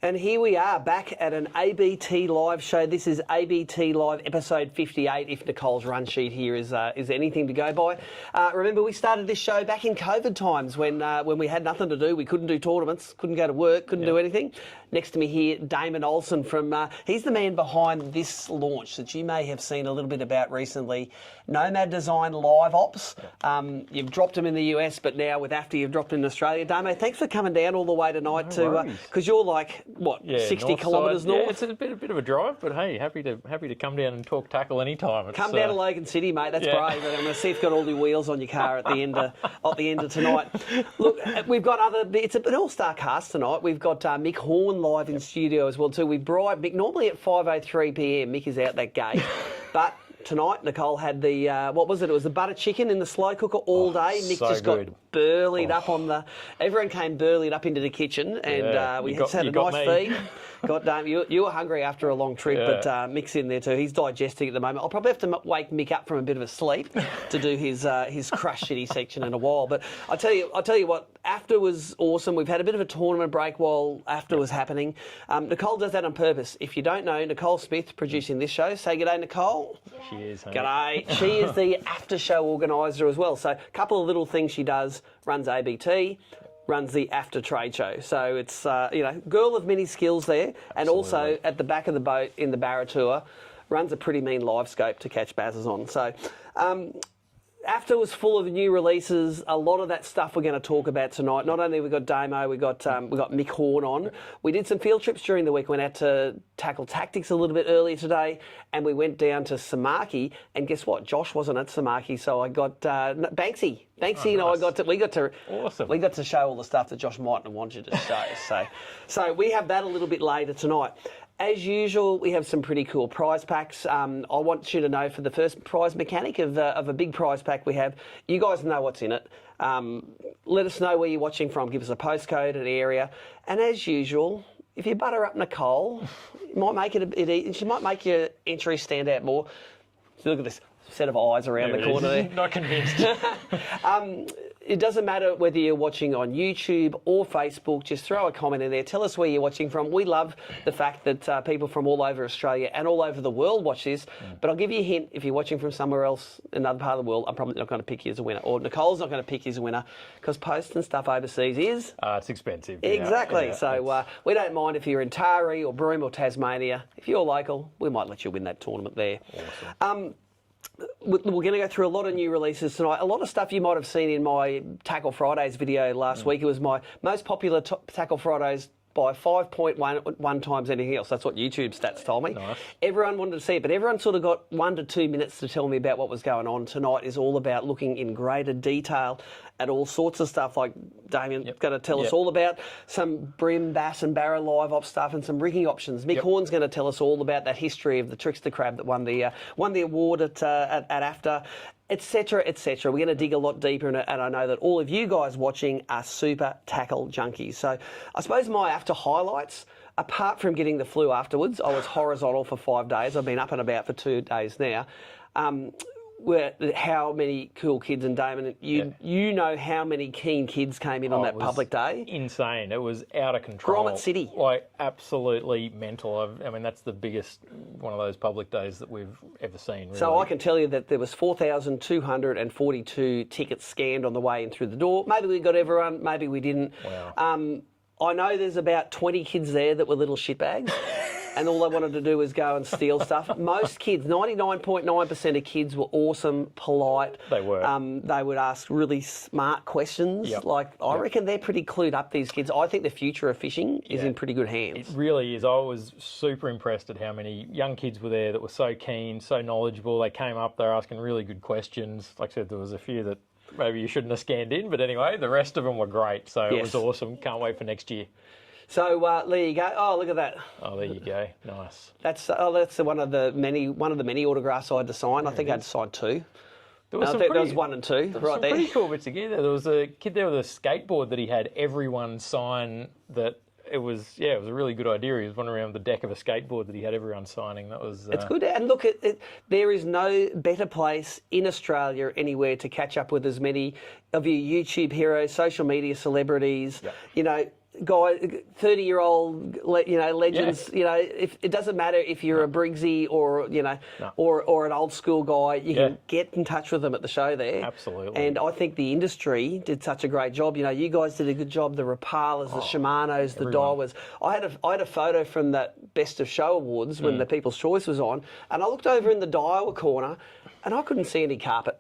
And here we are back at an ABT live show. This is ABT Live episode 58, if Nicole's run sheet here is anything to go by. Remember, we started this show back in COVID times when we had nothing to do. We couldn't do tournaments, couldn't go to work, couldn't do anything. Next to me here, Damon Olsen from, he's the man behind this launch that you may have seen a little bit about recently, Nomad Design Live Ops. You've dropped them in the US, but now with AFTA you've dropped them in Australia. Damo, thanks for coming down all the way tonight because you're like, what, 60 kilometres north? Yeah, it's a bit of a drive, but hey, happy to come down and talk tackle anytime. Come down to Logan City, mate. That's brave. I'm going to see if you've got all the wheels on your car at the end of tonight. Look, we've got it's an all-star cast tonight. We've got Mick Horn live in studio as well too. We bribed Mick normally at 5:03 p.m. Mick is out that gate, but tonight Nicole had the what was it? It was the butter chicken in the slow cooker all day. Mick just got burlied up on the. Everyone came burlied up into the kitchen, and we just had a nice feed. God, you were hungry after a long trip, but Mick's in there too. He's digesting at the moment. I'll probably have to wake Mick up from a bit of a sleep to do his crush shitty section in a while. But I tell you what, AFTA was awesome. We've had a bit of a tournament break while AFTA was happening. Nicole does that on purpose. If you don't know, Nicole Smith producing this show. Say g'day, Nicole. She is. Hey. G'day. She is the AFTA show organiser as well. So a couple of little things she does. Runs ABT. Runs the AFTA trade show. So it's, girl of many skills there. And also at the back of the boat in the Barra tour, runs a pretty mean live scope to catch bazzers on. So AFTA was full of new releases. A lot of that stuff we're going to talk about tonight. Not only we got Damo, we got Mick Horn on. We did some field trips during the week. Went out to Tackle Tactics a little bit earlier today, and we went down to Samaki. And guess what? Josh wasn't at Samaki, so I got Banksy. Banksy and I we got to show all the stuff that Josh mightn't have wanted to show. So we have that a little bit later tonight. As usual, we have some pretty cool prize packs. I want you to know for the first prize mechanic of a big prize pack we have, you guys know what's in it. Let us know where you're watching from. Give us a postcode, an area. And as usual, if you butter up Nicole, it might make it a bit easy. She might make your entry stand out more. So look at this set of eyes around the corner there. Not convinced. It doesn't matter whether you're watching on YouTube or Facebook, just throw a comment in there. Tell us where you're watching from. We love the fact that people from all over Australia and all over the world watch this. But I'll give you a hint, if you're watching from somewhere else, another part of the world, I'm probably not going to pick you as a winner. Or Nicole's not going to pick you as a winner, because posting stuff overseas is... it's expensive. Exactly. So we don't mind if you're in Taree or BREAM or Tasmania. If you're local, we might let you win that tournament there. Awesome. We're going to go through a lot of new releases tonight. A lot of stuff you might have seen in my Tackle Fridays video last week. It was my most popular Tackle Fridays by 5.1 times anything else. That's what YouTube stats told me. Nice. Everyone wanted to see it, but everyone sort of got 1 to 2 minutes to tell me about what was going on. Tonight is all about looking in greater detail at all sorts of stuff, like Damien's going to tell us all about some BREAM, Bass and Barra live op stuff and some rigging options. Mick Horn's going to tell us all about that history of the Trickster crab that won the award at AFTA, etc., etc. We're going to dig a lot deeper in it, and I know that all of you guys watching are super tackle junkies. So I suppose my AFTA highlights, apart from getting the flu afterwards, I was horizontal for 5 days. I've been up and about for 2 days now. How many cool kids, and Damon, you know how many keen kids came in on that public day. Insane. It was out of control. Grommet City. Like, absolutely mental. I mean, that's the biggest one of those public days that we've ever seen, really. So I can tell you that there was 4,242 tickets scanned on the way in through the door. Maybe we got everyone, maybe we didn't. Wow. I know there's about 20 kids there that were little shitbags. And all they wanted to do was go and steal stuff. Most kids, 99.9% of kids were awesome, polite. They were. They would ask really smart questions. I reckon they're pretty clued up, these kids. I think the future of fishing is in pretty good hands. It really is. I was super impressed at how many young kids were there that were so keen, so knowledgeable. They came up, they were asking really good questions. Like I said, there was a few that maybe you shouldn't have scanned in, but anyway, the rest of them were great. So it was awesome. Can't wait for next year. So there you go. Oh, look at that. Oh, there you go. Nice. That's one of the many autographs I had to sign. I think I had to sign 2. There was 1 and 2 right there. Some pretty cool bits together. There was a kid there with a skateboard that he had everyone sign. That it was a really good idea. He was running around the deck of a skateboard that he had everyone signing. That was. It's good. And look, there is no better place in Australia anywhere to catch up with as many of your YouTube heroes, social media celebrities. You know. guy, 30-year-old, legends. Yeah. If it doesn't matter if you're a Briggsy or or an old school guy, you can get in touch with them at the show there. Absolutely. And I think the industry did such a great job. You guys did a good job. The Rapalas, the Shimano's, the Daiwas. I had a photo from that Best of Show Awards when the People's Choice was on, and I looked over in the Daiwa corner, and I couldn't see any carpet.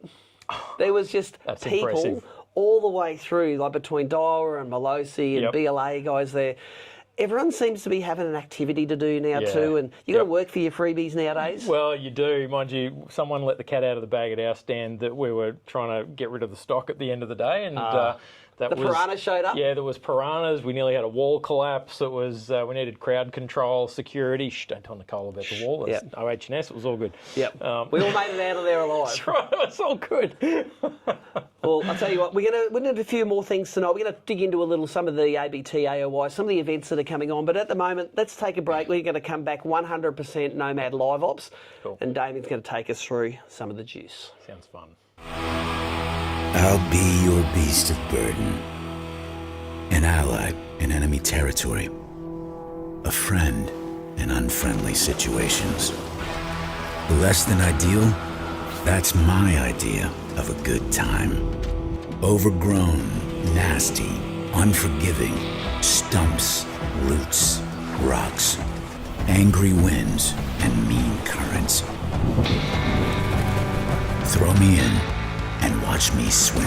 There was just people. Impressive. All the way through, like between Daiwa and Malosi and BLA guys there. Everyone seems to be having an activity to do now too, and you got to work for your freebies nowadays. Well, you do. Mind you, someone let the cat out of the bag at our stand that we were trying to get rid of the stock at the end of the day, and the piranhas showed up? Yeah, there was piranhas. We nearly had a wall collapse. It was we needed crowd control, security. Shh, don't tell Nicole about the wall. It's OH&S. It was all good. Yep. We all made it out of there alive. That's right. It's all good. Well, I'll tell you what, we're gonna do a few more things tonight. We're gonna dig into some of the ABT, AOY, some of the events that are coming on. But at the moment, let's take a break. We're going to come back 100% Nomad Live Ops, and Damien's going to take us through some of the juice. Sounds fun. I'll be your beast of burden, an ally in enemy territory, a friend in unfriendly situations. Less than ideal? That's my idea of a good time. Overgrown, nasty, unforgiving, stumps, roots, rocks, angry winds, and mean currents. Throw me in and watch me swim.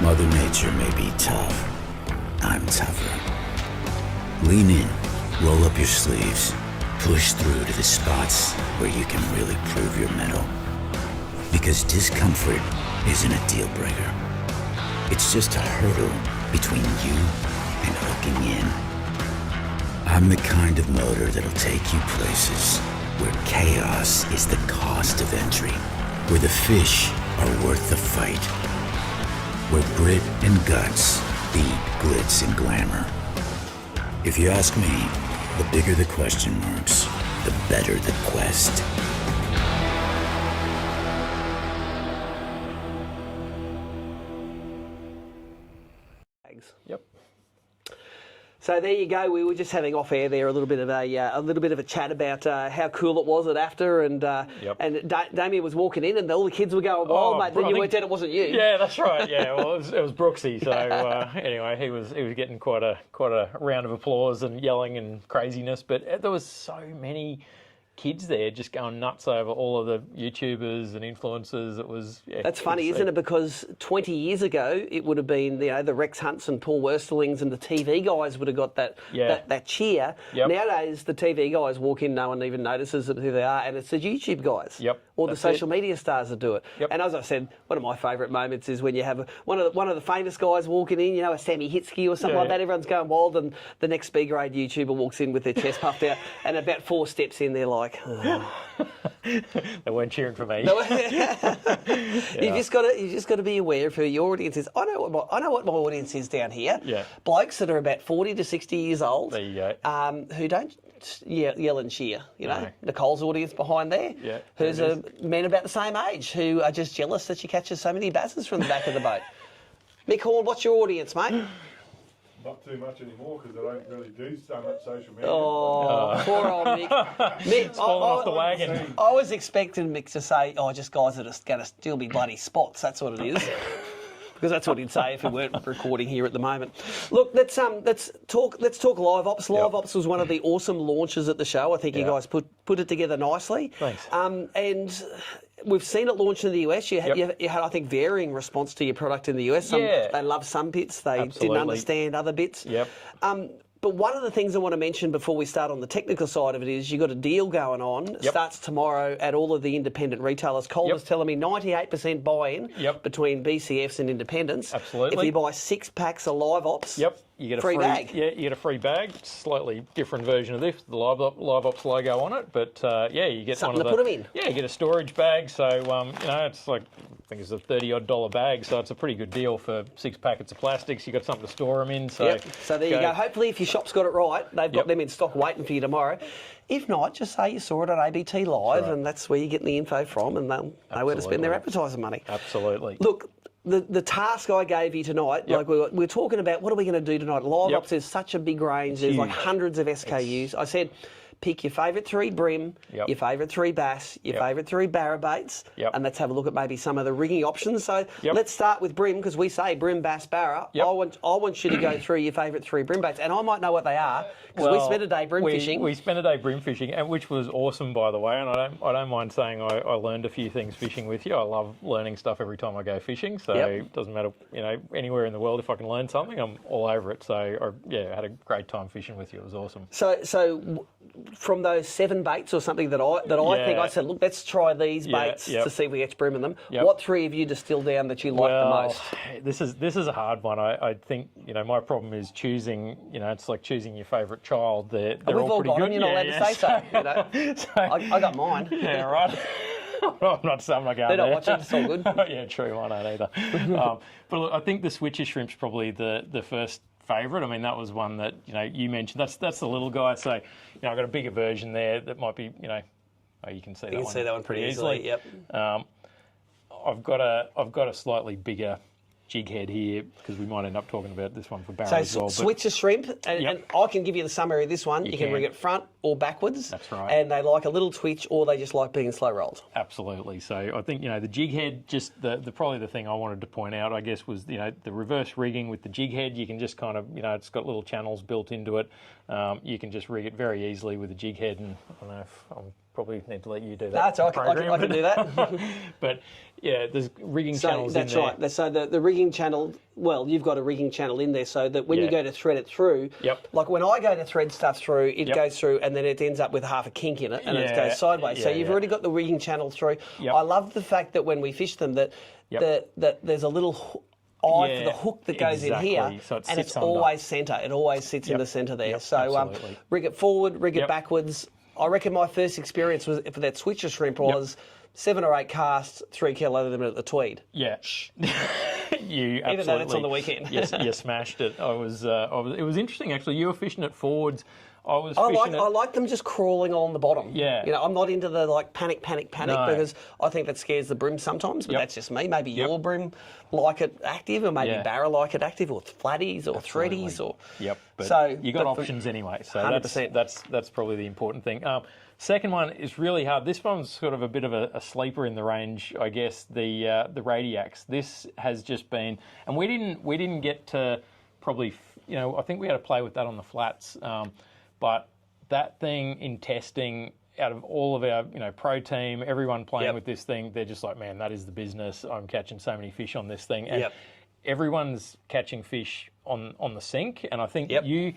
Mother Nature may be tough. I'm tougher. Lean in, roll up your sleeves, push through to the spots where you can really prove your mettle. Because discomfort isn't a deal breaker. It's just a hurdle between you and hooking in. I'm the kind of motor that'll take you places where chaos is the cost of entry, where the fish are worth the fight, where grit and guts beat glitz and glamour. If you ask me, the bigger the question marks, the better the quest. Yep. So there you go. We were just having off air there a little bit of a chat about how cool it was at AFTA, and Damien was walking in, and all the kids were going wild, mate. Then you worked out it wasn't you. Yeah, that's right. Yeah, well, it was Brooksy. So anyway, he was getting quite a round of applause and yelling and craziness. But there was so many kids there just going nuts over all of the YouTubers and influencers. It was that's funny, isn't it? Because 20 years ago, it would have been the Rex Hunts and Paul Worstelings and the TV guys would have got that cheer. Yep. Nowadays, the TV guys walk in, no one even notices who they are, and it's the YouTube guys. Yep. Or the social media stars that do it. Yep. And as I said, one of my favourite moments is when you have one of the famous guys walking in, a Sammy Hitsky or something like that. Everyone's going wild, and the next B grade YouTuber walks in with their chest puffed out, and about 4 steps in, they're like, they weren't cheering for me. You just got to be aware of who your audience is. I know what my audience is down here. Yeah. Blokes that are about 40 to 60 years old. There you go. Who don't yell and cheer. No. Nicole's audience behind there. Yeah. Who's men about the same age who are just jealous that she catches so many basses from the back of the boat. Mick Horn, what's your audience, mate? Not too much anymore because I don't really do so much social media. Oh, poor old Mick. Mick, falling off the wagon. I was expecting Mick to say, just guys that are going to still be bloody spots. That's what it is. Because that's what he'd say if he weren't recording here at the moment. Look, let's talk live ops. Live ops was one of the awesome launches at the show. I think you guys put it together nicely. Thanks. And we've seen it launch in the US. You had, I think, varying response to your product in the US. They loved some bits. They didn't understand other bits. Yep. But one of the things I want to mention before we start on the technical side of it is you've got a deal going on. It starts tomorrow at all of the independent retailers. Cole was telling me 98% buy-in between BCFs and independents. Absolutely. If you buy 6 packs of live ops, you get a free bag. Yeah, you get a free bag. Slightly different version of this, the live ops logo on it. But you get something one of to put them in. Yeah, you get a storage bag. So it's like, I think it's a $30-odd bag. So it's a pretty good deal for 6 packets of plastics. You got something to store them in. So So there you go. Hopefully, if your shop's got it right, they've got them in stock waiting for you tomorrow. If not, just say you saw it on ABT Live, and that's where you're getting the info from, and they'll know where to spend their advertising money. Absolutely. Look, the task I gave you tonight, like we're talking about what are we going to do tonight? Live ops, there's such a big range. There's like hundreds of SKUs. I said, pick your favourite 3 bream, your favourite 3 bass, your favourite 3 barra baits, and let's have a look at maybe some of the rigging options. So let's start with bream, because we say bream, bass, barra. I want you to go through your favourite 3 bream baits, and I might know what they are because we spent a day bream fishing. We spent a day bream fishing, and which was awesome, by the way. And I don't mind saying I learned a few things fishing with you. I love learning stuff every time I go fishing. So it doesn't matter, anywhere in the world, if I can learn something, I'm all over it. So I had a great time fishing with you. It was awesome. So from those 7 baits or something that I think I said, look, let's try these baits to see if we get bream in them. What 3 have you distilled down that you like the most? This is a hard one. I think my problem is choosing. It's like choosing your favourite child. They're We've all pretty got good. them. You're not allowed to say so. I got mine. Yeah, right. I'm not going They're not watching. It's all good. Yeah, true. I don't either. But look, I think the switcher shrimp's probably the first favourite. I mean, that was one that you mentioned. That's the little guy. So I've got a bigger version there that might be you can see that one. You can see that one pretty easily. Yep. I've got a slightly bigger jig head here because we might end up talking about this one for barra as well. So switcher shrimp, and I can give you the summary of this one. You can rig it front or backwards. That's right. And they like a little twitch, or they just like being slow rolled. Absolutely. So I think the jig head, just the probably the thing I wanted to point out, I guess, was the reverse rigging with the jig head. You can just kind of it's got little channels built into it. You can just rig it very easily with a jig head, and I don't know if I'm probably need to let you do that. No, I can do that. But yeah, there's rigging channels in there. That's right. So the rigging channel, well, you've got a rigging channel in there so that when you go to thread it through, like when I go to thread stuff through, it goes through and then it ends up with half a kink in it and it goes sideways. So you've already got the rigging channel through. I love the fact that when we fish them that there's a little eye for the hook that goes in here, so and it's always centre. It always sits in the centre there. So rig it forward, rig it backwards. I reckon my first experience was for that switcher shrimp was 7 or 8 casts, 3 kilo limit at the Tweed. Yeah, you absolutely. Even though that's on the weekend. Yes, you smashed it. It was interesting actually. You were fishing it forwards. I like them just crawling along the bottom. Yeah. I'm not into the panic No. because I think that scares the bream sometimes, but that's just me. Maybe your bream like it active, or maybe barra like it active, or flatties, or threadies, or. But so you got options anyway. So 100%. that's probably the important thing. Second one is really hard. This one's sort of a bit of a sleeper in the range, I guess. The Radiax. This has just been, and we didn't get to probably. I think we had to play with that on the flats. But that thing in testing, out of all of our, pro team, everyone playing with this thing, they're just like, man, that is the business. I'm catching so many fish on this thing. And everyone's catching fish on the sink. And I think you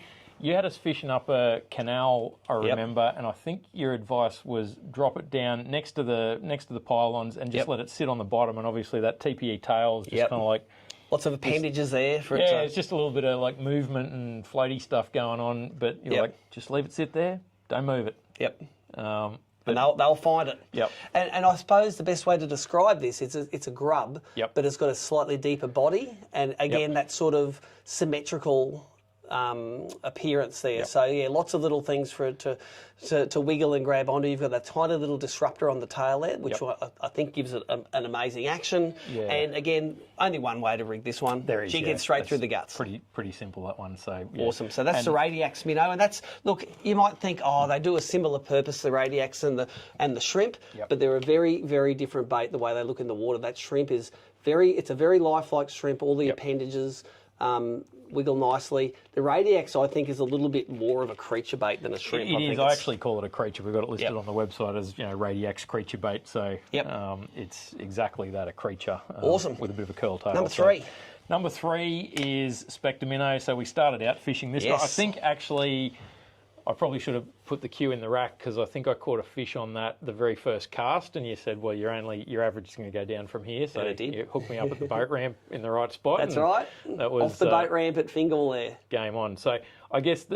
had us fishing up a canal, I remember, and I think your advice was drop it down next to the pylons and just let it sit on the bottom. And obviously that TPE tail is just kind of like... Lots of appendages there for it. Yeah, it's just a little bit of movement and floaty stuff going on, but you're just leave it sit there, don't move it. Yep. And they'll find it. Yep. And I suppose the best way to describe this is it's a grub, but it's got a slightly deeper body, and again that sort of symmetrical appearance there. So lots of little things for it to wiggle and grab onto. You've got that tiny little disruptor on the tail there, which I think gives it an amazing action. Yeah. And again, only one way to rig this one. There is. Jig it straight through the guts. Pretty simple, that one. So awesome. So that's the Radiax, and that's, look, you might think, they do a similar purpose, the Radiax and the shrimp, but they're a very, very different bait the way they look in the water. That shrimp is it's a very lifelike shrimp. All the appendages wiggle nicely. The Radiax, I think, is a little bit more of a creature bait than a shrimp. It is. I actually call it a creature. We've got it listed on the website as Radiax creature bait. So it's exactly that, a creature. Awesome. With a bit of a curl tail. Number 3. Number 3 is Spectre Minnow. So we started out fishing this guy. I think actually I probably should have put the cue in the rack because I think I caught a fish on that the very first cast, and you said, well, your average is going to go down from here. So you hooked me up at the boat ramp in the right spot. That's right. That was off the boat ramp at Fingal there. Game on. So I guess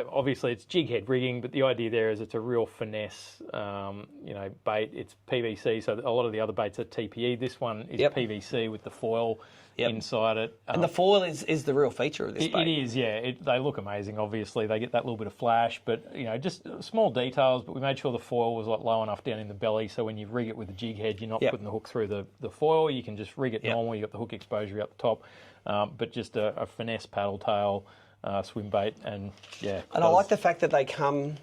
obviously it's jig head rigging, but the idea there is it's a real finesse, bait. It's PVC, so a lot of the other baits are TPE. This one is PVC with the foil inside it. And the foil is the real feature of this bait. It is, yeah. They look amazing, obviously. They get that little bit of flash, but, just small details, but we made sure the foil was like low enough down in the belly, so when you rig it with a jig head, you're not putting the hook through the foil. You can just rig it normal. You got the hook exposure up the top, but just a finesse paddle tail swim bait, and And I like the fact that they come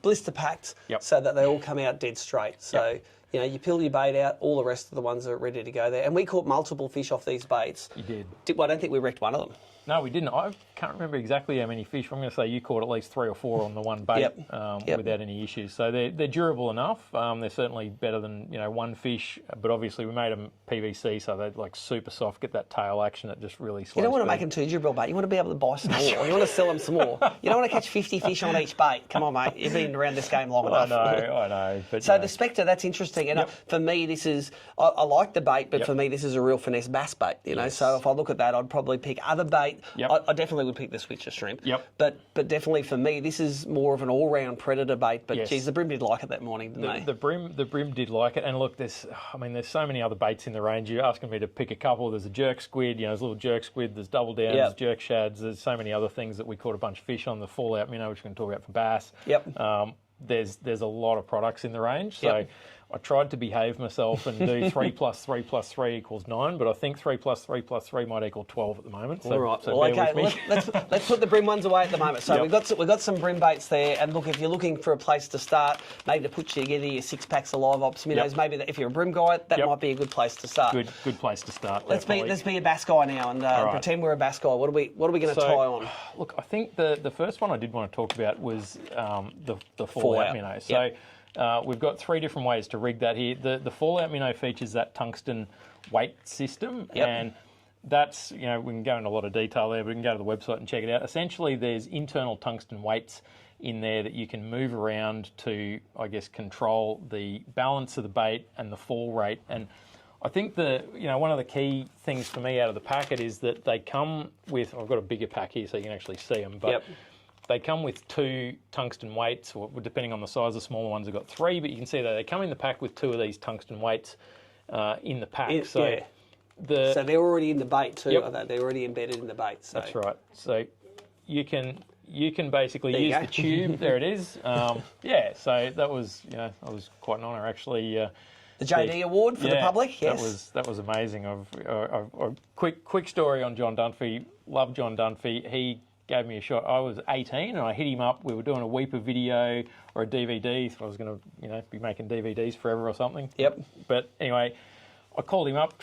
blister packed, so that they all come out dead straight. So. You know, you peel your bait out, all the rest of the ones are ready to go there. And we caught multiple fish off these baits. You did. Well, I don't think we wrecked one of them. No, we didn't. I can't remember exactly how many fish. I'm going to say you caught at least 3 or 4 on the one bait without any issues. So they're durable enough. They're certainly better than one fish. But obviously we made them PVC, so they're like super soft. Get that tail action that just really slows. You don't want to down. make them too durable, mate. You want to be able to buy some more. You want to sell them some more. You don't want to catch 50 fish on each bait. Come on, mate. You've been around this game long enough. I know. But, so the Spectre, that's interesting. And for me, this is I like the bait, but for me, this is a real finesse bass bait. You know, so if I look at that, I'd probably pick other bait. I definitely would pick the Switcher shrimp. But definitely for me, this is more of an all-round predator bait. But geez, the Bream did like it that morning, didn't they? The Bream did like it. And look, there's so many other baits in the range. You're asking me to pick a couple. There's a jerk squid. There's a little jerk squid. There's double down. There's jerk shads. There's so many other things that we caught a bunch of fish on. The fallout minnow, which we're going to talk about for bass. There's a lot of products in the range. So I tried to behave myself and do 3 plus 3 plus 3 equals 9, but I think 3 plus 3 plus 3 might equal 12 at the moment. So, all right. So well, okay. Let's put the Bream ones away at the moment. So we've got some Bream baits there, and look, if you're looking for a place to start, maybe to put together your 6 packs of live ops minnows, maybe if you're a Bream guy, that might be a good place to start. Good place to start. Let's be a bass guy now and pretend we're a bass guy. What are we going to tie on? Look, I think the first one I did want to talk about was the fallout minnow. So. We've got 3 different ways to rig that here. The fallout minnow features that tungsten weight system, and that's, we can go into a lot of detail there, but we can go to the website and check it out. Essentially, there's internal tungsten weights in there that you can move around to, I guess, control the balance of the bait and the fall rate. And I think one of the key things for me out of the packet is that they come with, I've got a bigger pack here so you can actually see them, but they come with 2 tungsten weights, or depending on the size, the smaller ones have got 3, but you can see that they come in the pack with 2 of these tungsten weights in the pack. So they're already in the bait too, are they? They're already embedded in the bait. So. That's right. So you can basically use the tube. There it is. So that was quite an honour actually. The JD Award for the public. Yes, that was amazing. Quick story on John Dunphy. Love John Dunphy. He gave me a shot. I was 18 and I hit him up. We were doing a Weeper video or a DVD. So I was going to, be making DVDs forever or something. But anyway, I called him up,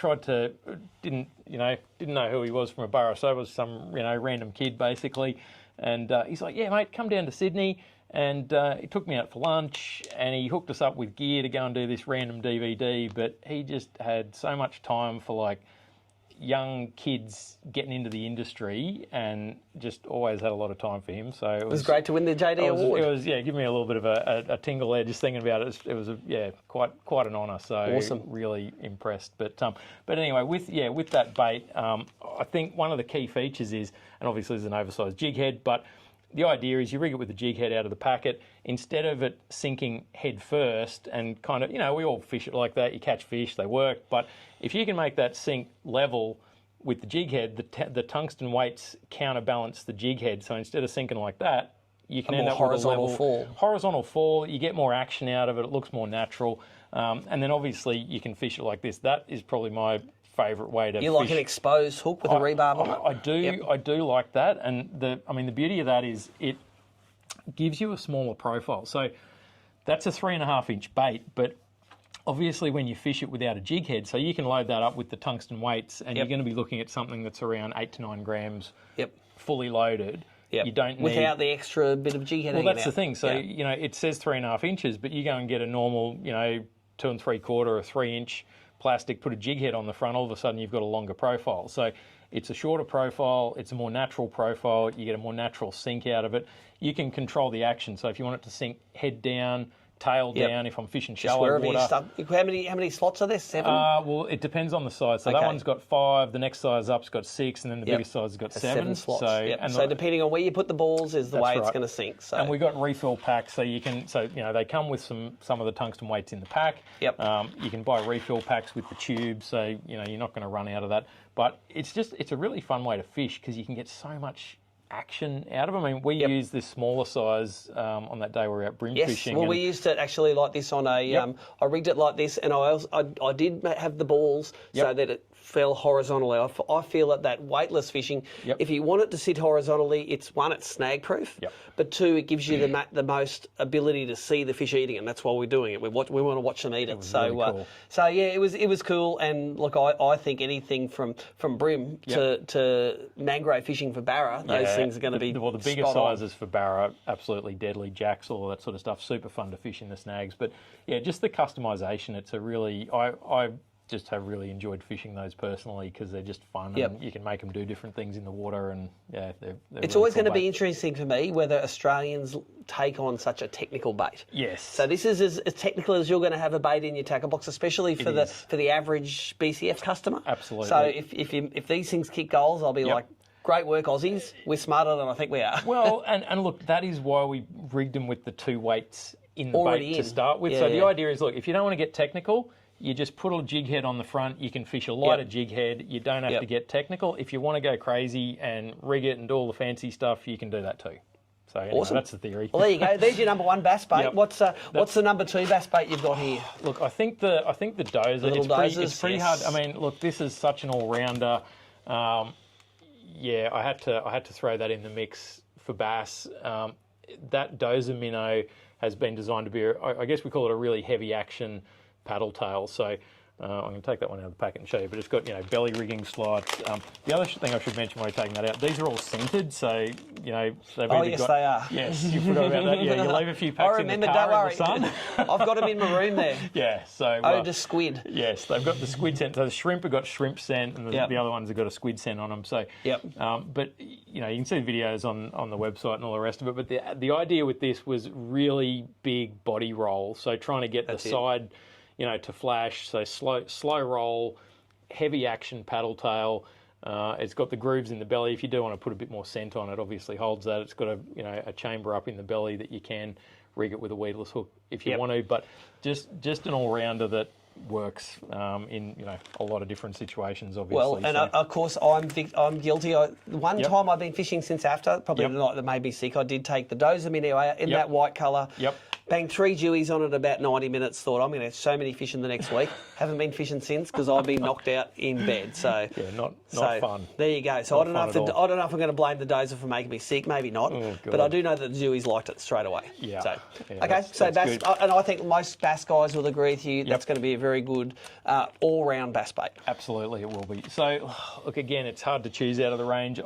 didn't know who he was from a borough. So I was some, random kid basically. And he's like, yeah, mate, come down to Sydney. And he took me out for lunch and he hooked us up with gear to go and do this random DVD. But he just had so much time for young kids getting into the industry and just always had a lot of time for him. So it was great to win the JD Award. It was give me a little bit of a tingle there just thinking about it. It was quite an honour. So awesome. Really impressed. But anyway, with that bait, I think one of the key features is, and obviously there's an oversized jig head, but the idea is you rig it with the jig head out of the packet. Instead of it sinking head first and kind of, we all fish it like that. You catch fish, they work. But if you can make that sink level with the jig head, the tungsten weights counterbalance the jig head. So instead of sinking like that, you can end up with a level horizontal fall. You get more action out of it. It looks more natural. And then obviously you can fish it like this. That is probably my favourite way to fish. You like an exposed hook with a rebarb on it? I do. I do like that. And the beauty of that is it gives you a smaller profile. So that's a 3.5-inch bait, but obviously when you fish it without a jig head, so you can load that up with the tungsten weights and you're going to be looking at something that's around 8 to 9 grams fully loaded. You don't need... Without the extra bit of jig head. Well, that's the thing. So, it says 3.5 inches, but you go and get a normal, 2 3/4 or 3-inch plastic, put a jig head on the front, all of a sudden you've got a longer profile. So it's a shorter profile, it's a more natural profile, you get a more natural sink out of it. You can control the action. So if you want it to sink head down, tail down, if I'm fishing shallow water. How many slots are there? 7? Well, it depends on the size. So that one's got 5, the next size up's got 6, and then the biggest size has got 7 slots. So depending on where you put the balls is the way it's going to sink. So. And we've got refill packs, so you can, they come with some of the tungsten weights in the pack. You can buy refill packs with the tube, so you're not going to run out of that. But it's a really fun way to fish because you can get so much action out of them. I mean, we use this smaller size on that day we were out bream fishing. Well, we used it actually like this on a. I rigged it like this, and I did have the balls so that it fell horizontally. I feel that weightless fishing, if you want it to sit horizontally, it's one, it's snag proof, but two, it gives you the most ability to see the fish eating, and that's why we're doing it. We want to watch them eat it. So, really cool. So yeah, it was cool. And look, I think anything from bream to mangrove fishing for barra, those things are going to be the bigger sizes for barra, absolutely deadly. Jacks, all that sort of stuff, super fun to fish in the snags. But yeah, just the customisation. It's a really I just have really enjoyed fishing those personally because they're just fun and you can make them do different things in the water, and they're it's really always cool going to be bait. Interesting for me whether Australians take on such a technical bait. Yes. So this is as technical as you're going to have a bait in your tackle box, especially for the average BCF customer. Absolutely. So if these things kick goals, I'll be like, great work, Aussies. We're smarter than I think we are. Well, and look, that is why we rigged them with the two weights in the Already bait in. to start with. Yeah, So the idea is, look, if you don't want to get technical, you just put a jig head on the front. You can fish a lighter jig head. You don't have to get technical. If you want to go crazy and rig it and do all the fancy stuff, you can do that too. So anyway, Awesome. That's the theory. Well, there you go. There's your number one bass bait. What's the number two bass bait you've got here? Look, I think the dozer. Little It's pretty hard. I mean, look, this is such an all rounder. I had to throw that in the mix for bass. That dozer minnow has been designed to be, I guess we call it a really heavy action paddle tail. So I'm going to take that one out of the packet and show you, but it's got, belly rigging slots. The other thing I should mention while you're taking that out, these are all scented, so, they've either got... they are. Yes, you forgot about that. Yeah, you leave a few packs in the car in the sun. I've got them in my room there. Yeah, so... to squid. Yes, they've got the squid scent. So the shrimp have got shrimp scent, and the other ones have got a squid scent on them. So, but, you can see the videos on the website and all the rest of it, but the idea with this was really big body roll, so trying to get side... to flash, so slow roll, heavy action paddle tail. It's got the grooves in the belly. If you do want to put a bit more scent on it, obviously holds that. It's got a chamber up in the belly that you can rig it with a weedless hook if you want to. But just an all rounder that works in a lot of different situations, obviously. Well, and of course I'm guilty. One time I've been fishing since AFTA, probably the night that made me sick. I did take the dozer minnow out in that white colour. Banged 3 dewies on it about 90 minutes. Thought I'm going to have so many fishing the next week. Haven't been fishing since because I've been knocked out in bed. So not fun. There you go. So I don't know if I'm going to blame the dozer for making me sick. Maybe not. But I do know that the dewies liked it straight away. Yeah. So that's bass, good. and I think most bass guys will agree with you. That's going to be a very good all-round bass bait. Absolutely, it will be. So look, again, it's hard to choose out of the range.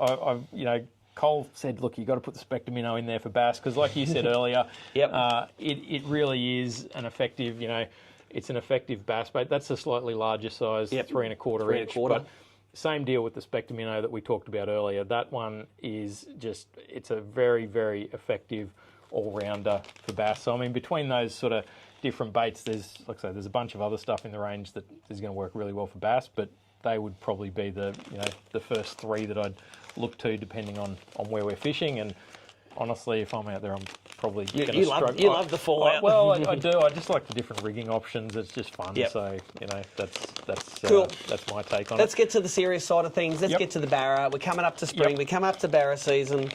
Cole said, look, you've got to put the Spectre minnow in there for bass because, like you said earlier, it really is an effective, it's an effective bass bait. That's a slightly larger size, 3 1/4 inch. But same deal with the Spectre minnow that we talked about earlier. That one is it's a very, very effective all-rounder for bass. So, I mean, between those sort of different baits, there's a bunch of other stuff in the range that is going to work really well for bass, but they would probably be the first 3 that I'd look to depending on where we're fishing. And honestly, if I'm out there, I'm probably going to struggle. You love the fallout. Well, I do. I just like the different rigging options. It's just fun. So that's cool. That's my take on Let's it. get to the serious side of things. Let's get to the barra. We're coming up to spring. We're coming up to barra season.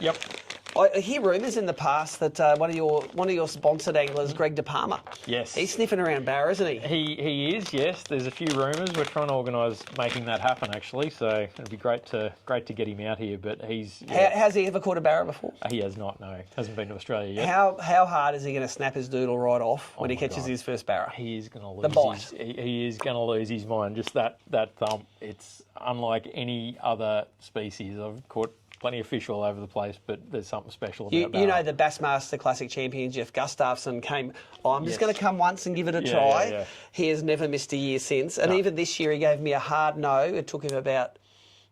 I hear rumours in the past that one of your sponsored anglers, Greg De Palma, he's sniffing around barra, isn't he? He is, yes. There's a few rumours. We're trying to organise making that happen, actually. So it'd be great to get him out here. But he's has he ever caught a barra before? He has not. No, hasn't been to Australia yet. How hard is he going to snap his doodle right off when he catches his first barra? He is going to lose the bite. He is going to lose his mind. Just that thump. It's unlike any other species. I've caught plenty of fish all over the place, but there's something special about barra. The Bassmaster Classic champion Jeff Gustafsson came, I'm just going to come once and give it a try. Yeah. He has never missed a year since. And even this year he gave me a hard no. It took him about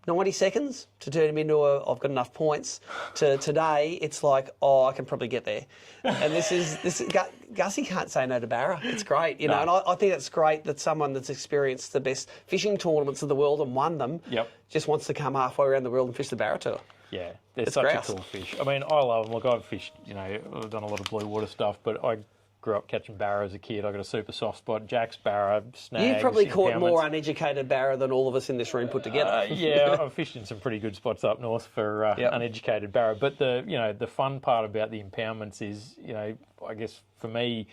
90 seconds to turn him into I've got enough points. To today, it's like, I can probably get there. And this is Gussie can't say no to barra. It's great, know. And I think it's great that someone that's experienced the best fishing tournaments of the world and won them just wants to come halfway around the world and fish the barra tour. Yeah, they're such a cool fish. I mean, I love them. Look, I've fished, I've done a lot of blue water stuff, but I grew up catching barra as a kid. I got a super soft spot. Jack's barra, snags. You've probably caught impoundments. more uneducated barra than all of us in this room put together. Yeah, I've fished in some pretty good spots up north for uneducated barra. But the fun part about the impoundments is, I guess for me,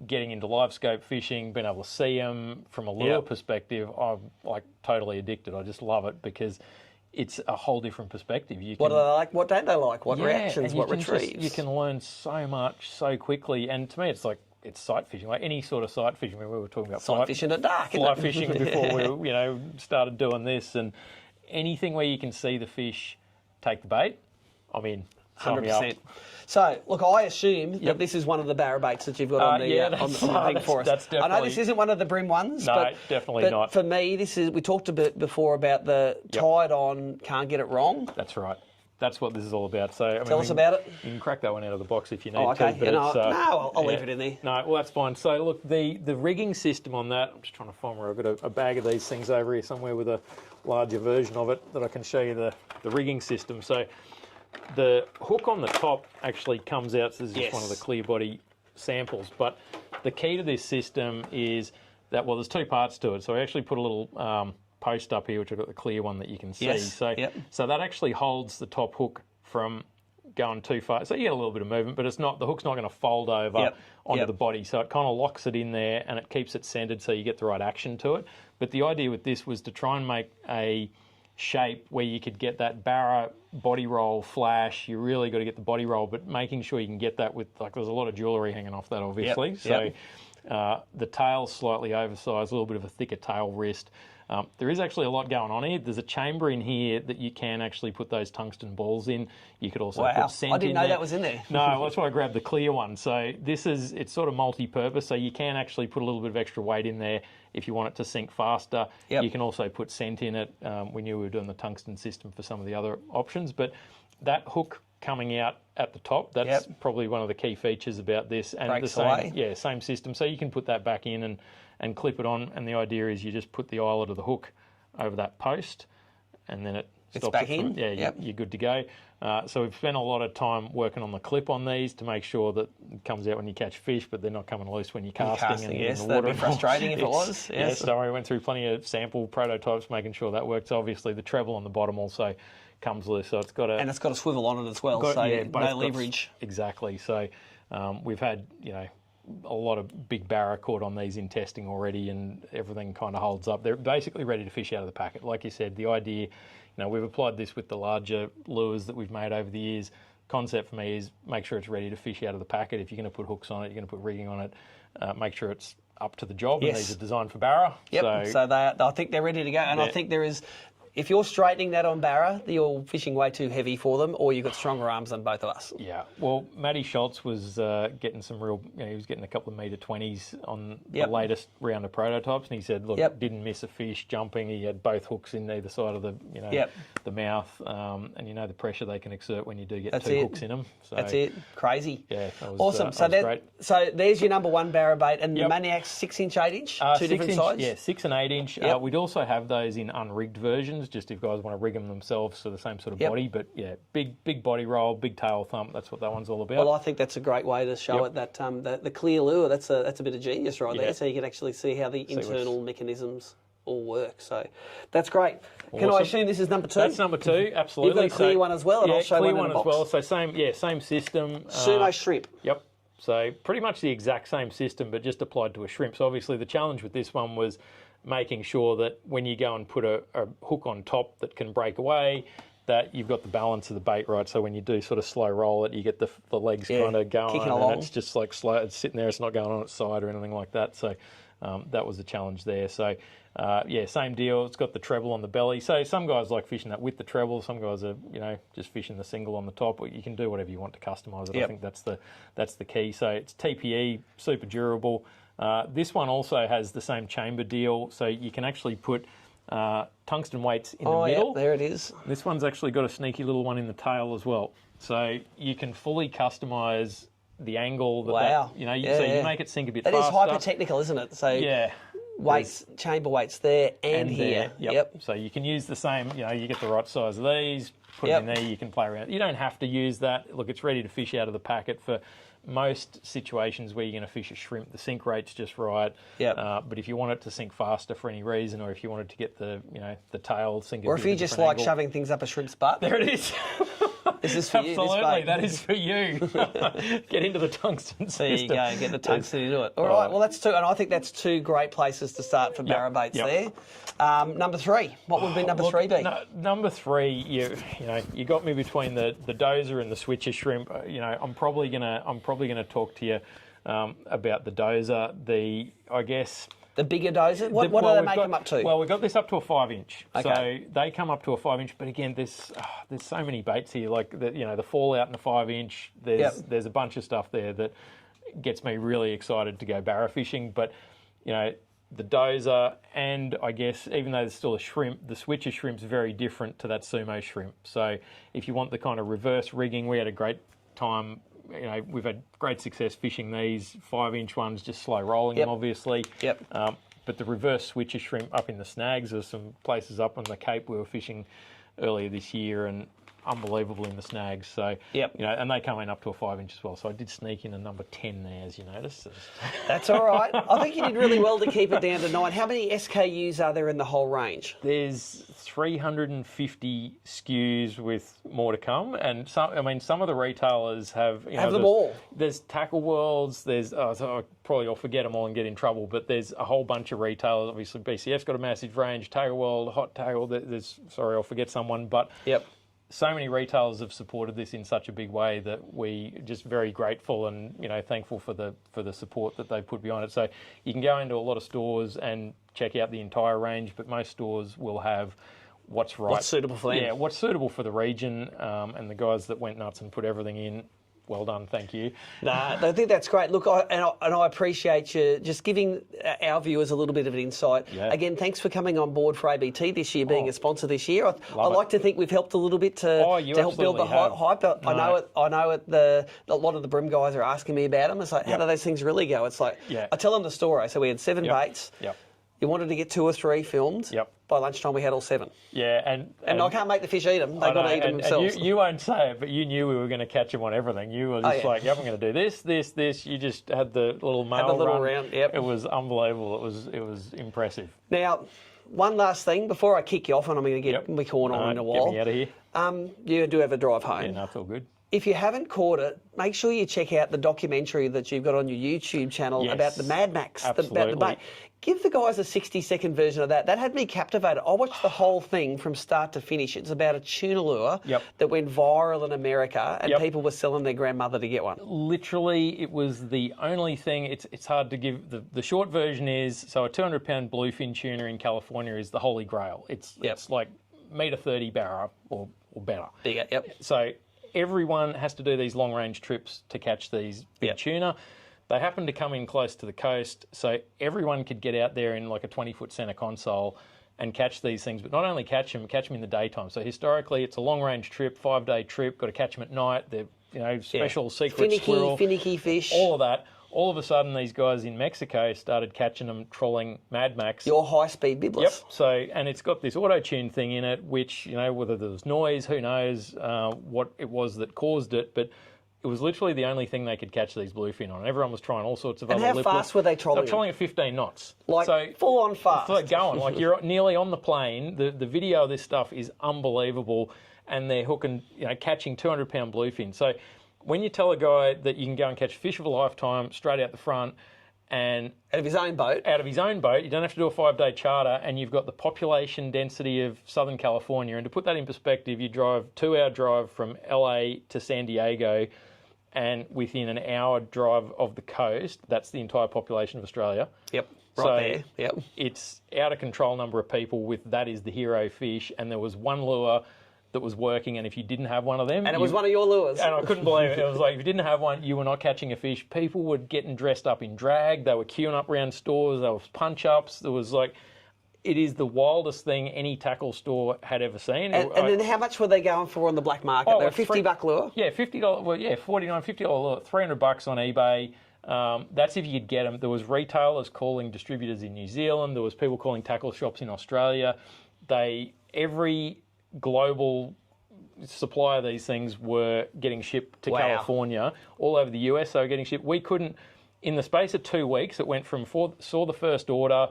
getting into live scope fishing, being able to see them from a lure perspective, I'm like totally addicted. I just love it because it's a whole different perspective. What do they like? What don't they like? What reactions? What retrieves? You can learn so much so quickly. And to me, it's like it's sight fishing, like any sort of sight fishing. I mean, we were talking about sight fishing at dark, fly fishing before we started doing this, and anything where you can see the fish take the bait, I'm in. 100%. So, look, I assume that this is one of the barra baits that you've got on the thing for us. That's I know this isn't one of the BREAM ones, no, definitely not. For me, we talked a bit before about the tied on, can't get it wrong. That's right. That's what this is all about. So, Tell us about it. You can crack that one out of the box if you need okay. to. But I'll leave it in there. No, well, that's fine. So, look, the rigging system on that, I'm just trying to find where I've got a bag of these things over here somewhere with a larger version of it that I can show you the rigging system. So, the hook on the top actually comes out. So this is just one of the clear body samples. But the key to this system is that, there's two parts to it. So I actually put a little post up here, which I've got the clear one that you can see. Yes. So that actually holds the top hook from going too far. So you get a little bit of movement, but the hook's not going to fold over onto the body. So it kind of locks it in there and it keeps it centered so you get the right action to it. But the idea with this was to try and make a shape where you could get that barra body roll flash. You really got to get the body roll, but making sure you can get that with, there's a lot of jewellery hanging off that, obviously. The tail's slightly oversized, a little bit of a thicker tail wrist. There is actually a lot going on here. There's a chamber in here that you can actually put those tungsten balls in. You could also put scent in there. I didn't know that was in there. No, that's why I grabbed the clear one. So it's sort of multi-purpose. So you can actually put a little bit of extra weight in there if you want it to sink faster. You can also put scent in it. We knew we were doing the tungsten system for some of the other options. But that hook coming out at the top, that's probably one of the key features about this. And breaks the away. Same system. So you can put that back in and clip it on, and the idea is you just put the eyelet of the hook over that post, and then it stops back it from, in. you're good to go. So we've spent a lot of time working on the clip on these to make sure that it comes out when you catch fish, but they're not coming loose when you're casting. Yes, in the that'd water. be frustrating if it was. Yes, so we went through plenty of sample prototypes, making sure that works. Obviously, the treble on the bottom also comes loose, so it's got a swivel on it as well, so no leverage. Exactly. So we've had a lot of big barra caught on these in testing already, and everything kind of holds up. They're basically ready to fish out of the packet. Like you said, the idea, we've applied this with the larger lures that we've made over the years. Concept for me is make sure it's ready to fish out of the packet. If you're going to put hooks on it, you're going to put rigging on it, make sure it's up to the job. And these are designed for barra. So I think they're ready to go, and I think there is. If you're straightening that on barra, you're fishing way too heavy for them, or you've got stronger arms than both of us. Yeah. Well, Matty Schultz was getting some real, he was getting a couple of metre 20s on the latest round of prototypes, and he said, look, didn't miss a fish jumping. He had both hooks in either side of the, the mouth, and the pressure they can exert when you do get two hooks in them. So, that's it. Crazy. Yeah. That was, awesome. That was great. So there's your number one barra bait, and the Maniac's 6-inch, 8-inch, two different sizes? Yeah, 6 and 8-inch. We'd also have those in unrigged versions, just if guys want to rig them themselves, so the same sort of body, but big body roll, big tail thump. That's what that one's all about. Well, I think that's a great way to show it. That the clear lure, that's a bit of genius there. So you can actually see how the internal mechanisms all work. So that's great. Awesome. Can I assume this is number 2? That's number 2, absolutely. You've got a clear one as well, and I'll show clear one in as the box. well. So same system. Sumo shrimp. Yep. So pretty much the exact same system, but just applied to a shrimp. So obviously the challenge with this one was making sure that when you go and put a hook on top that can break away, that you've got the balance of the bait right. So when you do sort of slow roll it, you get the legs kind of going, kicking along. And it's just like slow. It's sitting there. It's not going on its side or anything like that. So that was the challenge there. So same deal. It's got the treble on the belly. So some guys like fishing that with the treble. Some guys are just fishing the single on the top. You can do whatever you want to customise it. I think that's the key. So it's TPE, super durable. This one also has the same chamber deal, so you can actually put tungsten weights in the middle. There it is. This one's actually got a sneaky little one in the tail as well. So you can fully customise the angle. So you make it sink a bit faster. That is hyper-technical, isn't it? So weights, chamber weights there and here. Yep. So you can use the same, you get the right size of these, put it in there, you can play around. You don't have to use that. Look, it's ready to fish out of the packet for most situations where you're going to fish a shrimp. The sink rate's just right. But if you want it to sink faster for any reason, or if you wanted to get the tail sink, or if you just like shoving things up a shrimp's butt, there it is. This is for Absolutely, that is for you. Get into the tungsten system. There you go, get the tungsten into it. All right, well, that's two, and I think that's two great places to start for barra baits there. Number three, what would be number three be? Number three, you got me between the dozer and the switcher shrimp. I'm probably gonna talk to you about the dozer. The bigger dozer? What do they make them up to? Well, we got this up to a 5-inch. Okay. So they come up to a 5-inch, but again, there's so many baits here. Like the fallout in the 5-inch. There's a bunch of stuff there that gets me really excited to go barra fishing. But the dozer, and I guess even though there's still a shrimp, the switcher shrimp's very different to that sumo shrimp. So if you want the kind of reverse rigging, we had a great time. We've had great success fishing these 5-inch ones, just slow rolling them, obviously. But the reverse switcher shrimp up in the snags, there's some places up on the Cape we were fishing earlier this year, and unbelievable in the snags. So, and they come in up to a 5-inch as well. So I did sneak in a number 10 there, as you noticed. That's all right. I think you did really well to keep it down to 9. How many SKUs are there in the whole range? There's 350 SKUs with more to come, and some of the retailers have them all. There's Tackle Worlds. There's so I'll forget them all and get in trouble, but there's a whole bunch of retailers. Obviously, BCF's got a massive range. Tackle World, Hot Tackle. I'll forget someone, but so many retailers have supported this in such a big way that we just very grateful and thankful for the support that they put behind it. So you can go into a lot of stores and check out the entire range, but most stores will have what's right, what's suitable for them. Yeah, what's suitable for the region, and the guys that went nuts and put everything in. Well done, thank you. I think that's great. Look, I appreciate you just giving our viewers a little bit of an insight. Again, thanks for coming on board for ABT this year, being a sponsor this year. I like to think we've helped a little bit to help build the hype. I know a lot of the BREAM guys are asking me about them. It's like, how do those things really go? It's like, I tell them the story. So we had 7 baits. You wanted to get 2 or 3 filmed. By lunchtime, we had all 7. And I can't make the fish eat them. They've got to eat them themselves. You won't say it, but you knew we were going to catch them on everything. You were just like, I'm going to do this. You just had the little mail run. It was unbelievable. It was impressive. Now, one last thing before I kick you off, and I'm going to get Mick Horn on in a while. Get me out of here. You do have a drive home. Yeah, no, it's all good. If you haven't caught it, make sure you check out the documentary that you've got on your YouTube channel about the Mad Max, about the bait. Give the guys a 60-second version of that. That had me captivated. I watched the whole thing from start to finish. It's about a tuna lure that went viral in America, and people were selling their grandmother to get one. Literally, it was the only thing. It's hard to give. The short version is, so a 200-pound bluefin tuna in California is the holy grail. It's like $1.30 barra or better. Bigger, So everyone has to do these long-range trips to catch these big tuna. They happened to come in close to the coast, so everyone could get out there in like a 20-foot centre console and catch these things, but not only catch them in the daytime. So historically, it's a long-range trip, 5-day trip, got to catch them at night. They're special secret squirrel. Finicky fish. All of that. All of a sudden, these guys in Mexico started catching them, trolling Mad Max. Your high-speed bibless. So, and it's got this auto-tune thing in it, which, whether there was noise, who knows what it was that caused it, but it was literally the only thing they could catch these bluefin on. Everyone was trying all sorts of other lip. And how fast were they trolling? They were trolling at 15 knots. Like full-on fast. It's like going. Like you're nearly on the plane. The video of this stuff is unbelievable, and they're hooking, catching 200-pound bluefin. So when you tell a guy that you can go and catch fish of a lifetime straight out the front, and out of his own boat, you don't have to do a 5-day charter, and you've got the population density of Southern California. And to put that in perspective, you drive 2-hour drive from LA to San Diego, and within an hour drive of the coast, that's the entire population of Australia. Right there. It's out of control number of people with that is the hero fish, and there was one lure that was working, and if you didn't have one of them... And it was one of your lures. And I couldn't believe it. It was like, if you didn't have one, you were not catching a fish. People were getting dressed up in drag. They were queuing up around stores. There was punch-ups. There was like... It is the wildest thing any tackle store had ever seen. And then how much were they going for on the black market? They're a $50 lure? Yeah, $50. Well, yeah, $49, $50 lure, $300 on eBay. That's if you could get them. There was retailers calling distributors in New Zealand. There was people calling tackle shops in Australia. Every global supply of these things were getting shipped to Wow. California, all over the US. They were getting shipped. We couldn't, in the space of 2 weeks, it went from saw the first order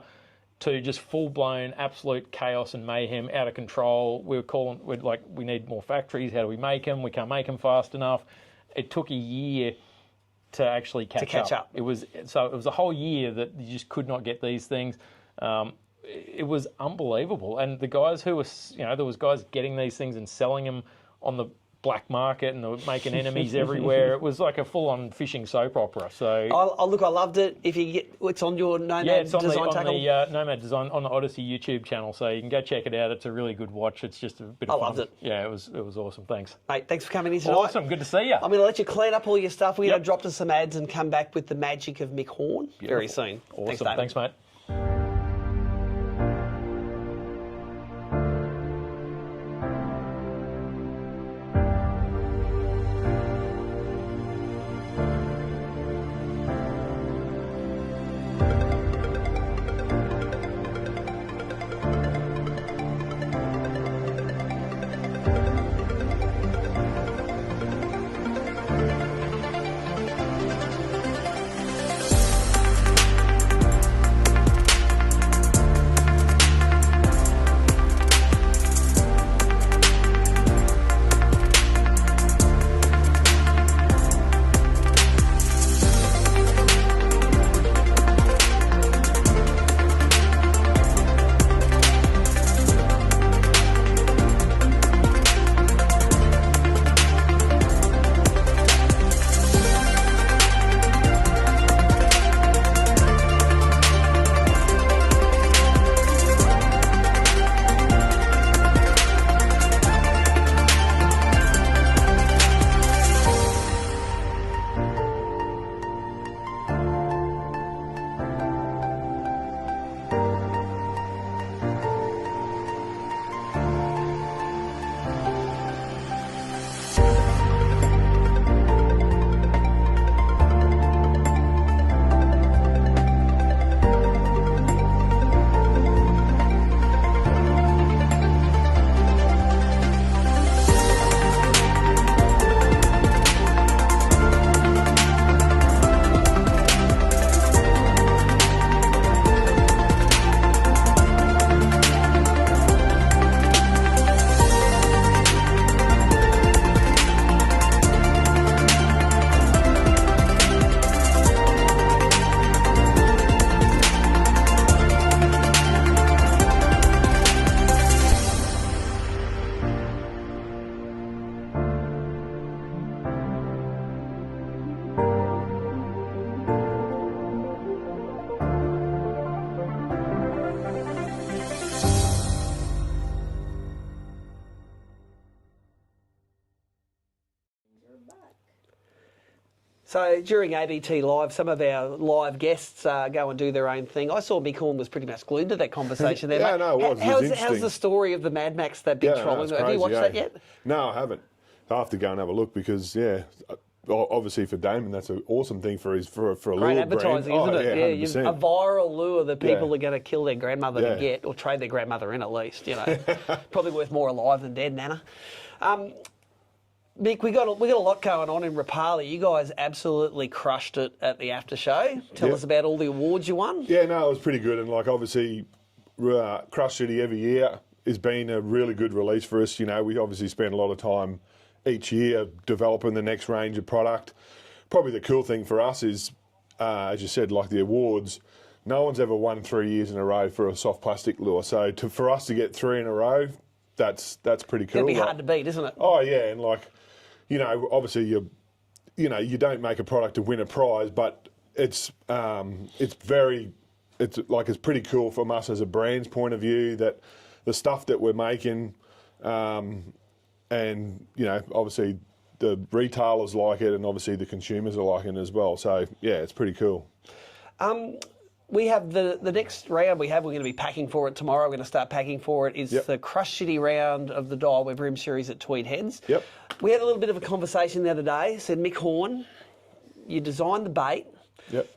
to just full-blown absolute chaos and mayhem, out of control. We need more factories. How do we make them? We can't make them fast enough. It took a year to actually catch up. It was a whole year that you just could not get these things. It was unbelievable. And the guys who were, there was guys getting these things and selling them on the black market, and they were making enemies everywhere. It was like a full-on fishing soap opera. So, I loved it. If you get, it's on your Nomad it's on Design Tackle. the Nomad Design on the Odyssey YouTube channel, so you can go check it out. It's a really good watch. It's just a bit of fun. I loved it. Yeah, it was awesome. Thanks. Mate, thanks for coming in tonight. Awesome. Good to see you. I'm going to let you clean up all your stuff. We're going Yep. to drop to some ads and come back with the magic of Mick Horn very soon. Awesome. David. Thanks, mate. So during ABT Live, some of our live guests go and do their own thing. I saw Mick Horn was pretty much glued to that conversation there. Yeah, mate. no, it was. It was How's interesting. the story of the Mad Max, that big troll? it's Have you crazy, watched that yet? No, I haven't. I have to go and have a look because, obviously for Damon, that's an awesome thing for a Great lure advertising, brand. isn't it? Yeah, Yeah, 100%. a viral lure that people Yeah. are going to kill their grandmother to Yeah. get, or trade their grandmother in at least. Probably worth more alive than dead, Nana. Mick, we got a lot going on in Rapala. You guys absolutely crushed it at the AFTA show. Tell us about all the awards you won. Yeah, no, it was pretty good. And, obviously, Crush City every year has been a really good release for us. We obviously spend a lot of time each year developing the next range of product. Probably the cool thing for us is, as you said, like the awards, no one's ever won 3 years in a row for a soft plastic lure. So for us to get 3 in a row, that's pretty cool. It'd be hard to beat, isn't it? Oh, yeah, and obviously you don't make a product to win a prize, but it's pretty cool from us as a brand's point of view that the stuff that we're making, and obviously the retailers like it, and obviously the consumers are liking it as well. So yeah, it's pretty cool. We have the next round we're going to be packing for it tomorrow. We're going to start packing for it. Is the Crush City round of the Daiwa BREAM series at Tweed Heads. Yep. We had a little bit of a conversation the other day. Said, Mick Horn, you designed the bait. Yep.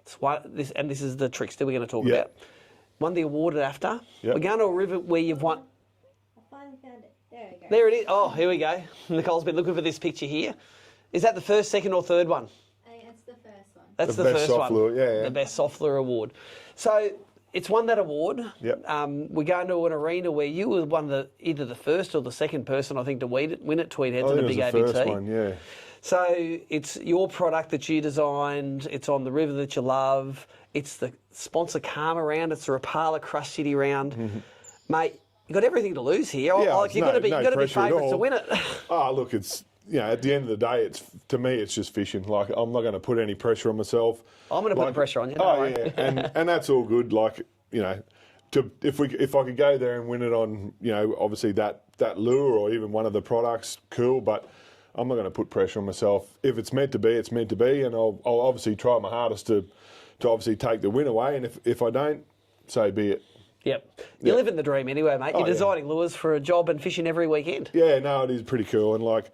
This is the Trickster we're going to talk Yep. about. Won the award at AFTA. Yep. We're going to a river where you've won. I finally found it. There we go. There it is. Oh, here we go. Nicole's been looking for this picture here. Is that the first, second, or third one? I think it's the first one. That's the best first soft one. lure, yeah. The best soft lure award. So it's won that award. Yep. We're going to an arena where you were either the first or the second person, I think, to win at Tweed Heads I in think the it big was the ABT. first one, yeah. So it's your product that you designed. It's on the river that you love. It's the sponsor Karma round. It's the Rapala Crush City round. Mate, you've got everything to lose here. Yeah, Like, you've got to be favourites to win it. Oh, look, it's, at the end of the day, to me, it's just fishing. Like, I'm not going to put any pressure on myself. I'm going to put the pressure on you. Don't Oh, worry. yeah, and that's all good. Like, if I could go there and win it on, obviously that lure or even one of the products, cool. But I'm not going to put pressure on myself. If it's meant to be, it's meant to be, and I'll obviously try my hardest to obviously take the win away. And if I don't, so be it. Yep. You're living the dream anyway, mate. You're yeah. designing lures for a job and fishing every weekend. Yeah, no, it is pretty cool, and like,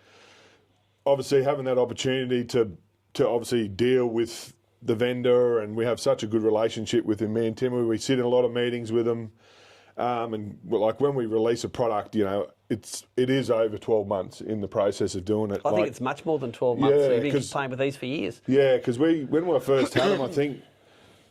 obviously having that opportunity to obviously deal with the vendor, and we have such a good relationship with him. Me and Timmy, we sit in a lot of meetings with him, and like when we release a product, it is over 12 months in the process of doing it. I think it's much more than 12 months. Yeah, You've been playing with these for years. Yeah, because when we first had them, I think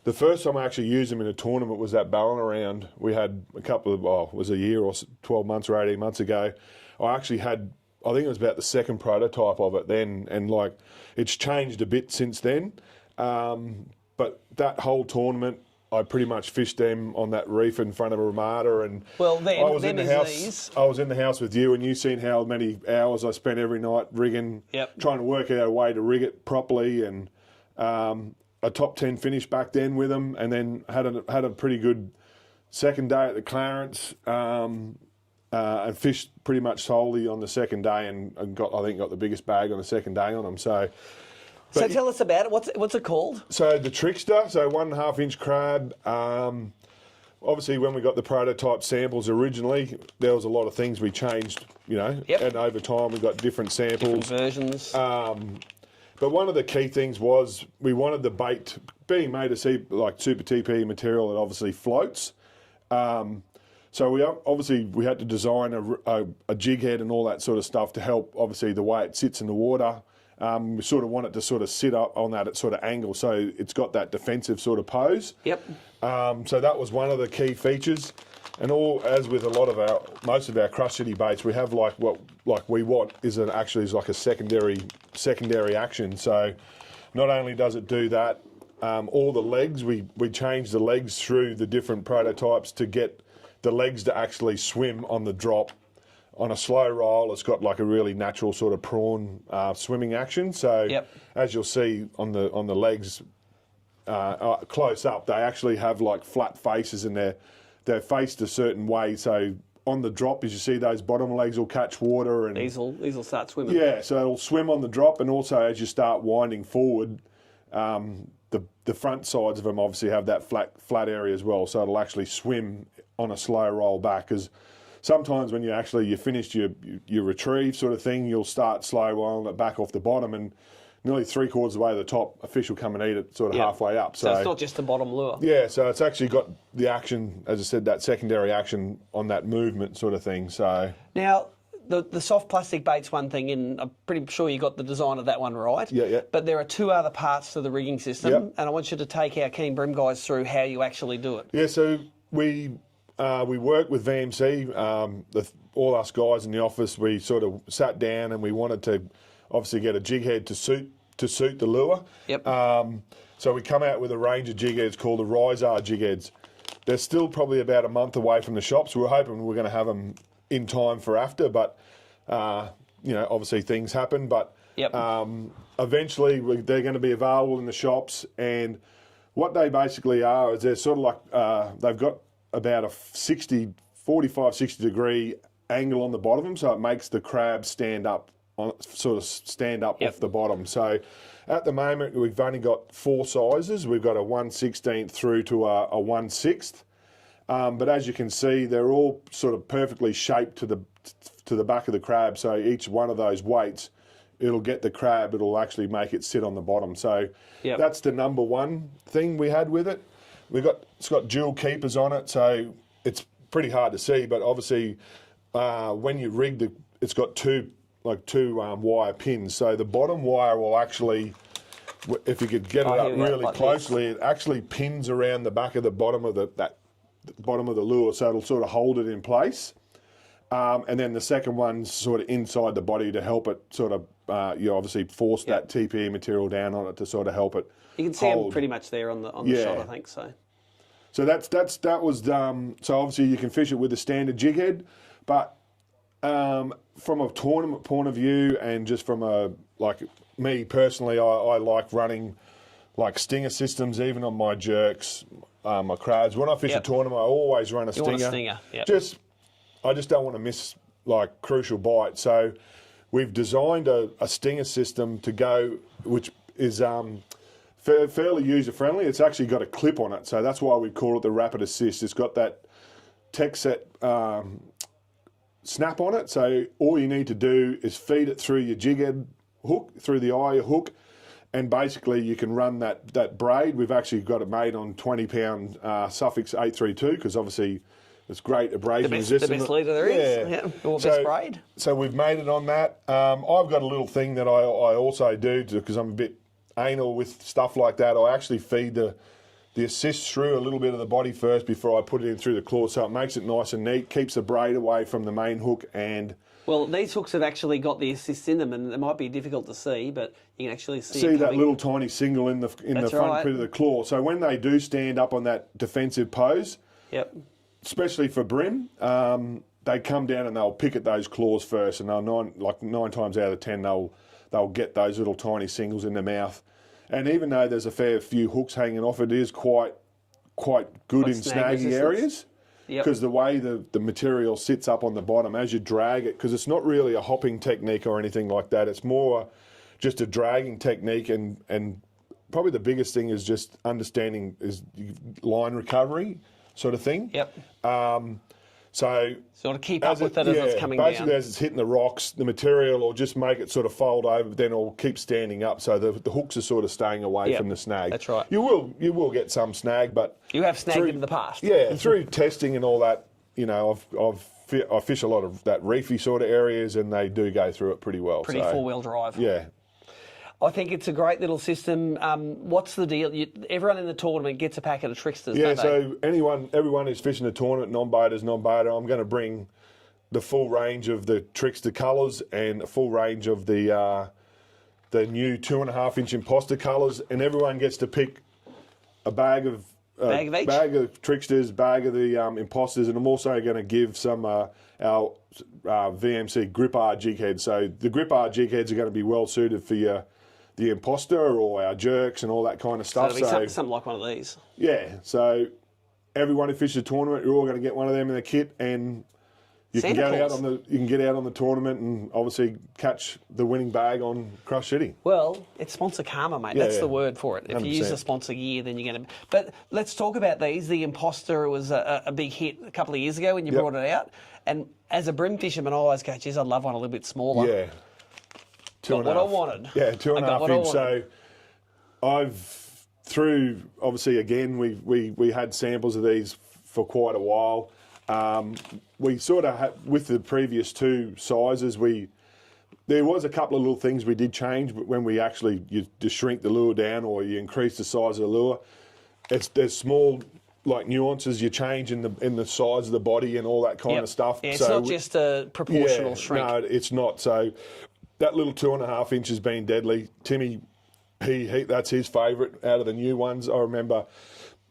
the first time I actually used them in a tournament was that Ballina round. We had a couple of, it was a year or 12 months or 18 months ago. I actually had, I think it was about the second prototype of it then, and like it's changed a bit since then. But that whole tournament, I pretty much fished them on that reef in front of a Ramada, and then, I was in the house. I was in the house with you, and you seen how many hours I spent every night rigging, trying to work out a way to rig it properly, and a top 10 finish back then with them, and then had a pretty good second day at the Clarence, and fished pretty much solely on the second day, and got the biggest bag on the second day on them. So tell us about it. What's it called? So the Trickster, 1.5 inch crab. Obviously, when we got the prototype samples originally, there was a lot of things we changed, and over time we got different samples. Different versions. But one of the key things was we wanted the bait being made of like super TPE material that obviously floats. So we had to design a jig head and all that sort of stuff to help obviously the way it sits in the water. We sort of want it to sort of sit up on that sort of angle, so it's got that defensive sort of pose. Yep. So that was one of the key features, and as with most of our Crush City baits, we have what we want is like a secondary action. So not only does it do that, all the legs we change the legs through the different prototypes to get the legs to actually swim on the drop. On a slow roll, it's got like a really natural sort of prawn swimming action. So as you'll see on the legs close up, they actually have like flat faces, and they're faced a certain way. So on the drop, as you see, those bottom legs will catch water, and these will start swimming. Yeah, so it'll swim on the drop, and also as you start winding forward, the front sides of them obviously have that flat area as well. So it'll actually swim on a slow roll back, because sometimes when you finished your retrieve sort of thing, you'll start slow rolling it back off the bottom, and nearly 3/4 of the way to the top, a fish will come and eat it sort of halfway up. So it's not just the bottom lure. Yeah, so it's actually got the action, as I said, that secondary action on that movement sort of thing. So now, the soft plastic bait's one thing, and I'm pretty sure you got the design of that one right. Yeah. But there are two other parts to the rigging system, and I want you to take our keen bream guys through how you actually do it. Yeah, so we work with VMC, all us guys in the office. We sort of sat down and we wanted to obviously get a jig head to suit the lure. Yep. So we come out with a range of jig heads called the Rizar jig heads. They're still probably about a month away from the shops. We're hoping we're going to have them in time for AFTA, but obviously things happen. But eventually they're going to be available in the shops, and what they basically are is they're sort of like they've got about a 45, 60 degree angle on the bottom of them, so it makes the crab stand up off the bottom. So at the moment we've only got 4 sizes. We've got a 1/16 through to a 1/6. But as you can see, they're all sort of perfectly shaped to the back of the crab. So each one of those weights, it'll get the crab. It'll actually make it sit on the bottom. So that's the number one thing we had with it. It's got dual keepers on it, so it's pretty hard to see. But obviously, when you rig it's got two wire pins. So the bottom wire will actually, if you could get it up really closely, it actually pins around the back of the bottom of the bottom of the lure, so it'll sort of hold it in place. And then the second one's sort of inside the body to help it sort of, you obviously force that TPE material down on it to sort of help it. You can see them pretty much there on the shot, I think so. So that was so obviously you can fish it with a standard jig head, but from a tournament point of view, and just from me personally, I like running like stinger systems even on my jerks, my crabs. When I fish a tournament, I always run a stinger. Want a stinger, I just don't want to miss like crucial bites. So we've designed a stinger system to go, which is fairly user friendly. It's actually got a clip on it, so that's why we call it the Rapid Assist. It's got that tech set snap on it, so all you need to do is feed it through your jig head hook, through the eye hook, and basically you can run that braid. We've actually got it made on 20-pound Suffix 832 because obviously it's great abrasion resistant. The best leader there is. Or best braid. So we've made it on that. I've got a little thing that I also do because I'm a bit anal with stuff like that. I actually feed the assist through a little bit of the body first before I put it in through the claw, so it makes it nice and neat, keeps the braid away from the main hook. And well, these hooks have actually got the assist in them, and it might be difficult to see, but you can actually see that little tiny single in the front bit of the claw. So when they do stand up on that defensive pose, especially for bream, they come down and they'll pick at those claws first, and they'll nine times out of 10 they'll get those little tiny singles in their mouth. And even though there's a fair few hooks hanging off, it is quite good in snaggy areas. Because the way the material sits up on the bottom as you drag it, because it's not really a hopping technique or anything like that. It's more just a dragging technique, and probably the biggest thing is just understanding is line recovery sort of thing. So sort of keep up with it as it's coming basically down. As it's hitting the rocks, the material will just make it sort of fold over, but then it'll keep standing up. So the hooks are sort of staying away from the snag. That's right. You will get some snag, but you have snagged it in the past. Yeah, through testing and all that, you know, I fish a lot of that reefy sort of areas, and they do go through it pretty well. Pretty four-wheel drive. Yeah. I think it's a great little system. What's the deal? Everyone in the tournament gets a packet of Tricksters, Yeah, don't they? so everyone who's fishing the tournament, non-baiters, non-baiter, I'm going to bring the full range of the Trickster colours and a full range of the new 2.5-inch imposter colours, and everyone gets to pick a bag of Tricksters, bag of the imposters, and I'm also going to give some our VMC Grip R jig heads. So the Grip R jig heads are going to be well suited for the imposter or our jerks and all that kind of stuff. So it'll be something like one of these. Yeah, so everyone who fishes a tournament, you're all going to get one of them in the kit, and you can get out on the tournament and obviously catch the winning bag on Crush City. Well, it's sponsor karma, mate. That's the word for it. If 100%. You use the sponsor gear, then you're going to... But let's talk about these. The Imposter was a big hit a couple of years ago when you brought it out. And as a bream fisherman, I always go, geez, I'd love one a little bit smaller. Yeah. Got what I wanted. Yeah, 2.5 inch. So obviously, again, we had samples of these for quite a while. We sort of had, with the previous two sizes, there was a couple of little things we did change, but when we actually you just shrink the lure down or you increase the size of the lure, there's small like nuances you change in the size of the body and all that kind of stuff. Yeah, it's not just a proportional shrink. No, it's not. So that little 2.5 inch has been deadly. Timmy, that's his favourite out of the new ones. I remember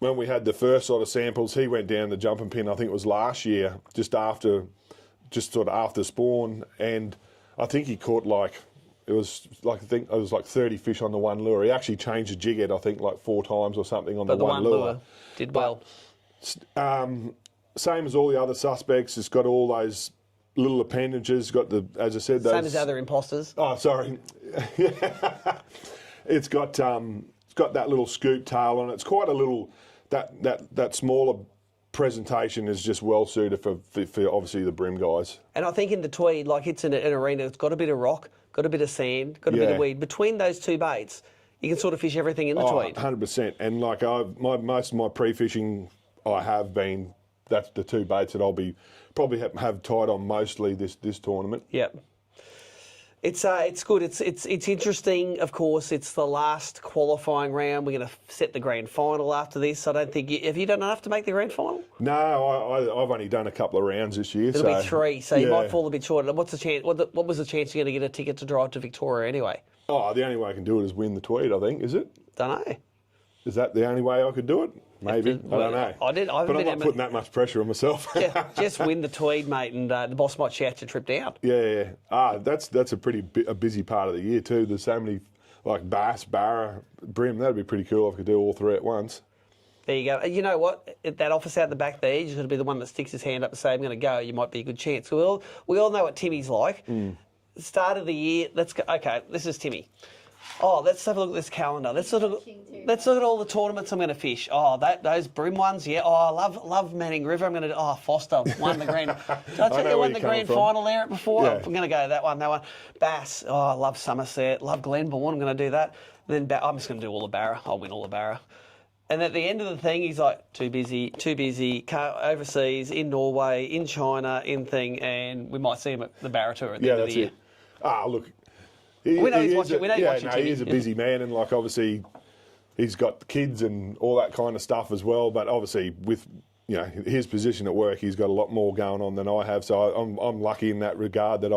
when we had the first sort of samples, he went down the jumping pin, I think it was last year, just sort of after spawn, and I think he caught I think it was like 30 fish on the one lure. He actually changed the jig head, I think, like 4 times or something on the one lure. Did well. Same as all the other suspects, it's got all those little appendages, got as I said, those... Same as other imposters. Oh, sorry. It's got that little scoop tail on it. It's quite a little... That smaller presentation is just well suited for obviously the bream guys. And I think in the Tweed, like it's an arena, it's got a bit of rock, got a bit of sand, got a bit of weed. Between those two baits, you can sort of fish everything in the Tweed. 100%. And like most of my pre-fishing, I have been that's the two baits that I'll be probably have tied on mostly this tournament. Yep. It's good. It's interesting. Of course, it's the last qualifying round. We're going to set the grand final after this. I don't think have you done enough to make the grand final? No, I've only done a couple of rounds this year. It'll be 3, so you might fall a bit short. What's the chance? What was the chance you're going to get a ticket to drive to Victoria anyway? Oh, the only way I can do it is win the Tweed, I think. Is it? Don't know. Is that the only way I could do it? Maybe. I don't know. But I'm not putting that much pressure on myself. Just win the Tweed, mate, and the boss might shout your trip down. Yeah. That's a pretty busy part of the year too. There's so many, like Bass, Barra, BREAM. That'd be pretty cool if I could do all 3 at once. There you go. You know what? That office out the back there, you're going to be the one that sticks his hand up and say, I'm going to go. You might be a good chance. We all know what Timmy's like. Start of the year, let's go. Okay, this is Timmy. Oh, let's have a look at this calendar. Let's look at all the tournaments I'm going to fish. Oh, those BREAM ones, yeah. Oh, I love Manning River. I'm going to. Foster won the grand. Did I tell you won the grand final there before? Yeah. I'm going to go that one. Bass. Oh, I love Somerset. Love Glenbourne. I'm going to do that. Then I'm just going to do all the Barra. I'll win all the Barra. And at the end of the thing, he's like, too busy, overseas, in Norway, in China, in thing, and we might see him at the Barra Tour at the end of the year. Look. We know he's watching. We know he's watching. He is a busy man, and like obviously, he's got kids and all that kind of stuff as well. But obviously, with his position at work, he's got a lot more going on than I have. So I'm lucky in that regard that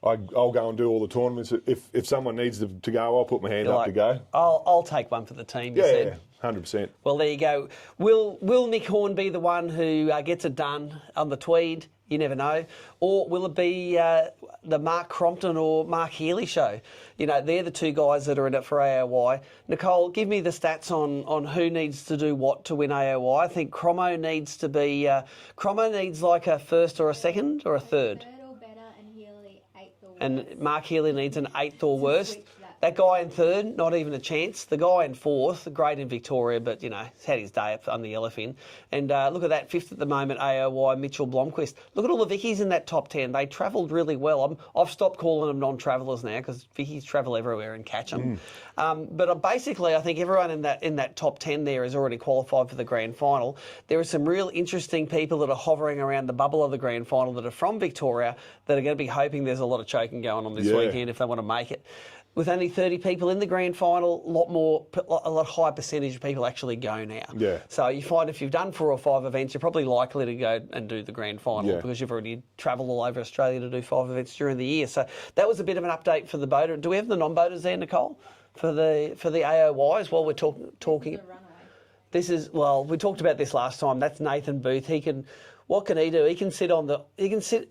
I'll go and do all the tournaments. If someone needs to go, I'll put my hand up to go. I'll take one for the team. You said. 100%. Well, there you go. Will Mick Horn be the one who gets it done on the Tweed? You never know. Or will it be the Mark Crompton or Mark Healy show? They're the two guys that are in it for AOY. Nicole, give me the stats on who needs to do what to win AOY. I think Cromo needs to be... Cromo needs like a first or a second or a third. Third or better, and Healy 8th or worse. And Mark Healy needs an 8th or worse. That guy in 3rd, not even a chance. The guy in 4th, great in Victoria, but, he's had his day up on the Yellowfin. And look at that, 5th at the moment, AOY, Mitchell Blomqvist. Look at all the Vickies in that top 10. They travelled really well. I've stopped calling them non-travellers now because Vickies travel everywhere and catch them. But basically, I think everyone in that top 10 there is already qualified for the grand final. There are some real interesting people that are hovering around the bubble of the grand final that are from Victoria that are going to be hoping there's a lot of choking going on this weekend if they want to make it. With only 30 people in the grand final, a lot higher percentage of people actually go now. Yeah. So you find if you've done 4 or 5 events, you're probably likely to go and do the grand final because you've already travelled all over Australia to do 5 events during the year. So that was a bit of an update for the boater. Do we have the non-boaters there, Nicole, for the AOYs while we're talking? We talked about this last time. That's Nathan Booth. What can he do? He can sit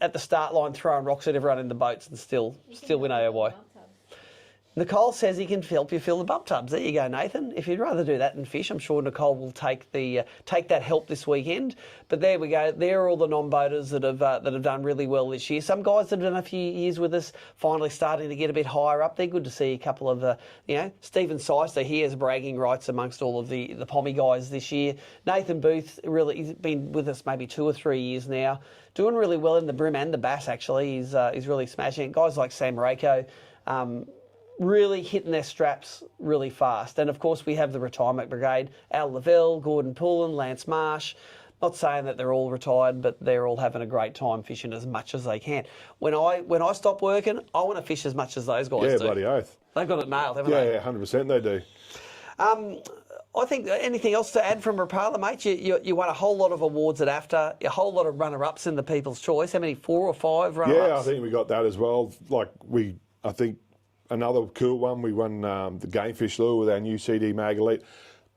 at the start line throwing rocks at everyone in the boats and still win AOY. Nicole says he can help you fill the bump tubs. There you go, Nathan. If you'd rather do that than fish, I'm sure Nicole will take that help this weekend. But there we go. There are all the non-boaters that have done really well this year. Some guys that have done a few years with us finally starting to get a bit higher up. They're good to see a couple of Stephen Seister. He has bragging rights amongst all of the Pommy guys this year. Nathan Booth, he's been with us maybe 2 or 3 years now, doing really well in the BREAM and the Bass. Actually, he's really smashing it. Guys like Sam Rako. Really hitting their straps really fast. And, of course, we have the retirement brigade, Al Lavelle, Gordon Pullen, Lance Marsh. Not saying that they're all retired, but they're all having a great time fishing as much as they can. When I stop working, I want to fish as much as those guys do. Yeah, bloody oath. They've got it nailed, haven't they? Yeah, 100% they do. I think anything else to add from Rapala, mate? You won a whole lot of awards at AFTA, a whole lot of runner-ups in the People's Choice. How many, 4 or 5 runner-ups? Yeah, I think we got that as well. I think another cool one, we won the Game Fish Lure with our new CD Mag Elite.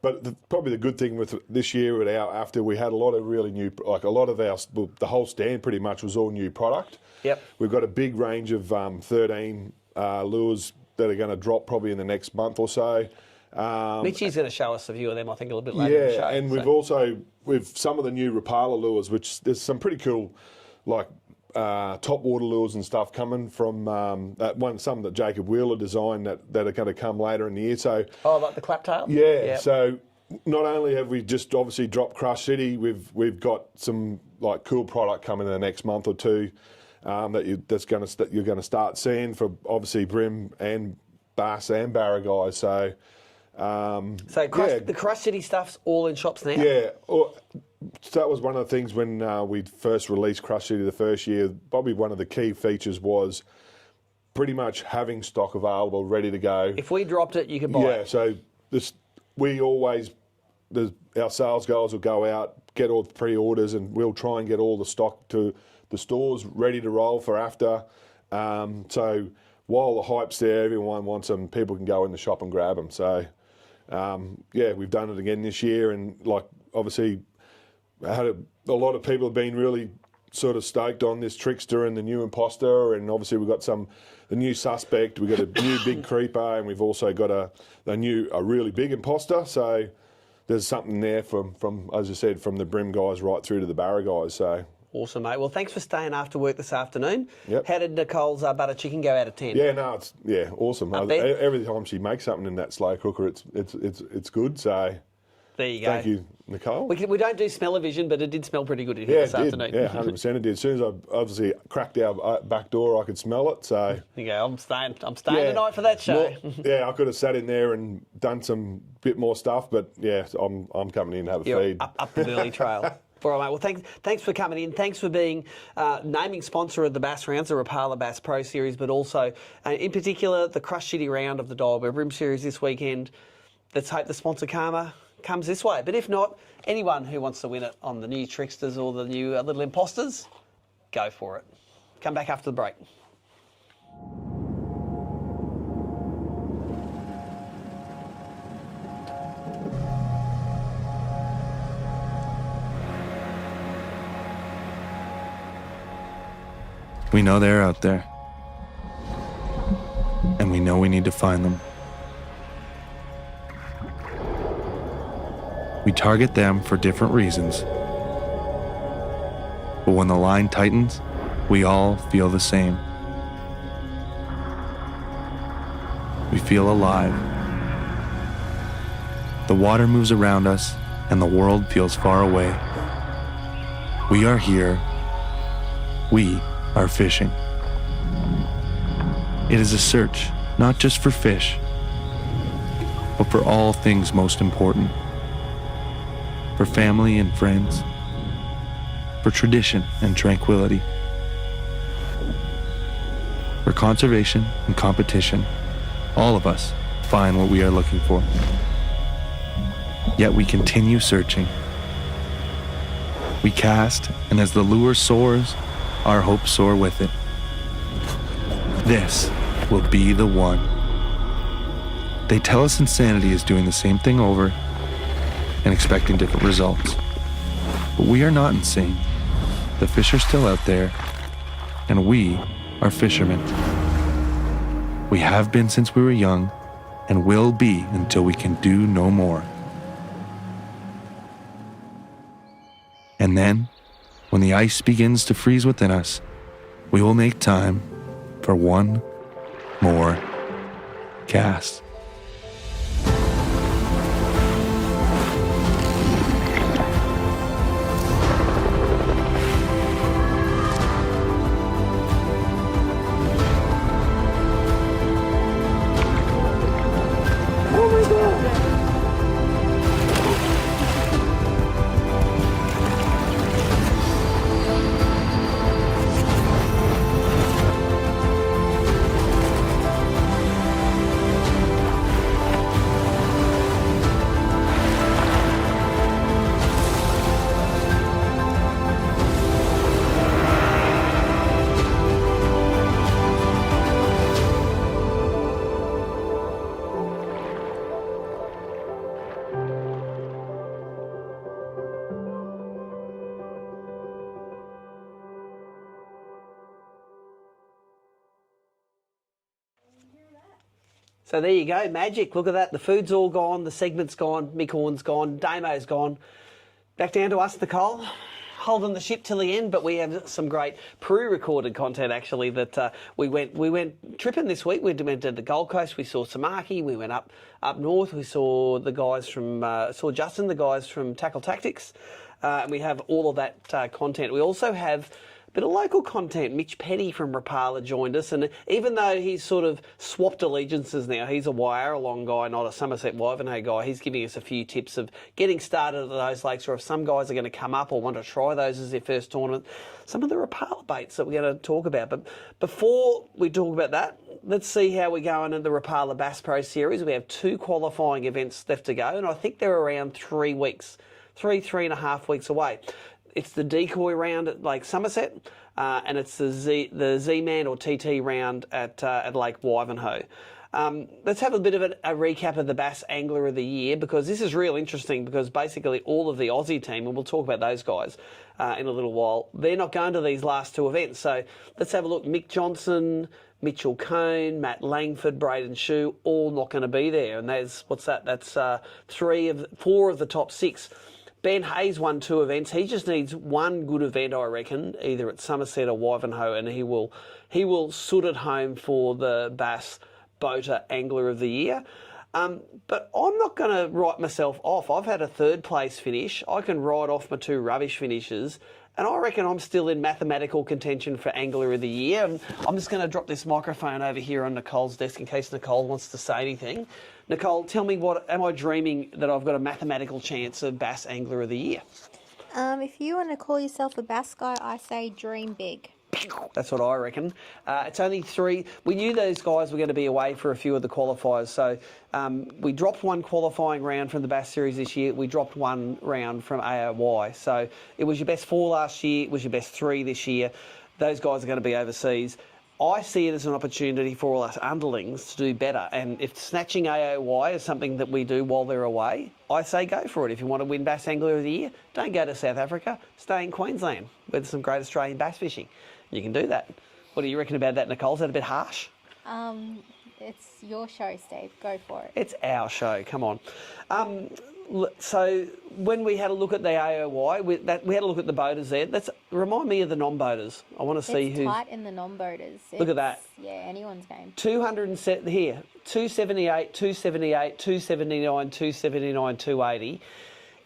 But probably the good thing with this year at our AFTA, we had a lot of really new, the whole stand pretty much was all new product. Yep. We've got a big range of 13 lures that are going to drop probably in the next month or so. Mitchie's going to show us a few of them, I think, a little bit later in the show. And we've also, with some of the new Rapala lures, which there's some pretty cool, top water lures and stuff coming from some that Jacob Wheeler designed that are going to come later in the year. So like the claptail? Yeah. Yep. So not only have we just obviously dropped Crush City, we've got some cool product coming in the next month or two that you're going to start seeing for obviously BREAM and Bass and Barra guys. So So the Crush City stuff's all in shops now? Yeah. So that was one of the things when we first released Crush City the first year. Probably one of the key features was pretty much having stock available, ready to go. If we dropped it, you could buy it. Yeah, so our sales guys will go out, get all the pre-orders, and we'll try and get all the stock to the stores ready to roll for AFTA. So while the hype's there, everyone wants them, people can go in the shop and grab them. So, we've done it again this year, and obviously a lot of people have been really sort of stoked on this Trickster and the new Imposter, and obviously we've got the new Suspect, we've got a new big Creeper, and we've also got a really big Imposter. So there's something there from as I said, from the BREAM guys right through to the Barra guys. So awesome, mate. Well, thanks for staying after work this afternoon. Yep. How did Nicole's butter chicken go out of 10? Yeah, no, it's awesome. Every time she makes something in that slow cooker, it's good. So there you go. Thank you, Nicole. We don't do smell-o-vision, but it did smell pretty good in here this afternoon. Yeah, 100% it did. As soon as I obviously cracked our back door, I could smell it. So you go, I'm staying tonight for that show. Well, I could have sat in there and done some bit more stuff, but yeah, I'm coming in to have a feed. Up the Burley Trail. All right, mate. Well, thanks for coming in. Thanks for being naming sponsor of the Bass Rounds, the Rapala Bass Pro Series, but also, in particular, the Crush City round of the Daiwa BREAM Series this weekend. Let's hope the sponsor karma comes this way. But if not, anyone who wants to win it on the new Tricksters or the new Little Imposters, go for it. Come back after the break. We know they're out there, and we know we need to find them. We target them for different reasons, but when the line tightens, we all feel the same. We feel alive. The water moves around us, and the world feels far away. We are here. We are fishing. It is a search, not just for fish, but for all things most important. For family and friends, for tradition and tranquility, for conservation and competition. All of us find what we are looking for. Yet we continue searching. We cast, and as the lure soars, our hopes soar with it. This will be the one. They tell us insanity is doing the same thing over and expecting different results. But we are not insane. The fish are still out there, and we are fishermen. We have been since we were young, and will be until we can do no more. And then, when the ice begins to freeze within us, we will make time for one more cast. So there you go, magic. Look at that. The food's all gone, the segment's gone, Mick Horn's gone, Damo's gone. Back down to us, Nicole, holding the ship till the end. But we have some great pre-recorded content actually that we went tripping this week. We went to the Gold Coast. We saw Samaki. We went up north. We saw the guys from the guys from Tackle Tactics, and we have all of that content. We also have Bit of local content. Mitch Petty from Rapala joined us, and even though he's sort of swapped allegiances now, he's a Wyaralong guy, not a Somerset Wivenhoe guy. He's giving us a few tips of getting started at those lakes, or if some guys are going to come up or want to try those as their first tournament. Some of the Rapala baits that we're going to talk about. But before we talk about that, let's see how we're going in the Rapala Bass Pro Series. We have 2 qualifying events left to go, and I think they're around 3 weeks, 3.5 weeks away. It's the decoy round at Lake Somerset, and it's the Z-Man or TT round at Lake Wivenhoe. Let's have a bit of a recap of the Bass Angler of the Year, because this is real interesting, because basically all of the Aussie team, and we'll talk about those guys in a little while, they're not going to these last 2 events. So let's have a look. Mick Johnson, Mitchell Cone, Matt Langford, Braden Shue, all not going to be there. And there's, what's that? That's 4 of the top 6. Ben Hayes won 2 events. He just needs one good event, I reckon, either at Somerset or Wivenhoe, and he will soot it home for the Bass Boater Angler of the Year. But I'm not going to write myself off. I've had a 3rd place finish. I can write off my 2 rubbish finishes, and I reckon I'm still in mathematical contention for Angler of the Year. And I'm just going to drop this microphone over here on Nicole's desk in case Nicole wants to say anything. Nicole, tell me, am I dreaming that I've got a mathematical chance of Bass Angler of the Year? If you want to call yourself a bass guy, I say dream big. That's what I reckon. It's only 3. We knew those guys were going to be away for a few of the qualifiers, so we dropped 1 qualifying round from the Bass Series this year. We dropped 1 round from AOY. So it was your best 4 last year. It was your best 3 this year. Those guys are going to be overseas. I see it as an opportunity for all us underlings to do better. And if snatching AOY is something that we do while they're away, I say go for it. If you want to win Bass Angler of the Year, don't go to South Africa. Stay in Queensland, where there's some great Australian bass fishing. You can do that. What do you reckon about that, Nicole? Is that a bit harsh? It's your show, Steve. Go for it. It's our show. Come on. So when we had a look at the AOY, we had a look at the boaters there. Remind me of the non-boaters. I want to see who's... It's tight in the non-boaters. Look at that. Yeah, anyone's game. 278, 278, 279, 279, 280.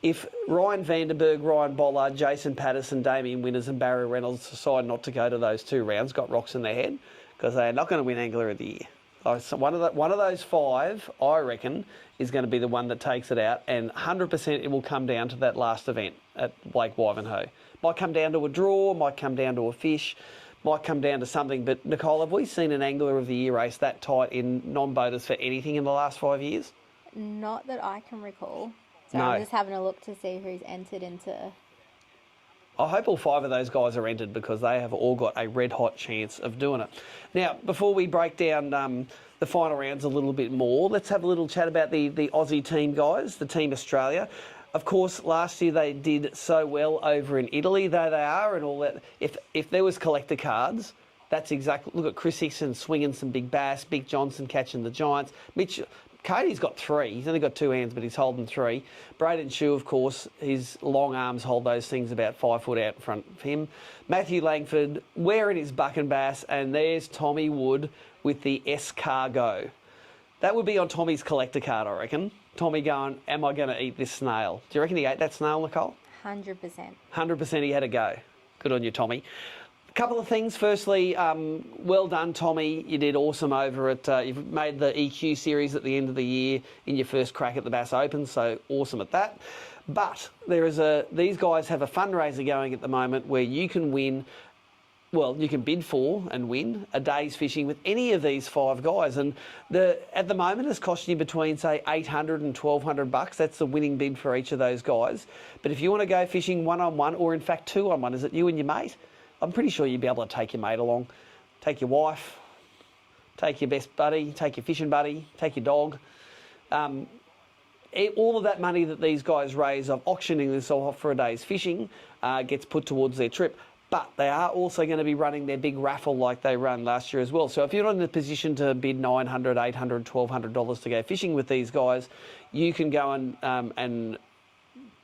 If Ryan Vandenberg, Ryan Bollard, Jason Patterson, Damien Winters and Barry Reynolds decide not to go to those 2 rounds, got rocks in their head, because they are not going to win Angler of the Year. So one of those 5, I reckon, is going to be the one that takes it out, and 100% it will come down to that last event at Lake Wivenhoe. Might come down to a draw, might come down to a fish, might come down to something. But Nicole, have we seen an Angler of the Year race that tight in non-boaters for anything in the last 5 years? Not that I can recall. So No. I'm just having a look to see who's entered into... I hope all 5 of those guys are entered, because they have all got a red-hot chance of doing it. Now, before we break down the final rounds a little bit more, let's have a little chat about the Aussie team guys, the Team Australia. Of course, last year they did so well over in Italy, though they are and all that. If there was collector cards, that's exactly... Look at Chris Hickson swinging some big bass, Mick Johnson catching the giants. Cody's got 3. He's only got 2 hands, but he's holding 3. Braden Shue, of course, his long arms hold those things about 5 foot out in front of him. Matthew Langford wearing his buck and bass, and there's Tommy Wood with the Escargot. That would be on Tommy's collector card, I reckon. Tommy going, am I going to eat this snail? Do you reckon he ate that snail, Nicole? 100%. 100% he had a go. Good on you, Tommy. Couple of things. Firstly, well done, Tommy. You did awesome over at... you've made the EQ series at the end of the year in your first crack at the Bass Open, so awesome at that. But these guys have a fundraiser going at the moment where you can win... Well, you can bid for and win a day's fishing with any of these 5 guys. And at the moment, it's costing you between, say, $800 and $1,200. That's the winning bid for each of those guys. But if you want to go fishing 1-on-1, or in fact 2-on-1, is it you and your mate? I'm pretty sure you'd be able to take your mate along, take your wife, take your best buddy, take your fishing buddy, take your dog. All of that money that these guys raise of auctioning this off for a day's fishing gets put towards their trip. But they are also going to be running their big raffle like they ran last year as well. So if you're not in the position to bid $900, $800, $1,200 to go fishing with these guys, you can go and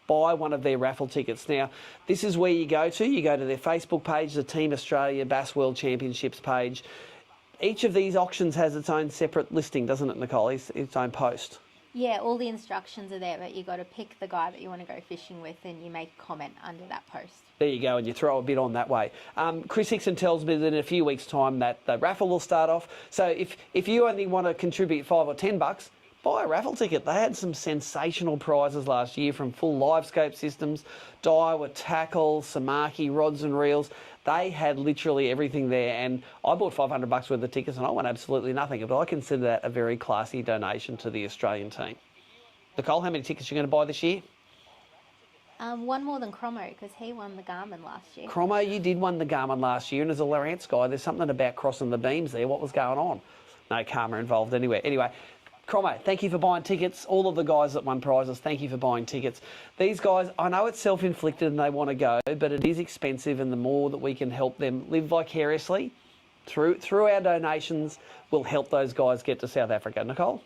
buy one of their raffle tickets. Now, this is where you go to. You go to their Facebook page, the Team Australia Bass World Championships page. Each of these auctions has its own separate listing, doesn't it, Nicole? Its own post. Yeah, all the instructions are there, but you got to pick the guy that you want to go fishing with, and you make a comment under that post. There you go, and you throw a bit on that way. Chris Hickson tells me that in a few weeks' time that the raffle will start off. So if you only want to contribute $5 or $10, buy a raffle ticket. They had some sensational prizes last year from full live scope systems, Daiwa tackle, Samaki rods and reels. They had literally everything there, and I bought $500 worth of tickets and I won absolutely nothing. But I consider that a very classy donation to the Australian team. Nicole, how many tickets are you going to buy this year? One more than Cromo, because he won the Garmin last year. Cromo, you did win the Garmin last year, and as a Lawrence guy, there's something about crossing the beams there. What was going on? No karma involved anywhere. Anyway, Cromo, thank you for buying tickets. All of the guys that won prizes, thank you for buying tickets. These guys, I know it's self-inflicted and they want to go, but it is expensive, and the more that we can help them live vicariously through our donations will help those guys get to South Africa. Nicole,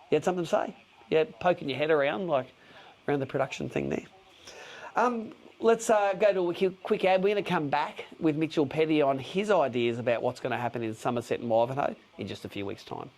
you had something to say? Yeah, poking your head around the production thing there. Let's go to a quick ad. We're going to come back with Mitchell Petty on his ideas about what's going to happen in Somerset and Ivanhoe in just a few weeks' time.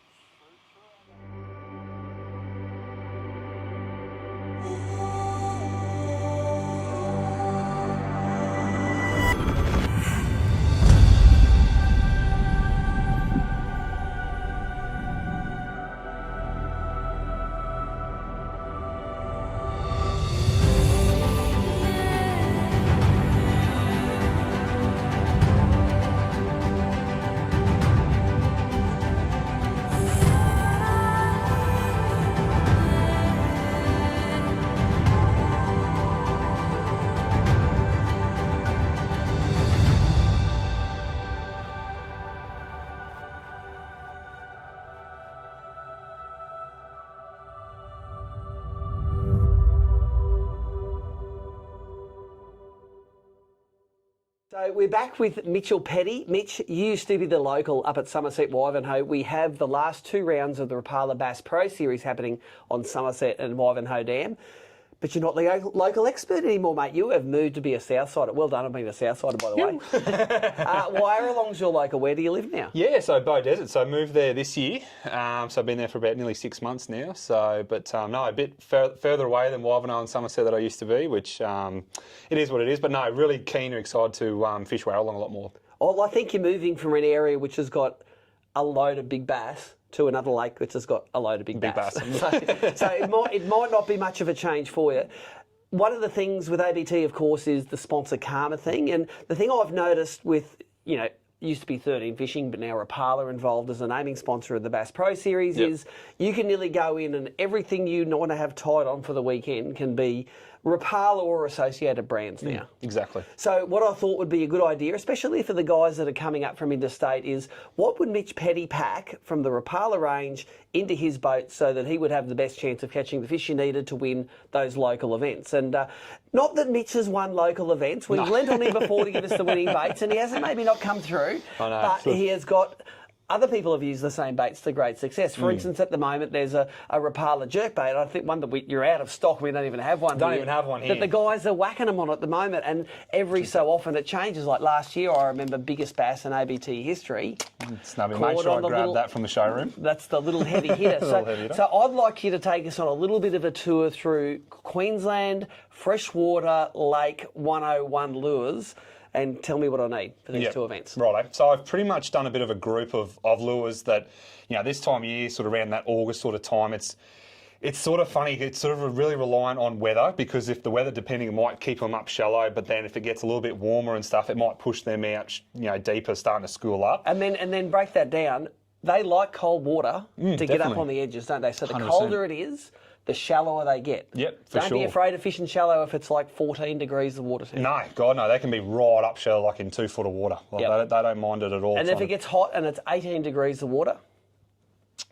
So we're back with Mitchell Petty. Mitch, you used to be the local up at Somerset Ivanhoe. We have the last 2 rounds of the Rapala Bass Pro Series happening on Somerset and Ivanhoe Dam. But you're not the local expert anymore, mate. You have moved to be a Southsider. Well done on being a Southsider, by the way. Warralong's your local. Where do you live now? Yeah, so Bow Desert. So I moved there this year. So I've been there for about nearly 6 months now. So, but no, a bit further away than Ivanhoe and Somerset that I used to be, which it is what it is. But no, really keen and excited to fish Warralong a lot more. Well, I think you're moving from an area which has got a load of big bass to another lake which has got a load of big bass. so it might not be much of a change for you. One of the things with ABT, of course, is the sponsor karma thing. And the thing I've noticed with, used to be 13 Fishing, but now Rapala involved as a naming sponsor of the Bass Pro Series is you can nearly go in and everything you want to have tied on for the weekend can be Rapala or associated brands now. Exactly. So what I thought would be a good idea, especially for the guys that are coming up from interstate, is what would Mitch Petty pack from the Rapala range into his boat so that he would have the best chance of catching the fish he needed to win those local events. And not that Mitch has won local events. We've lent on him before to give us the winning baits, and he hasn't maybe not come through. I know. But he has got... Other people have used the same baits to great success. For instance, at the moment, there's a Rapala jerkbait. I think one that you're out of stock. We don't even have one. Don't even have one here. That the guys are whacking them on at the moment, and every so often it changes. Like last year, I remember biggest bass in ABT history. Snubby, make sure I grab that from the showroom. That's the little heavy hitter. So I'd like you to take us on a little bit of a tour through Queensland freshwater lake 101 lures. And tell me what I need for these 2 events. Right. So I've pretty much done a bit of a group of lures that, this time of year, sort of around that August sort of time, it's sort of funny. It's sort of really reliant on weather, because if the weather, depending, it might keep them up shallow, but then if it gets a little bit warmer and stuff, it might push them out, deeper, starting to school up. And then break that down. They like cold water to get up on the edges, don't they? So the 100%. colder it is, the shallower they get. Yep, for Don't sure. be afraid of fishing shallow if it's like 14 degrees of water temperature. No, God, no. They can be right up shallow, like in 2 foot of water. Like they don't mind it at all. And if it gets hot and it's 18 degrees of water,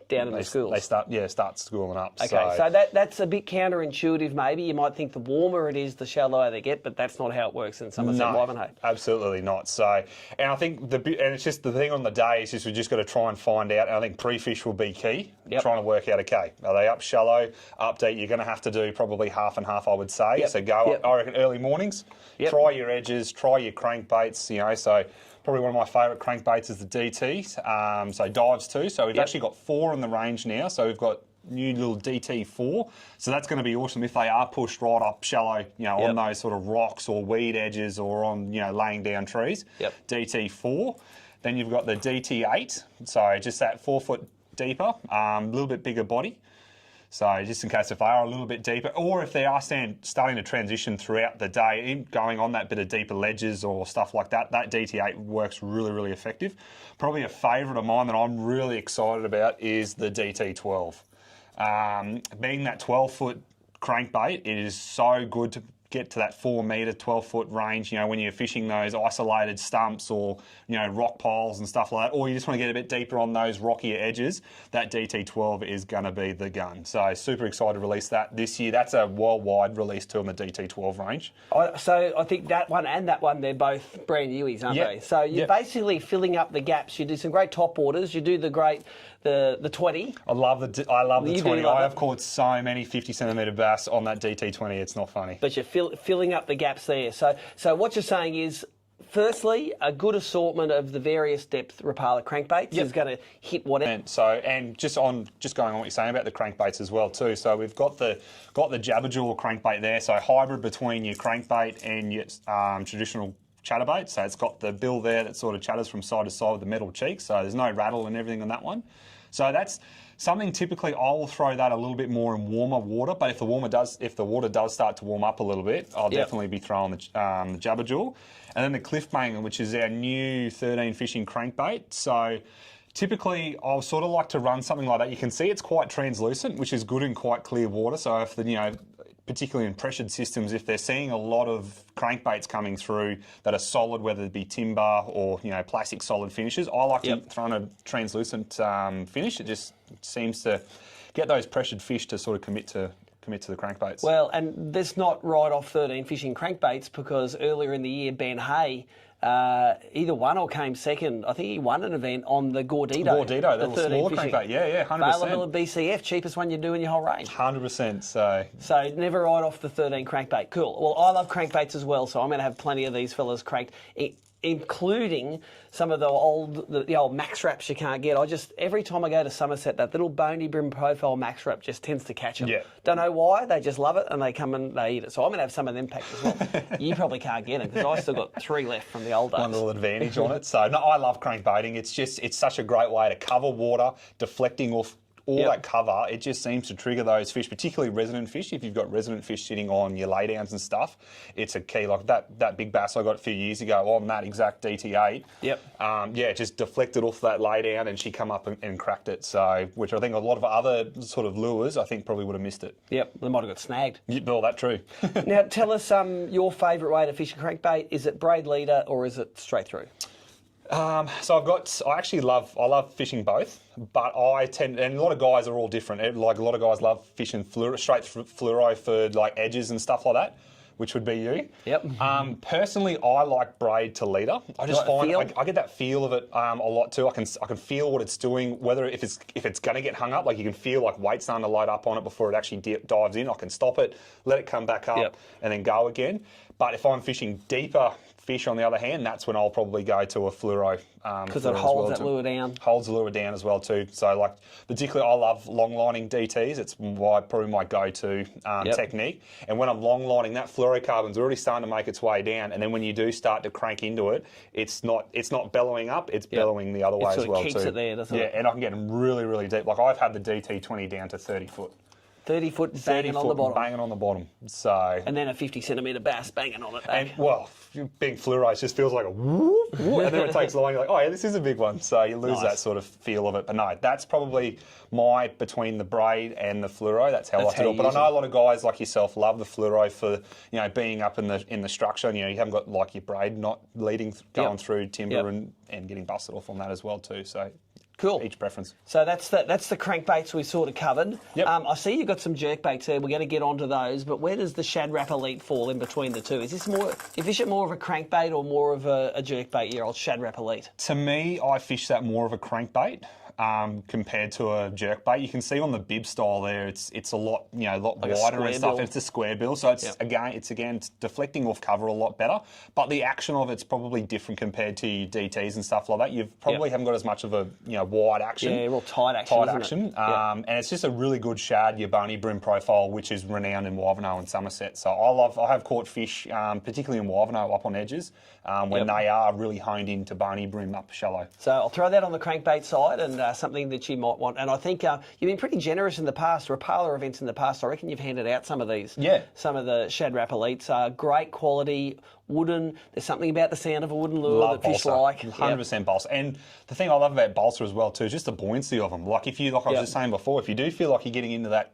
down in the schools. They start schooling up. Okay, so that's a bit counterintuitive maybe. You might think the warmer it is, the shallower they get, but that's not how it works in Somerset and Ivanhoe. Absolutely not. So, and I think it's just the thing on the day is just we just got to try and find out. And I think pre-fish will be key. Trying to work out, okay, are they up shallow, up deep? You're going to have to do probably half and half, I would say. So go, I reckon, early mornings. Try your edges, try your crankbaits. So probably one of my favourite crankbaits is the DT. So dives too. So we've actually got 4 in the range now. So we've got new little DT4. So that's going to be awesome if they are pushed right up shallow, on those sort of rocks or weed edges or on, laying down trees. DT4. Then you've got the DT8. So just that 4 foot deeper, a little bit bigger body. So just in case if they are a little bit deeper, or if they are starting to transition throughout the day, going on that bit of deeper ledges or stuff like that, that DT8 works really, really effective. Probably a favourite of mine that I'm really excited about is the DT12. Being that 12-foot crankbait, it is so good to get to that 4 metre, 12-foot range, when you're fishing those isolated stumps or, rock piles and stuff like that, or you just want to get a bit deeper on those rockier edges, that DT12 is going to be the gun. So super excited to release that this year. That's a worldwide release too on the DT12 range. So I think that one and that one, they're both brand newies, aren't they? So you're basically filling up the gaps. You do some great top waters. You do the 20. I love the 20. I have caught so many 50 centimetre bass on that DT20. It's not funny. But you're filling up the gaps there. So what you're saying is, firstly, a good assortment of the various depth Rapala crankbaits is going to hit whatever. And just going on what you're saying about the crankbaits as well too. So we've got the Jabberjaw crankbait there. So hybrid between your crankbait and your traditional chatterbait. So it's got the bill there that sort of chatters from side to side with the metal cheeks. So there's no rattle and everything on that one. So that's something typically I will throw that a little bit more in warmer water. But if the water does start to warm up a little bit, I'll definitely be throwing the Jabberjaw. And then the Cliffbanger, which is our new 13 fishing crankbait. So typically, I'll sort of like to run something like that. You can see it's quite translucent, which is good in quite clear water. So if particularly in pressured systems, if they're seeing a lot of crankbaits coming through that are solid, whether it be timber or plastic solid finishes, I like to throw in a translucent finish. It just seems to get those pressured fish to sort of commit to the crankbaits. Well, and that's not right off 13 fishing crankbaits, because earlier in the year, Ben Hay either won or came second. I think he won an event on the Gordito. The little smaller crankbait, 100%. Available at BCF, cheapest one you do in your whole range. 100%. So never right off the 13 crankbait. Cool. Well, I love crankbaits as well, so I'm going to have plenty of these fellas cranked, including some of the old max wraps you can't get. Every time I go to Somerset, that little bony brim profile max wrap just tends to catch them. Don't know why, they just love it and they come and they eat it. So I'm going to have some of them packed as well. You probably can't get them because I still got 3 left from the old days. One little advantage on it. So no, I love crankbaiting. It's such a great way to cover water, deflecting off all that cover. It just seems to trigger those fish, particularly resident fish. If you've got resident fish sitting on your laydowns and stuff, it's a key. Like that big bass I got a few years ago on that exact DT8. It just deflected off that laydown and she come up and cracked it. So, which I think a lot of other sort of lures, I think probably would have missed it. Yep, they might have got snagged. Well, that's true. Now, tell us your favourite way to fish a crankbait. Is it braid leader or is it straight through? So I love fishing both, but and a lot of guys are all different. Like a lot of guys love fishing straight fluoro for like edges and stuff like that, which would be you. Personally, I like braid to leader. I just find I get that feel of it a lot too. I can feel what it's doing, whether if it's going to get hung up, like you can feel like weight starting to load up on it before it actually dives in. I can stop it, let it come back up, and then go again. But if I'm fishing deeper fish, on the other hand, that's when I'll probably go to a fluoro. Because it holds that lure down. Holds the lure down as well too. So like particularly I love long lining DTs. It's probably my go-to technique. And when I'm long lining, that fluorocarbon's already starting to make its way down. And then when you do start to crank into it, it's not bellowing up, it's bellowing the other way as well too. It keeps it there, doesn't it? Yeah, and I can get them really, really deep. Like I've had the DT20 down to 30 foot. 30 foot banging on the bottom. Banging on the bottom. So. And then a 50 centimetre bass banging on it. And well, big fluoro just feels like a whoop, whoop, and then it takes long. You're like, oh yeah, this is a big one. So you lose that sort of feel of it. But no, that's probably between the braid and the fluoro. That's how I do it. But I know a lot of guys like yourself love the fluoro for being up in the structure. And, you haven't got like your braid not going through timber and getting busted off on that as well too. So. Cool. Each preference. So that's the crankbaits we sort of covered. I see you've got some jerkbaits there. We're going to get onto those, but where does the Shad Wrap Elite fall in between the two? Is this more of a crankbait or more of a jerkbait, your old Shad Wrap Elite? To me, I fish that more of a crankbait. compared to a jerkbait. You can see on the bib style there, it's a lot Like a wider square and stuff. bill. It's a square bill, so it's it's deflecting off cover a lot better. But the action of it's probably different compared to your DTs and stuff like that. You probably haven't got as much of a wide action. Yeah, real tight action. Tight isn't action, it? Yeah. and it's just a really good shad Yaboni bream profile, which is renowned in Wivenhoe and Somerset. So I have caught fish, particularly in Wivenhoe, up on edges when they are really honed into bony bream up shallow. So I'll throw that on the crankbait side and something that you might want. And I think you've been pretty generous in the past, Rapala events in the past. I reckon you've handed out some of these. Yeah. Some of the Shad Rap Elites are great quality, wooden. There's something about the sound of a wooden lure Love that fish balsa. like. 100% balsa. And the thing I love about balsa as well too is just the buoyancy of them. Like I was just saying before, if you do feel like you're getting into that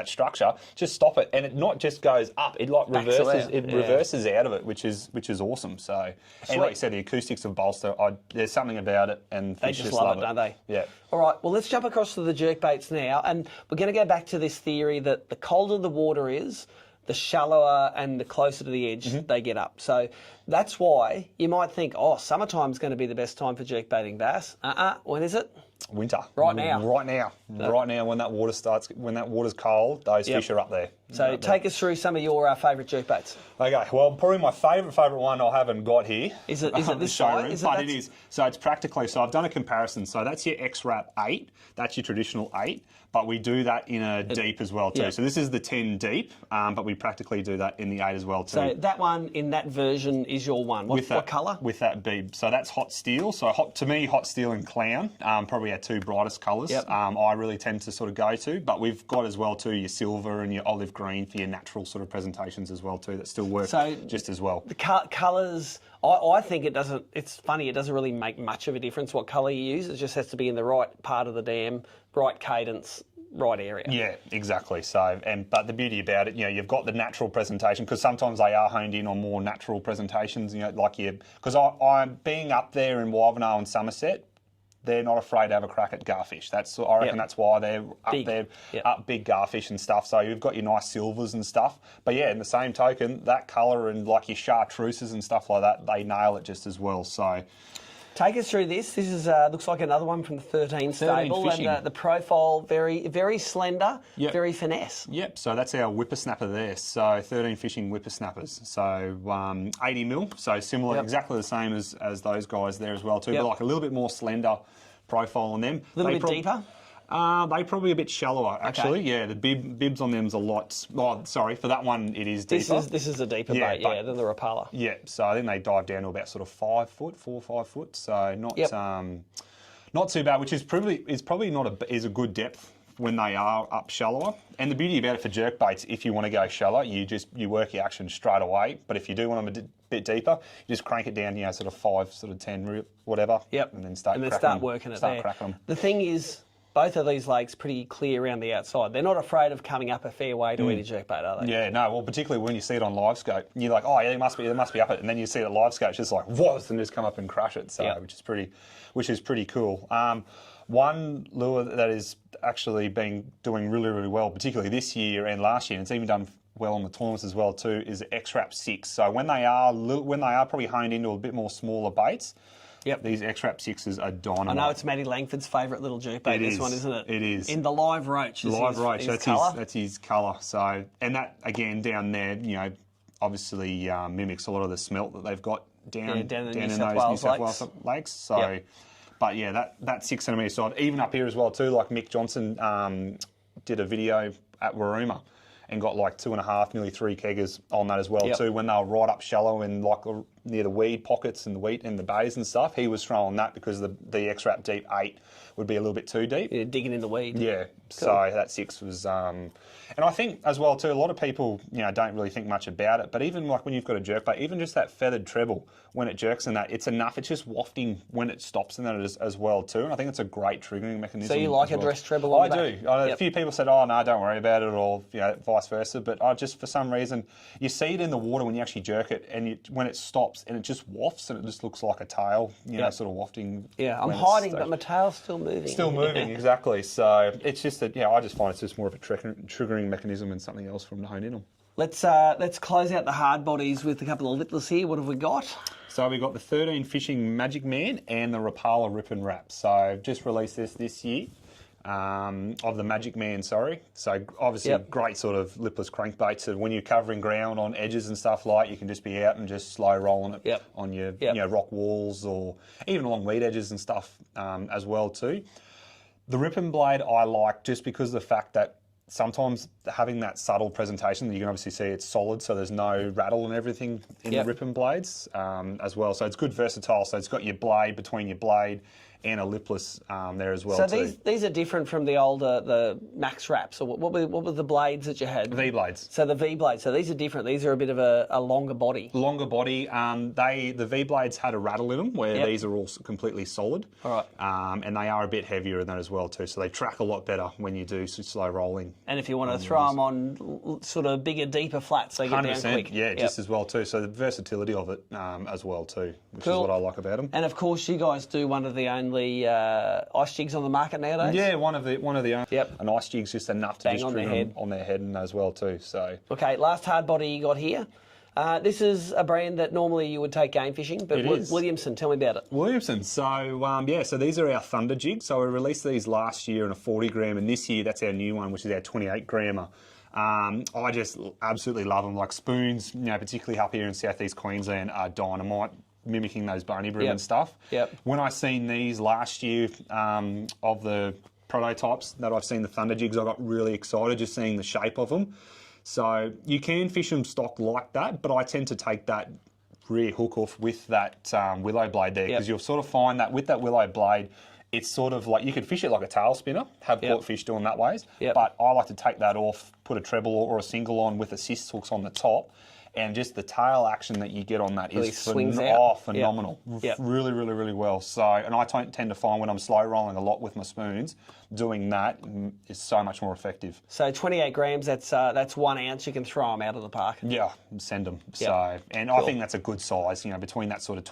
structure, just stop it, and it not just goes up. It reverses out of it, which is awesome. So, and like you said, the acoustics of balsa, there's something about it, and They fish just love it, don't they? Yeah. All right, well, let's jump across to the jerkbaits now. And we're going to go back to this theory that the colder the water is, the shallower and the closer to the edge they get up. So that's why you might think, summertime's going to be the best time for jerkbaiting bass. When is it? Winter. Right now. Right now, when that water's cold, those fish are up there. So take us through some of your favourite jerkbaits. Okay, well, probably my favourite one I haven't got here. Is it this showroom? size? But it is. So it's practically, so I've done a comparison. So that's your X-Wrap 8. That's your traditional 8. But we do that in a deep as well too. Yeah. So this is the 10 deep, but we practically do that in the 8 as well too. So that one in that version is your one. What colour? With that bead. So that's hot steel. So to me, hot steel and clown, probably our two brightest colours. Yep. I really tend to sort of go to. But we've got as well too your silver and your olive green for your natural sort of presentations as well too that still work just as well. The colours, I think it doesn't, it's funny, it doesn't really make much of a difference what colour you use. It just has to be in the right part of the dam, right cadence, right area. Yeah, exactly. So, but the beauty about it, you've got the natural presentation, because sometimes they are honed in on more natural presentations. Because I'm being up there in Wivenhoe and Somerset, they're not afraid to have a crack at garfish. I reckon that's why they're up there, up big garfish and stuff. So you've got your nice silvers and stuff. But yeah, in the same token, that colour and like your chartreuses and stuff like that, they nail it just as well. So. Take us through this. This is looks like another one from the 13 stable, fishing. and the profile very, very slender, Yep. very finesse. Yep. So that's our whippersnapper there. So 13 fishing whippersnappers. So 80 mil. So similar, exactly the same as those guys there as well too. Yep. But like a little bit more slender profile on them. A little bit deeper. They probably a bit shallower, actually. Okay. Yeah, the bibs on them's a lot. Oh, sorry, for that one it is deeper. This is a deeper bait, than the Rapala. Yeah, so I think they dive down to about sort of 4 or 5 foot. So not too bad, which is probably not a good depth when they are up shallower. And the beauty about it for jerkbaits, if you want to go shallow, you work your action straight away. But if you do want them a bit deeper, you just crank it down, sort of 5, sort of 10, whatever. Yep. And then start working it start there. cracking them. The thing is, both of these lakes pretty clear around the outside. They're not afraid of coming up a fair way to eat a jerkbait, are they? Yeah, no. Well, particularly when you see it on live scope, you're like, oh yeah, they must be up it, and then you see it at live scope, it's just like whoosh, and just come up and crush it. So which is pretty cool. One lure that is actually been doing really, really well, particularly this year and last year, and it's even done well on the tournaments as well too, is the X-Wrap 6. So when they are probably honed into a bit more smaller baits. Yep. These X-Wrap 6s are dynamite. I know it's Matty Langford's favourite little jerkbait, this one, isn't it? It is. In the live roach. That's his colour. So, and that, again, down there, obviously mimics a lot of the smelt that they've got down in those New South Wales lakes. So, but yeah, that 6 centimetre side, even up here as well too, like Mick Johnson did a video at Waruma and got like 2.5, nearly 3 keggers on that as well too. When they were right up shallow and like near the weed pockets and the wheat and the bays and stuff, he was throwing that because the X-Wrap Deep 8 would be a little bit too deep. Yeah, digging in the weed. Yeah, cool. So that 6 was... and I think as well too, a lot of people don't really think much about it, but even like when you've got a jerkbait, even just that feathered treble, when it jerks in that, it's enough. It's just wafting when it stops in that as well too, and I think it's a great triggering mechanism. So you like a dress treble on the back? I do. A few people said, oh no, don't worry about it, or vice versa, but I just, for some reason, you see it in the water when you actually jerk it, and when it stops, and it just wafts, and it just looks like a tail, sort of wafting. Yeah, I'm hiding, but my tail's still moving. Still moving, exactly. So it's just that, I just find it's just more of a triggering mechanism and something else from the hone in on. Let's close out the hard bodies with a couple of lipless here. What have we got? So we've got the 13 Fishing Magic Man and the Rapala Rip and Wrap. So I've just released this year. Of the Magic Man, sorry. So obviously great sort of lipless crankbait. So when you're covering ground on edges and stuff like, you can just be out and just slow rolling it on your rock walls or even along weed edges and stuff as well too. The Rip and Blade I like just because of the fact that sometimes having that subtle presentation, you can obviously see it's solid, so there's no rattle and everything in the Rip and Blades as well. So it's good versatile. So it's got your blade between your blade and a lipless there as well. So these are different from the older the Max Wraps. So what were the blades that you had? V blades. So the V blades. So these are different. These are a bit of a longer body. Longer body. The V blades had a rattle in them, where these are all completely solid. All right. And they are a bit heavier than that as well too. So they track a lot better when you do slow rolling. And if you want to throw them on sort of bigger, deeper flats, they get down quick. Yeah, just as well too. So the versatility of it as well too, which is what I like about them. And of course, you guys do one of the only ice jigs on the market nowadays. Yeah, one of the Yep. An ice jig's just enough to Bang just on trim their them on their head and as well too. So okay, last hard body you got here. This is a brand that normally you would take game fishing, but It is. Williamson, tell me about it. Williamson. So so these are our Thunder jigs. So we released these last year in a 40 gram, and this year that's our new one, which is our 28 grammer. I just absolutely love them. Like spoons, particularly up here in southeast Queensland, are dynamite, mimicking those bony brew and stuff. Yep. When I seen these last year of the prototypes that I've seen, the Thunder jigs, I got really excited just seeing the shape of them. So you can fish them stock like that, but I tend to take that rear hook off with that willow blade there, because you'll sort of find that with that willow blade, it's sort of like you could fish it like a tail spinner, have caught fish doing that ways. But I like to take that off, put a treble or a single on with assist hooks on the top, and just the tail action that you get on that really is phenomenal. Really, really, really well. So, and I tend to find when I'm slow rolling a lot with my spoons, doing that is so much more effective. So 28 grams, that's 1 ounce. You can throw them out of the park. Yeah, send them. So, and I think that's a good size, between that sort of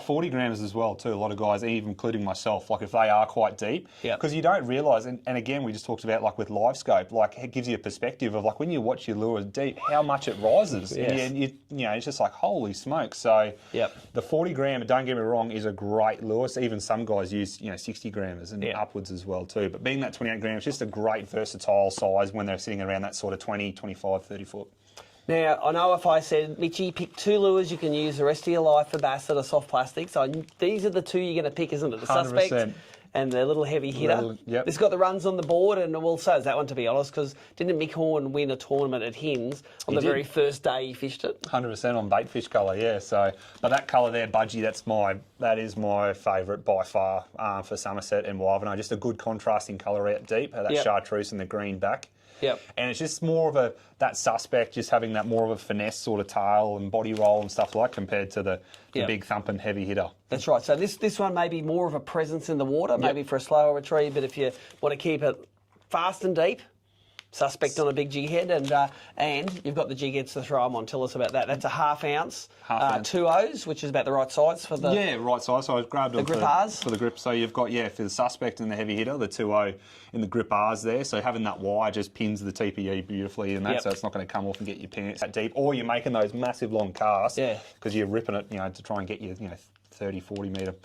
40 grams as well too. A lot of guys, even including myself, like if they are quite deep, because you don't realise, and again, we just talked about like with live scope, like it gives you a perspective of like when you watch your lure deep, how much it rises. And it's just like, holy smoke. So the 40 gram, don't get me wrong, is a great lure. So even some guys use, 60 grammers and upwards as well too. But being that 28 grams, just a great versatile size when they're sitting around that sort of 20, 25, 30 foot. Now, I know if I said, Mitchie, pick 2 lures you can use the rest of your life for bass that are soft plastic. So these are the 2 you're going to pick, isn't it? The 100%. Suspect and the little heavy hitter. Yep. It's got the runs on the board, and well, so is that one, to be honest, because didn't Mick Horn win a tournament at Hinds on the very first day he fished it? 100% on baitfish colour, yeah. So, but that colour there, Budgie, that is my favourite by far for Somerset and Wivenhoe. Just a good contrasting colour out deep, that chartreuse and the green back. Yep. And it's just more of that Suspect, just having that more of a finesse sort of tail and body roll and stuff like, compared to the big thumping heavy hitter. That's right. So this one may be more of a presence in the water, maybe for a slower retrieve, but if you want to keep it fast and deep, Suspect on a big jig head, and you've got the jig heads to throw them on. Tell us about that. That's a half ounce. 2 O's, which is about the right size for the... Yeah, right size. So I grabbed the grip R's. For the grip. So you've got, for the Suspect and the heavy hitter, the 2O in the grip R's there. So having that wire just pins the TPE beautifully in that, so it's not going to come off and get your pants that deep. Or you're making those massive long casts, because you're ripping it, to try and get your, 30, 40 metre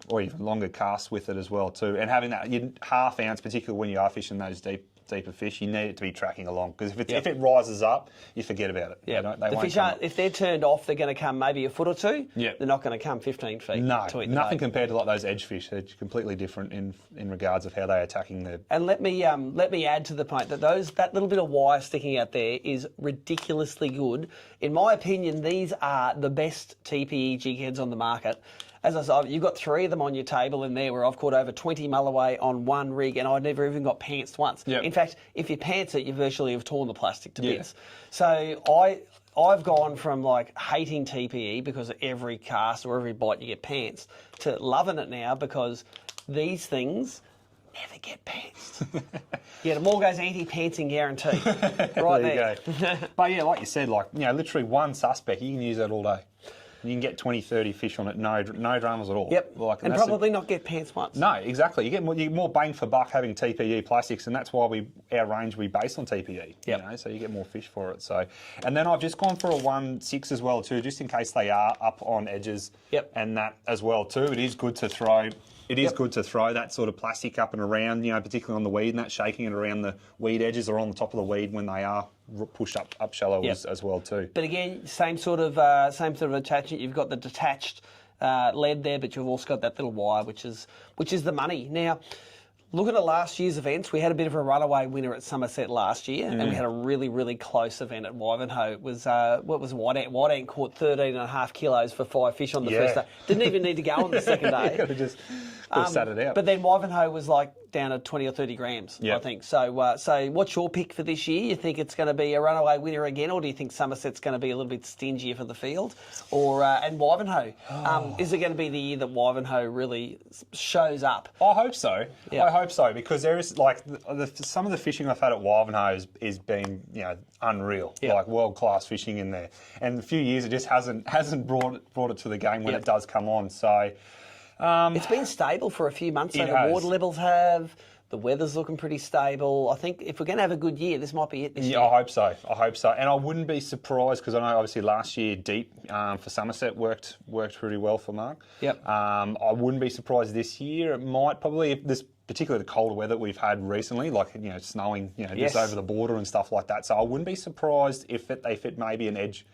or even longer casts with it as well too. And having that half ounce, particularly when you are fishing those deeper fish, you need it to be tracking along, because if it rises up, you forget about it. The fish if they're turned off, they're going to come maybe a foot or 2. They're not going to come 15 feet. No, to eat nothing compared to like those edge fish. They're completely different in regards of how they're attacking the. And let me add to the point that that little bit of wire sticking out there is ridiculously good. In my opinion, these are the best TPE jig heads on the market. As I said, you've got 3 of them on your table in there where I've caught over 20 mulloway on one rig, and I never even got pantsed once. In fact, if you pants it, you virtually have torn the plastic to bits. So I've gone from like hating TPE because of every cast or every bite you get pants to loving it now because these things never get pantsed. The Morgo's anti-pantsing guarantee. Right there. You go. But like you said, literally one Suspect, you can use that all day. You can get 20, 30 fish on it, no dramas at all. Yep. And that's probably not get pants once. No, exactly. You get more bang for buck having TPE plastics, and that's why our range we base on TPE. Yep. You know, so you get more fish for it. So, and then I've just gone for a 1.6 as well too, just in case they are up on edges. Yep. And that as well too. It is good to throw. It is good to throw that sort of plastic up and around, you know, particularly on the weed and that, shaking it around the weed edges or on the top of the weed when they are pushed up shallow as well too. But again, same sort of attachment. You've got the detached lead there, but you've also got that little wire, which is the money. Now, looking at last year's events, we had a bit of a runaway winner at Somerset last year, and we had a really, really close event at Wivenhoe. It was, White Ant caught 13.5 kilos for 5 fish on the first day. Didn't even need to go on the second day. Could have just sat it out. But then Wivenhoe was like down to 20 or 30 grams, I think. So what's your pick for this year? You think it's going to be a runaway winner again, or do you think Somerset's going to be a little bit stingier for the field? Or and Wivenhoe, is it going to be the year that Wivenhoe really shows up? I hope so. Yeah. I hope so, because there is like some of the fishing I've had at Wivenhoe is been, you know, unreal. Yeah. Like world class fishing in there. And a few years it just hasn't brought it to the game when it does come on. So it's been stable for a few months. So the water levels have. The weather's looking pretty stable. I think if we're going to have a good year, this might be it this year. I hope so. And I wouldn't be surprised, because I know obviously last year Deep for Somerset worked pretty well for Mark. Yep. I wouldn't be surprised this year. It might probably, if this particularly the colder weather we've had recently, like, you know, snowing, you know, just over the border and stuff like that. So I wouldn't be surprised if it maybe an edge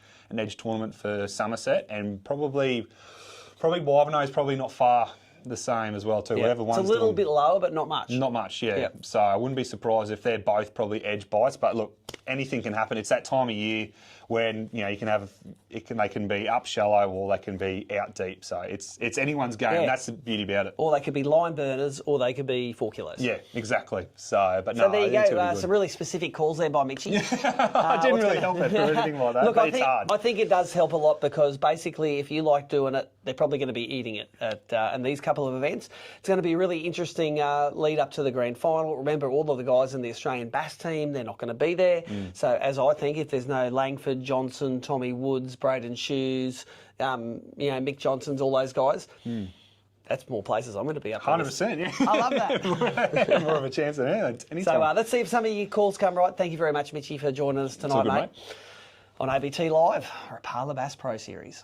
tournament for Somerset, and probably Wivenhoe is probably not far the same as well too. Yeah. Whatever It's one's a little doing, bit lower, but not much. Not much, yeah. Yep. So I wouldn't be surprised if they're both probably edge bites. But look, anything can happen. It's that time of year when, you know, they can be up shallow or they can be out deep. So it's anyone's game. Yeah. That's the beauty about it. Or they could be line burners, or they could be 4 kilos. Yeah, exactly. So, but So no, there I you think it's go. gonna be good. Some really specific calls there by Mitchie. I didn't really help it for anything like that. Look, but it's hard. I think it does help a lot, because basically, if you like doing it, they're probably going to be eating it in these couple of events. It's going to be a really interesting lead up to the grand final. Remember, all of the guys in the Australian Bass team, they're not going to be there. So, as I think, if there's no Langford, Johnson, Tommy Woods, Braden Shoes, you know, Mick Johnson's, all those guys. That's more places I'm going to be up. 100%, yeah. I love that. More of a chance than any So time. let's see if some of your calls come right. Thank you very much, Mitchie, for joining us tonight, all good, mate. On ABT Live, Rapala Bass Pro Series.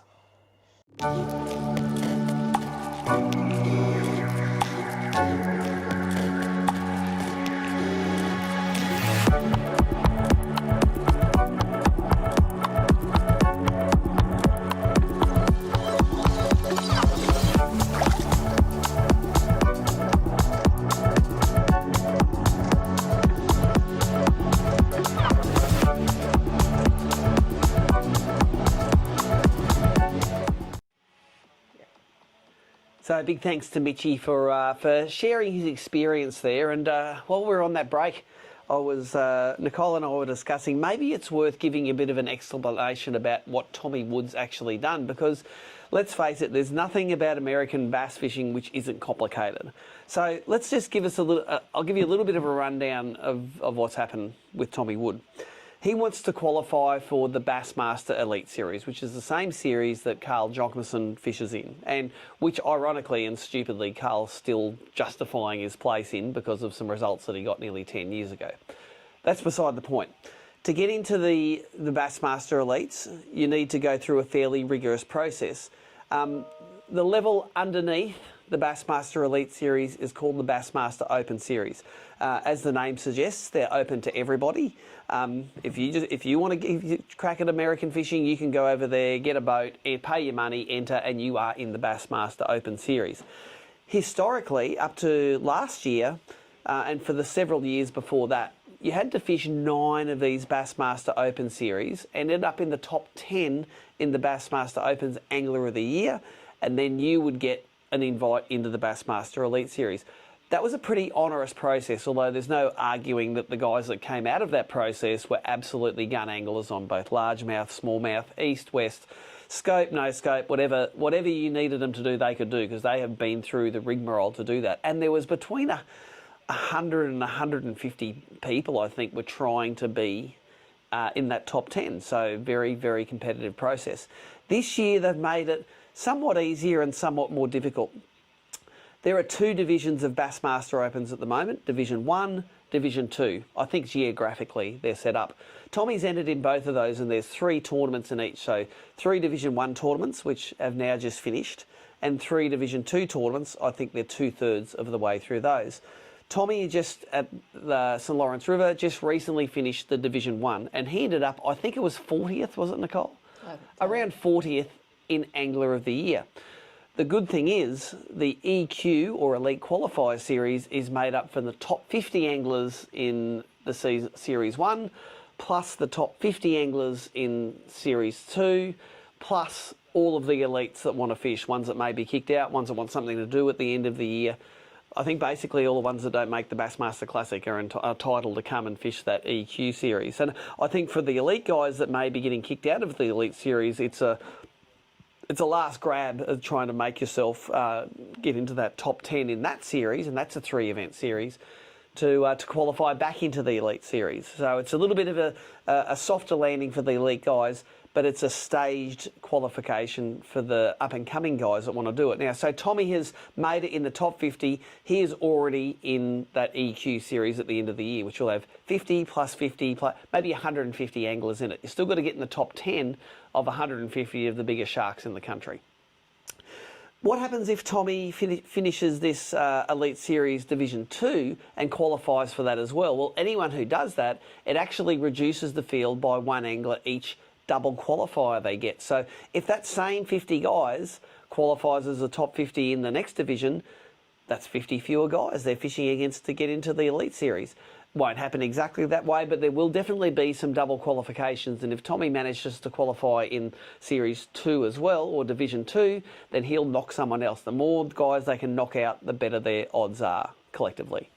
So big thanks to Mitchie for sharing his experience there. And while we were on that break, Nicole and I were discussing maybe it's worth giving a bit of an explanation about what Tommy Wood's actually done, because let's face it, there's nothing about American bass fishing which isn't complicated. So let's just give us I'll give you a little bit of a rundown of what's happened with Tommy Wood. He wants to qualify for the Bassmaster Elite Series, which is the same series that Carl Jonkmason fishes in, and which ironically and stupidly Carl's still justifying his place in because of some results that he got nearly 10 years ago. That's beside the point. To get into the Bassmaster Elites, you need to go through a fairly rigorous process. The level underneath the Bassmaster Elite Series is called the Bassmaster Open Series. As the name suggests, they're open to everybody. If you want to crack at American fishing, you can go over there, get a boat, and pay your money, enter, and you are in the Bassmaster Open Series. Historically, up to last year, and for the several years before that, you had to fish 9 of these Bassmaster Open Series, ended up in the top 10 in the Bassmaster Open's Angler of the Year, and then you would get an invite into the Bassmaster Elite Series. That was a pretty onerous process, although there's no arguing that the guys that came out of that process were absolutely gun anglers on both largemouth, smallmouth, east, west, scope, no scope, whatever you needed them to do, they could do, because they have been through the rigmarole to do that. And there was between 100 and 150 people, I think, were trying to be in that top 10. So very, very competitive process. This year they've made it somewhat easier and somewhat more difficult. There are 2 divisions of Bassmaster Opens at the moment, Division 1, Division 2. I think geographically they're set up. Tommy's entered in both of those, and there's 3 tournaments in each. So 3 Division 1 tournaments, which have now just finished, and 3 Division 2 tournaments. I think they're 2/3 of the way through those. Tommy just at the St Lawrence River just recently finished the Division 1, and he ended up, I think it was 40th, was it, Nicole? Around 40th in Angler of the Year. The good thing is the EQ, or Elite Qualifier Series, is made up from the top 50 anglers in the Series 1, plus the top 50 anglers in Series 2, plus all of the elites that want to fish, ones that may be kicked out, ones that want something to do at the end of the year. I think basically all the ones that don't make the Bassmaster Classic are entitled to come and fish that EQ series. And I think for the elite guys that may be getting kicked out of the elite series, it's a last grab of trying to make yourself get into that top 10 in that series, and that's a 3-event series, to qualify back into the elite series. So it's a little bit of a softer landing for the elite guys, but it's a staged qualification for the up-and-coming guys that want to do it. Now, so Tommy has made it in the top 50. He is already in that EQ series at the end of the year, which will have 50 plus 50, plus maybe 150 anglers in it. You've still got to get in the top 10 of 150 of the biggest sharks in the country. What happens if Tommy finishes this Elite Series Division 2 and qualifies for that as well? Well, anyone who does that, it actually reduces the field by 1 angler each double qualifier they get. So if that same 50 guys qualifies as the top 50 in the next division, that's 50 fewer guys they're fishing against to get into the Elite Series. Won't happen exactly that way, but there will definitely be some double qualifications, and if Tommy manages to qualify in Series 2 as well, or Division 2, then he'll knock someone else. The more guys they can knock out, the better their odds are collectively.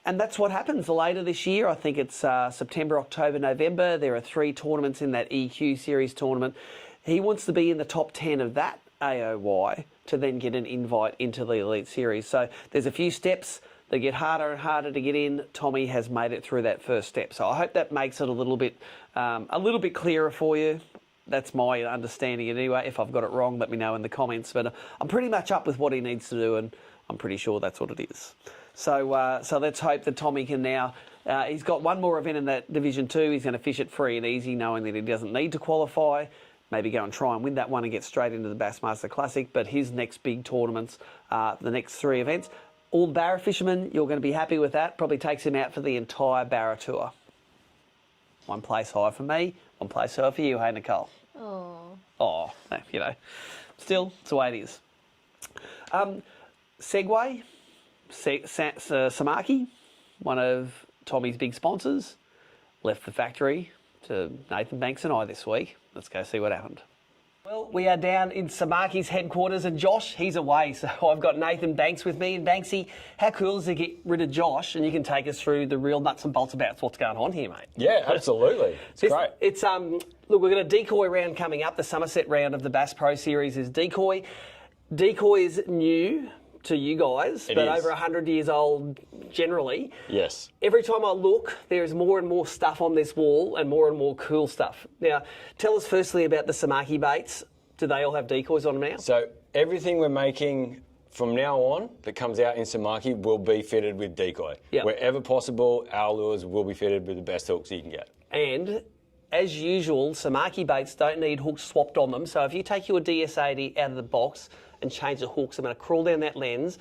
And that's what happens later this year. I think it's September, October, November. There are 3 tournaments in that EQ Series tournament. He wants to be in the top 10 of that AOY to then get an invite into the Elite Series. So there's a few steps. They get harder and harder to get in. Tommy has made it through that first step. So I hope that makes it a little bit clearer for you. That's my understanding anyway. If I've got it wrong, let me know in the comments. But I'm pretty much up with what he needs to do, and I'm pretty sure that's what it is. So let's hope that Tommy can now, he's got one more event in that Division 2. He's going to fish it free and easy, knowing that he doesn't need to qualify. Maybe go and try and win that one and get straight into the Bassmaster Classic. But his next big tournaments, the next 3 events, all the Barra fishermen, you're going to be happy with that. Probably takes him out for the entire Barra tour. 1 place high for me, 1 place high for you, hey Nicole? Oh, you know, still, it's the way it is. Segway. Samaki, one of Tommy's big sponsors, left the factory to Nathan Banks and I this week. Let's go see what happened. Well, we are down in Samaki's headquarters, and Josh, he's away, so I've got Nathan Banks with me. And Banksy, how cool is it to get rid of Josh, and you can take us through the real nuts and bolts about what's going on here, mate? Yeah, absolutely. It's great. It's look, we've got a decoy round coming up. The Somerset round of the Bass Pro Series is decoy. Decoy is new to you guys, but over 100 years old generally. Yes. Every time I look, there's more and more stuff on this wall and more cool stuff. Now, tell us firstly about the Samaki baits. Do they all have decoys on them now? So everything we're making from now on that comes out in Samaki will be fitted with decoy. Yep. Wherever possible, our lures will be fitted with the best hooks you can get. And as usual, Samaki baits don't need hooks swapped on them. So if you take your DS80 out of the box and change the hooks, I'm going to crawl down that lens,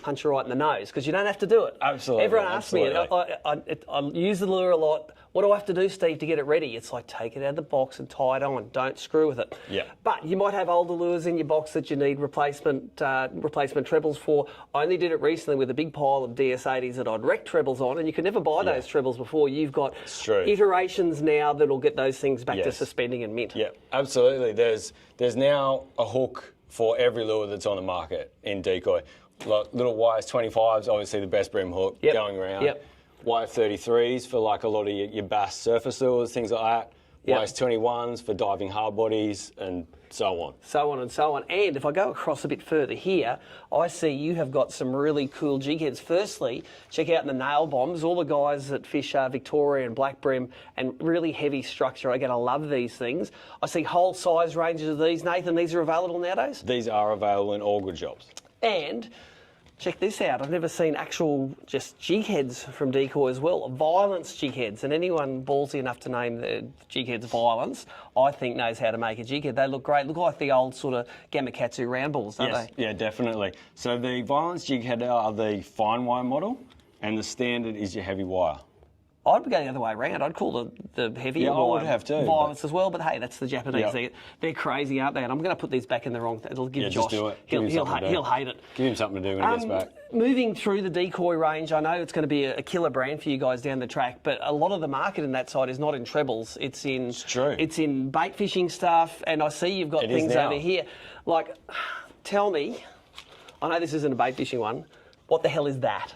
punch you right in the nose, because you don't have to do it. Absolutely. Everyone asks me, I use the lure a lot. What do I have to do, Steve, to get it ready? It's like, take it out of the box and tie it on. Don't screw with it. Yeah. But you might have older lures in your box that you need replacement trebles for. I only did it recently with a big pile of DS80s that I'd wrecked trebles on, and you could never buy those trebles before. You've got iterations now that'll get those things back to suspending and mint. Yeah, absolutely. There's now a hook for every lure that's on the market in decoy. Like little YS25s, obviously the best BREAM hook going around. YF33s for like a lot of your bass surface lures, things like that. Yep. YS21s for diving hard bodies, and so on. So on and so on. And if I go across a bit further here, I see you have got some really cool jig heads. Firstly, check out the nail bombs. All the guys that fish Victoria and Black Bream and really heavy structure are going to love these things. I see whole size ranges of these. Nathan, these are available nowadays? These are available in all good shops. And check this out. I've never seen actual just jig heads from Decoy as well. Violence jig heads. And anyone ballsy enough to name the jig heads Violence, I think knows how to make a jig head. They look great. Look like the old sort of Gamakatsu round balls, don't they? Yeah, definitely. So the Violence jig head are the fine wire model, and the standard is your heavy wire. I'd go the other way around. I'd call the heavier Yeah, I would wire have too, Violence as well. But hey, that's the Japanese. Yep. They're crazy, aren't they? And I'm going to put these back in the wrong. It'll give Just Josh. do it. Give him He'll something to do. hate it. Give him something to do when he gets back. Moving through the Decoy range, I know it's going to be a killer brand for you guys down the track, but a lot of the market in that side is not in trebles. It's true. It's in bait fishing stuff, and I see you've got It is things now. over here. Like, tell me, I know this isn't a bait fishing one. What the hell is that?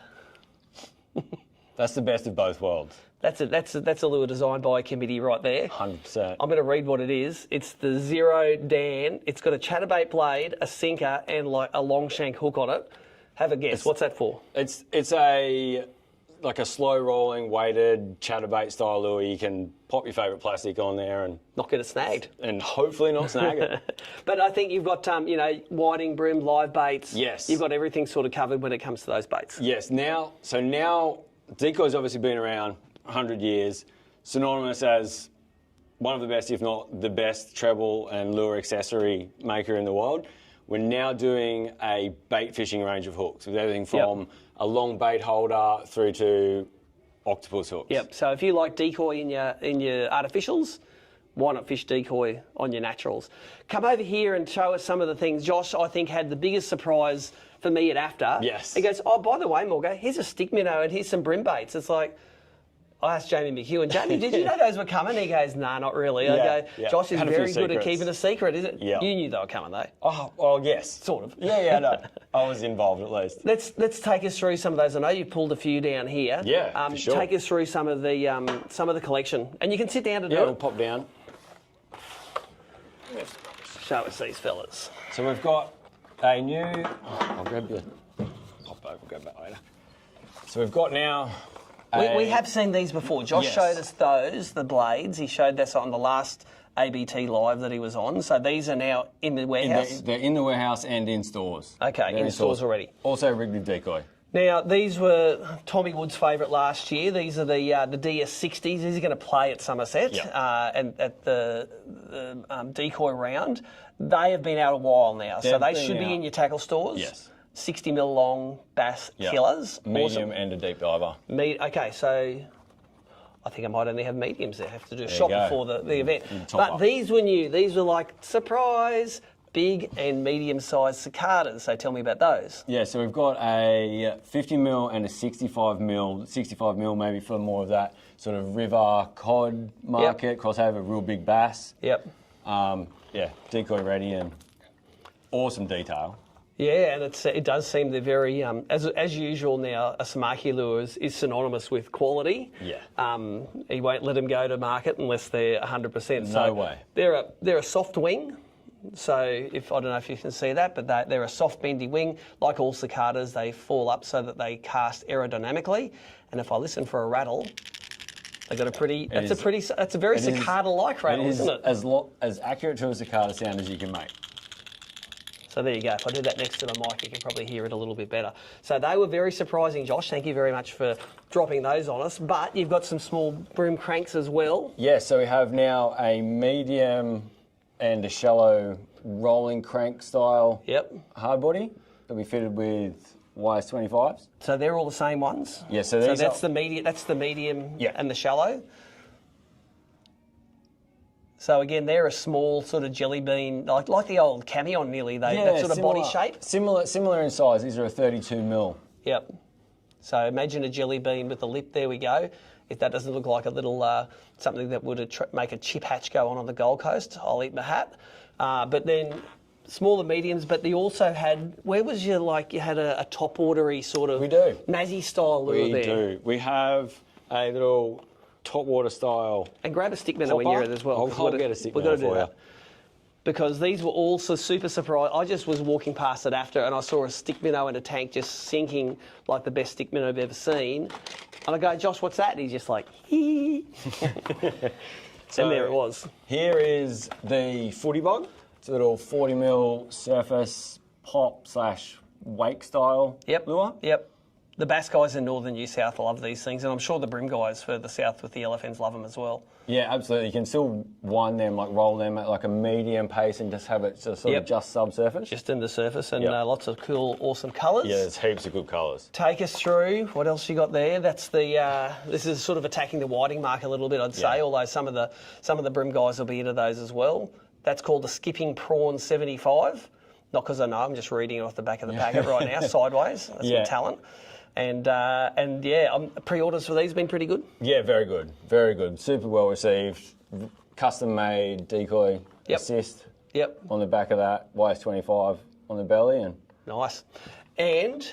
That's the best of both worlds. That's a lure designed by a committee right there. 100%. I'm going to read what it is. It's the Zero Dan. It's got a chatterbait blade, a sinker, and like a long shank hook on it. Have a guess. What's that for? It's a like a slow rolling weighted chatterbait style lure. You can pop your favourite plastic on there and Not get it snagged. hopefully not snag it. But I think you've got whiting, brim, live baits. Yes. You've got everything sort of covered when it comes to those baits. Yes. Now Decoy's obviously been around 100 years, synonymous as one of the best, if not the best, treble and lure accessory maker in the world. We're now doing a bait fishing range of hooks with everything from a long bait holder through to octopus hooks. Yep. So if you like Decoy in your artificials, why not fish Decoy on your naturals? Come over here and show us some of the things. Josh, I think, had the biggest surprise for me at AFTA. Yes. He goes, oh, by the way, Morgo, here's a stick minnow and here's some brim baits. It's like, I asked Jamie McHugh, Jamie, did you know those were coming? He goes, nah, not really. I go, Josh is Had a few very good at secrets. keeping a secret, isn't it? Yeah. You knew they were coming, though. Oh, well, yes. Sort of. Yeah, no. I was involved at least. Let's take us through some of those. I know you pulled a few down here. Yeah, for sure. Take us through some of the collection, and you can sit down to do Yeah, it. we'll pop down. Show us these fellas. So we've got a new... I'll grab you. Pop over, grab that later. So we've got now... We have seen these before. Josh Yes. showed us the blades. He showed this on the last ABT live that he was on. So these are now in the warehouse. They're in the warehouse and in stores. Okay, They're in stores already. Also rigged with Decoy. Now, these were Tommy Wood's favourite last year. These are the DS60s. These are going to play at Somerset and at the Decoy round. They have been out a while now, so they should be in your tackle stores. Yes. 60 mil long bass killers. Medium Awesome. and a deep diver. Okay, so I think I might only have mediums there. I have to do a shop you go. before the event. top But up. these were new. These were like, surprise, big and medium-sized cicadas. So tell me about those. Yeah, so we've got a 50 mil and a 65 mil. 65 mil maybe for more of that sort of river cod market, crossover, real big bass. Yep. Decoy ready and awesome detail. Yeah, and it does seem they're very, as usual now, a Samaki lure is synonymous with quality. Yeah. He won't let them go to market unless they're 100%. No way. They're a soft wing. So I don't know if you can see that, but they're a soft bendy wing. Like all cicadas, they fall up so that they cast aerodynamically. And if I listen for a rattle, they got that's a very cicada-like rattle, isn't it? As accurate to a cicada sound as you can make. So there you go. If I do that next to the mic, you can probably hear it a little bit better. So they were very surprising, Josh. Thank you very much for dropping those on us. But you've got some small broom cranks as well. Yeah, so we have now a medium and a shallow rolling crank style hard body that we fitted with YS25s. So they're all the same ones? Yeah, so that's the medium and the shallow. So again, they're a small sort of jelly bean, like the old camion nearly, that sort of body shape. Similar in size. These are a 32 mil. Yep. So imagine a jelly bean with the lip. There we go. If that doesn't look like a little something that would make a chip hatch go on the Gold Coast, I'll eat my hat. But then smaller mediums, but they also had, where was you had a top ordery sort of We do. Nazi style lure there? We do. We have a little top water style. And grab a stick minnow when you're in as well. I'll get a stick We've minnow got to do for you. that. Because these were also super surprised. I just was walking past it after and I saw a stick minnow in a tank just sinking like the best stick minnow I've ever seen. And I go, Josh, what's that? And he's just like, hee. And there it was. Here is the footy bug. It's a little 40mm surface pop/wake style lure. Yep. The bass guys in northern New South love these things, and I'm sure the brim guys further south with the yellowfins love them as well. Yeah, absolutely. You can still wind them, like roll them at like a medium pace and just have it sort of just subsurface. Just in the surface, and lots of cool, awesome colours. Yeah, there's heaps of good colours. Take us through what else you got there. That's the. This is sort of attacking the whiting mark a little bit, I'd say. Although some of the brim guys will be into those as well. That's called the Skipping Prawn 75. Not because I know, I'm just reading it off the back of the packet right now, sideways. That's my talent. And pre-orders for these have been pretty good. Yeah, very good, very good. Super well received. Custom-made decoy assist. Yep. On the back of that, YS25 on the belly, and nice. And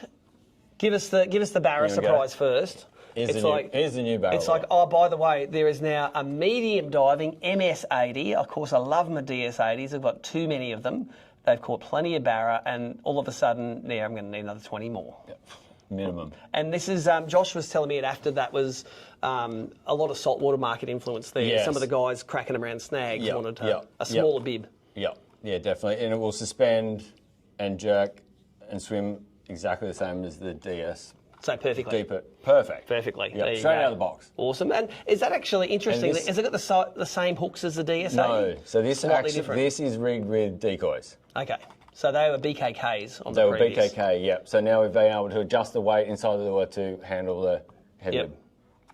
give us the Barra surprise first. Here's the new Barra. It's like, oh, by the way, there is now a medium diving MS80. Of course, I love my DS80s. I've got too many of them. They've caught plenty of Barra, and all of a sudden, I'm going to need another 20 more. Yep. Minimum. And this is, Josh was telling me it after that was a lot of saltwater market influence there. Yes. Some of the guys cracking them around snags wanted a smaller bib. Yeah, definitely. And it will suspend and jerk and swim exactly the same as the DS. So perfectly. Deep it. Perfect. Perfectly. Yep. There you Straight go. out of the box. Awesome. And is that actually interesting? Has it got the same hooks as the DS80? No. So this different. This is rigged with decoys. Okay. So they were BKKs on they the were previous. BKK, yep. So now we've been able to adjust the weight inside the lure to handle the heavier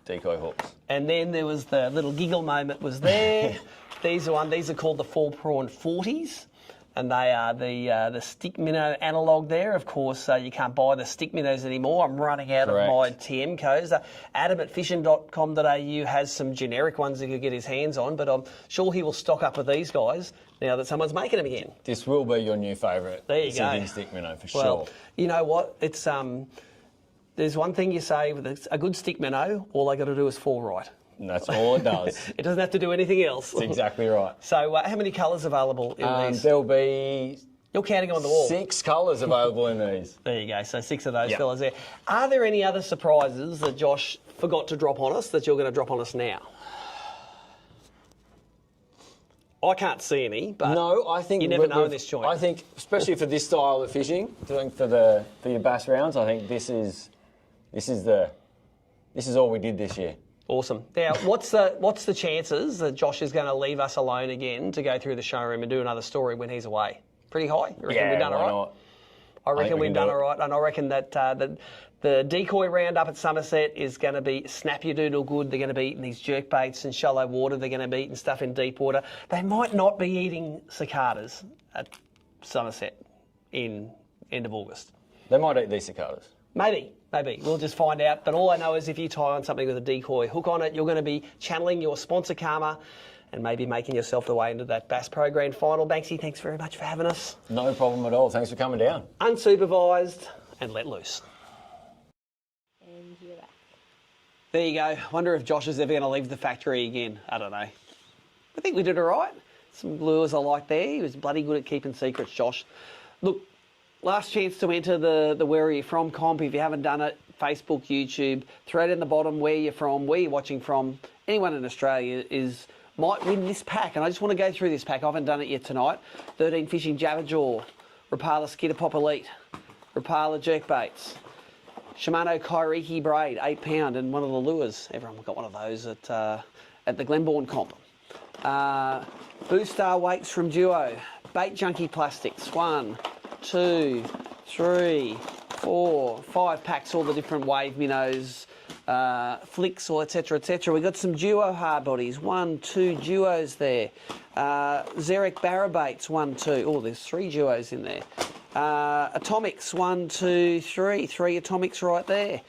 decoy hooks. And then there was the little giggle moment was there. These are called the 4-prawn 40s. And they are the stick minnow analogue there. Of course, you can't buy the stick minnows anymore. I'm running out of my TM codes. Adam at fishing.com.au has some generic ones he could get his hands on, but I'm sure he will stock up with these guys now that someone's making them again. This will be your new favourite. There you go. Stick minnow for well, sure. You know what? It's there's one thing you say with a good stick minnow. All they got to do is fall right. And that's all it does. It doesn't have to do anything else. That's exactly right. So, how many colours available in these? There'll be... You're counting them on the wall. 6 colours available in these. There you go. So 6 of those fellas there. Are there any other surprises that Josh forgot to drop on us that you're going to drop on us now? I can't see any, but no, I think you never know in this joint. I think, especially for this style of fishing, for your bass rounds, I think this is all we did this year. Awesome. Now, what's the chances that Josh is going to leave us alone again to go through the showroom and do another story when he's away? Pretty high. You reckon we've done all right? Not? I reckon we've done all right, and I reckon that the decoy round up at Somerset is going to be snap-your-doodle good. They're going to be eating these jerk baits in shallow water. They're going to be eating stuff in deep water. They might not be eating cicadas at Somerset in end of August. They might eat these cicadas. Maybe. We'll just find out. But all I know is if you tie on something with a decoy hook on it, you're going to be channeling your sponsor karma and maybe making yourself the way into that Bass Pro Grand Final. Banksy, thanks very much for having us. No problem at all. Thanks for coming down. Unsupervised and let loose. And you're back. There you go. Wonder if Josh is ever going to leave the factory again. I don't know. I think we did all right. Some lures I like there. He was bloody good at keeping secrets, Josh. Look, last chance to enter the Where Are You From comp. If you haven't done it, Facebook, YouTube, throw it in the bottom where you're from, where you're watching from. Anyone in Australia might win this pack. And I just want to go through this pack. I haven't done it yet tonight. 13 Fishing Jabberjaw, Rapala Skitter Pop Elite, Rapala Jerkbaits, Shimano Kairiki Braid, 8 pound, and one of the lures. Everyone got one of those at the Glenbourne comp. Boost Star weights from Duo, Bait Junkie Plastics, 1, 2, 3, 4, 5 packs, all the different wave minnows, flicks, or etc. etc. We got some Duo hard bodies, 1, 2 Duos there. Xeric Barra baits, 1, 2. Oh, there's 3 Duos in there. Atomics, 1, 2, 3. 3 Atomics right there.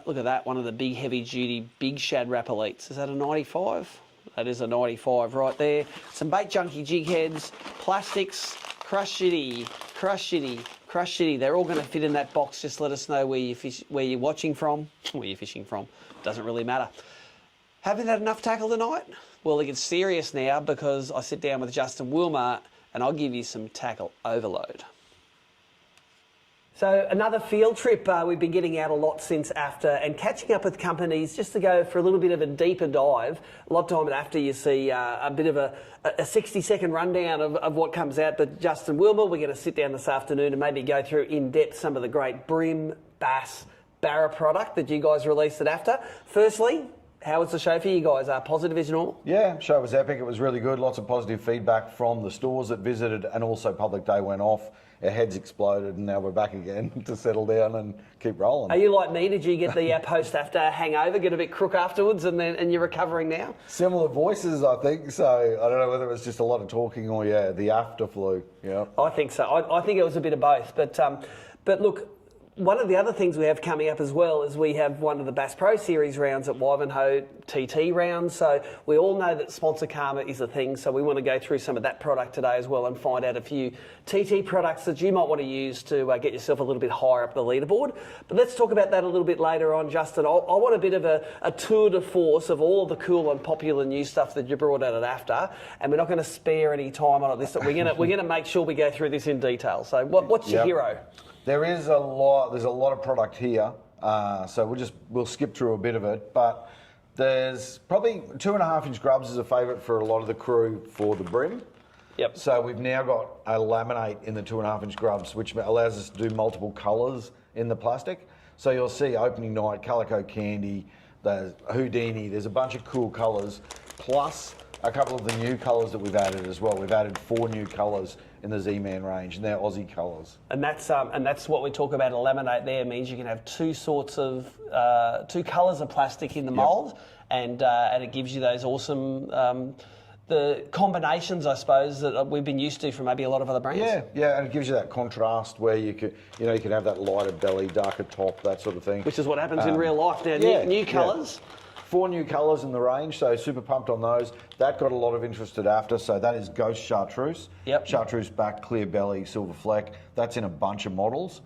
Look at that, one of the big heavy duty big shad Rapalites. Is that a 95? That is a 95 right there. Some Bait Junkie jig heads, plastics, Crush Shitty, Crush Shitty, Crush Shitty. They're all going to fit in that box. Just let us know where you're watching from, where you're fishing from. Doesn't really matter. Haven't had enough tackle tonight? Well, it gets serious now because I sit down with Justin Wilmer and I'll give you some tackle overload. So another field trip. We've been getting out a lot since AFTA and catching up with companies just to go for a little bit of a deeper dive. A lot of time at AFTA you see a bit of a 60-second rundown of what comes out. But Justin Wilmer, we're going to sit down this afternoon and maybe go through in depth some of the great BREAM, Bass, Barra product that you guys released at AFTA. Firstly, how was the show for you guys? Positive as normal? Yeah, show was epic. It was really good. Lots of positive feedback from the stores that visited, and also public day went off. Our heads exploded, and now we're back again to settle down and keep rolling. Are you like me? Did you get the post-AFTA hangover, get a bit crook afterwards, and you're recovering now? Similar voices, I think. So I don't know whether it was just a lot of talking or, the after flu. Yeah, I think so. I think it was a bit of both. But look, one of the other things we have coming up as well is we have one of the Bass Pro Series rounds at Wivenhoe TT rounds. So we all know that sponsor karma is a thing. So we want to go through some of that product today as well and find out a few TT products that you might want to use to get yourself a little bit higher up the leaderboard. But let's talk about that a little bit later on, Justin. I want a bit of a tour de force of all of the cool and popular new stuff that you brought out at AFTA. And we're not going to spare any time on this. We're going to make sure we go through this in detail. So what's your hero? There's a lot of product here, so we'll skip through a bit of it, but there's probably 2.5-inch grubs is a favourite for a lot of the crew for the BREAM. Yep. So we've now got a laminate in the 2.5-inch grubs, which allows us to do multiple colours in the plastic. So you'll see opening night, calico candy, the Houdini, there's a bunch of cool colours, plus a couple of the new colours that we've added as well. We've added 4 new colours in the Z-Man range, and they're Aussie colours. And that's what we talk about. A laminate there means you can have two colours of plastic in the mould, and it gives you those awesome the combinations, I suppose, that we've been used to from maybe a lot of other brands. Yeah, and it gives you that contrast where you could have that lighter belly, darker top, that sort of thing. Which is what happens in real life now. New colours. 4 new colours in the range, so super pumped on those. That got a lot of interest at AFTA, so that is Ghost Chartreuse. Yep. Chartreuse back, clear belly, silver fleck. That's in a bunch of models.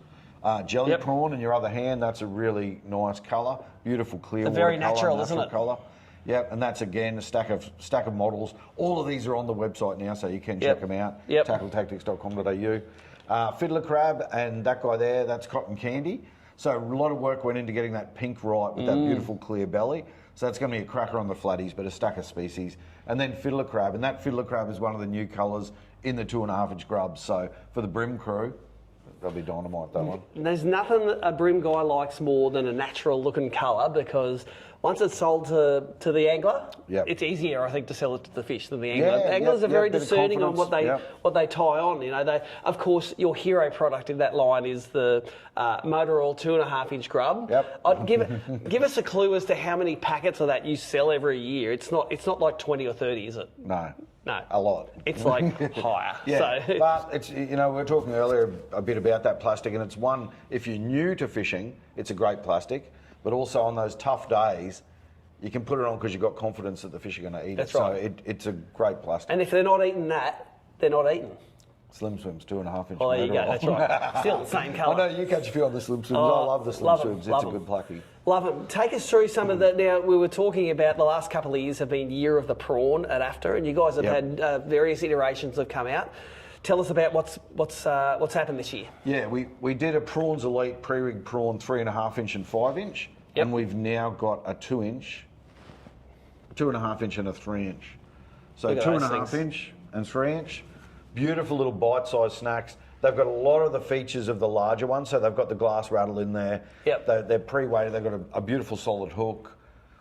Jelly prawn in your other hand, that's a really nice colour. Beautiful clear water very colour, natural, isn't it? Colour. Yep, and that's again a stack of models. All of these are on the website now, so you can check them out. Yep. tackletactics.com.au. Fiddler crab and that guy there, that's cotton candy. So a lot of work went into getting that pink right with that beautiful clear belly. So that's going to be a cracker on the flatties, but a stack of species. And then fiddler crab, and that fiddler crab is one of the new colours in the 2.5-inch grubs. So for the BREAM crew, that'll be dynamite, that one. There's nothing that a BREAM guy likes more than a natural looking colour, because once it's sold to the angler, it's easier, I think, to sell it to the fish than the angler. Anglers are very discerning on what they tie on. You know, of course, your hero product in that line is the motor oil 2.5-inch grub. Yep. Give us a clue as to how many packets of that you sell every year. It's not like 20 or 30, is it? No. No. A lot. It's like higher. So. But it's, we were talking earlier a bit about that plastic, and it's one, if you're new to fishing, it's a great plastic. But also on those tough days, you can put it on because you've got confidence that the fish are going to eat That's it. right. So it's a great plastic. And if they're not eating that, they're not eating. Slim Swims, 2.5-inch. Oh, there you go. That's right. Still the same colour. I know you catch a few on the Slim Swims. I love the Slim Swims. It's a good plucky. Love it. Take us through some of that. Now, we were talking about the last couple of years have been Year of the Prawn at AFTA, and you guys have had various iterations have come out. Tell us about what's happened this year. Yeah, we did a Prawns Elite pre-rig prawn 3.5-inch and 5-inch, and we've now got a 2-inch, 2.5-inch and a 3-inch. So 2.5-inch and 3-inch. Beautiful little bite-sized snacks. They've got a lot of the features of the larger ones, so they've got the glass rattle in there. Yep. They're pre-weighted. They've got a beautiful solid hook.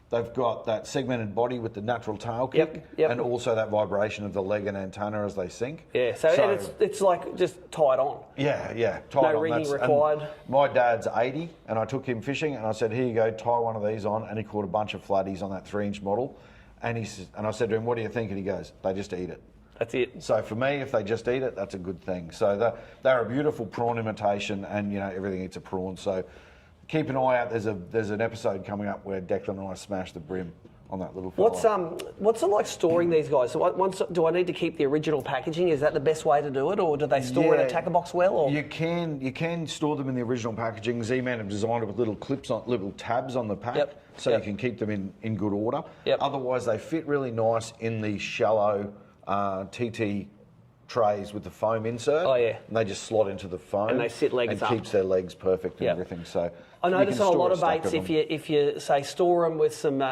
They've got that segmented body with the natural tail kick, and also that vibration of the leg and antenna as they sink. Yeah, so and it's like just tied on. Yeah, tied on. No rigging required. And my dad's 80, and I took him fishing, and I said, here you go, tie one of these on, and he caught a bunch of flatties on that 3-inch model. And I said to him, what do you think? And he goes, they just eat it. That's it. So for me, if they just eat it, that's a good thing. So they're a beautiful prawn imitation, and everything eats a prawn. So keep an eye out. There's an episode coming up where Declan and I smash the BREAM on that little fella. What's it like storing these guys? So do I need to keep the original packaging? Is that the best way to do it, or do they store in a tackle box well? Or? You can store them in the original packaging. Z-Man have designed it with little clips on, little tabs on the pack, so you can keep them in good order. Otherwise, they fit really nice in the shallow TT trays with the foam insert. Oh yeah. And they just slot into the foam. And they sit legs and up. keeps their legs perfect and everything. So I notice on a lot of stack baits, if you say store them with some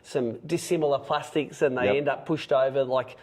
some dissimilar plastics and they end up pushed over, like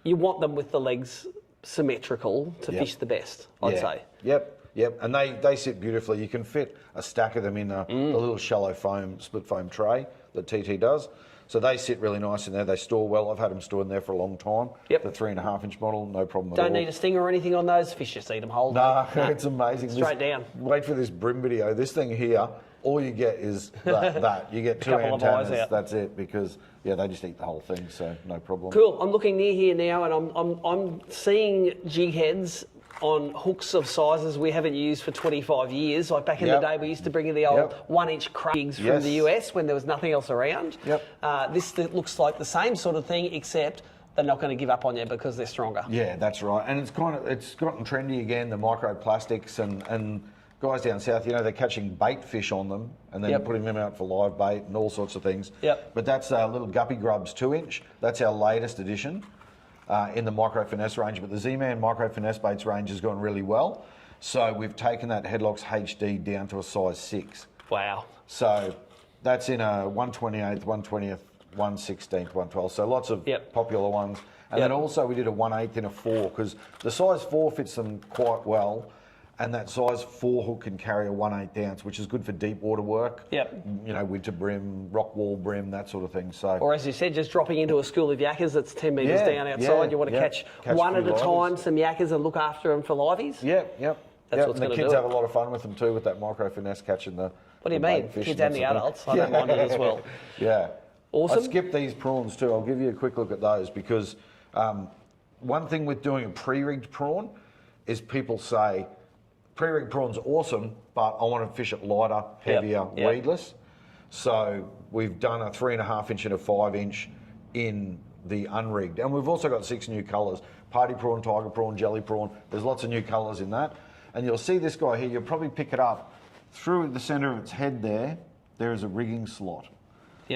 you want them with the legs symmetrical to fish the best. I'd say. Yep, and they sit beautifully. You can fit a stack of them in the little shallow split foam tray that TT does. So they sit really nice in there. They store well. I've had them stored in there for a long time. Yep. The 3.5-inch model, no problem at all. Don't need a stinger or anything on those. Fish just eat them whole. Nah, it's amazing. Straight down. Wait for this BREAM video. This thing here, all you get is that. You get two couple of eyes antennas. out. That's it, because they just eat the whole thing. So no problem. Cool. I'm looking near here now, and I'm seeing jig heads on hooks of sizes we haven't used for 25 years. Like back in the day, we used to bring in the old 1-inch jigs from the US when there was nothing else around. This looks like the same sort of thing, except they're not going to give up on you because they're stronger. Yeah, that's right. And it's gotten trendy again, the microplastics and guys down south, they're catching bait fish on them and then putting them out for live bait and all sorts of things. But that's little Guppy Grubs 2-inch. That's our latest edition. In the micro finesse range, but the Z-Man micro finesse baits range has gone really well. So we've taken that Headlocks HD down to a size 6. Wow. So that's in a 1/28th, 1/20th, 1/16th, 1/12th. So lots of popular ones. And then also we did a 1/8th in a 4, because the size 4 fits them quite well. And that size 4 hook can carry a 1/8 ounce, which is good for deep water work. Winter bream, rock wall bream, that sort of thing. So, or as you said, just dropping into a school of yakkers that's 10 metres down outside. You want to catch one at a time, some yakkers, and look after them for liveys. That's what's the going to do. kids have a lot of fun with them too, with that micro finesse catching the. What do you mean? Kids and the adults. I don't mind it as well. Awesome. I skipped these prawns too. I'll give you a quick look at those, because one thing with doing a pre-rigged prawn is people say, pre-rigged prawn's awesome, but I want to fish it lighter, heavier, weedless. So we've done a 3.5-inch and a 5-inch in the unrigged. And we've also got 6 new colours. Party prawn, tiger prawn, jelly prawn. There's lots of new colours in that. And you'll see this guy here, you'll probably pick it up. Through the centre of its head there is a rigging slot.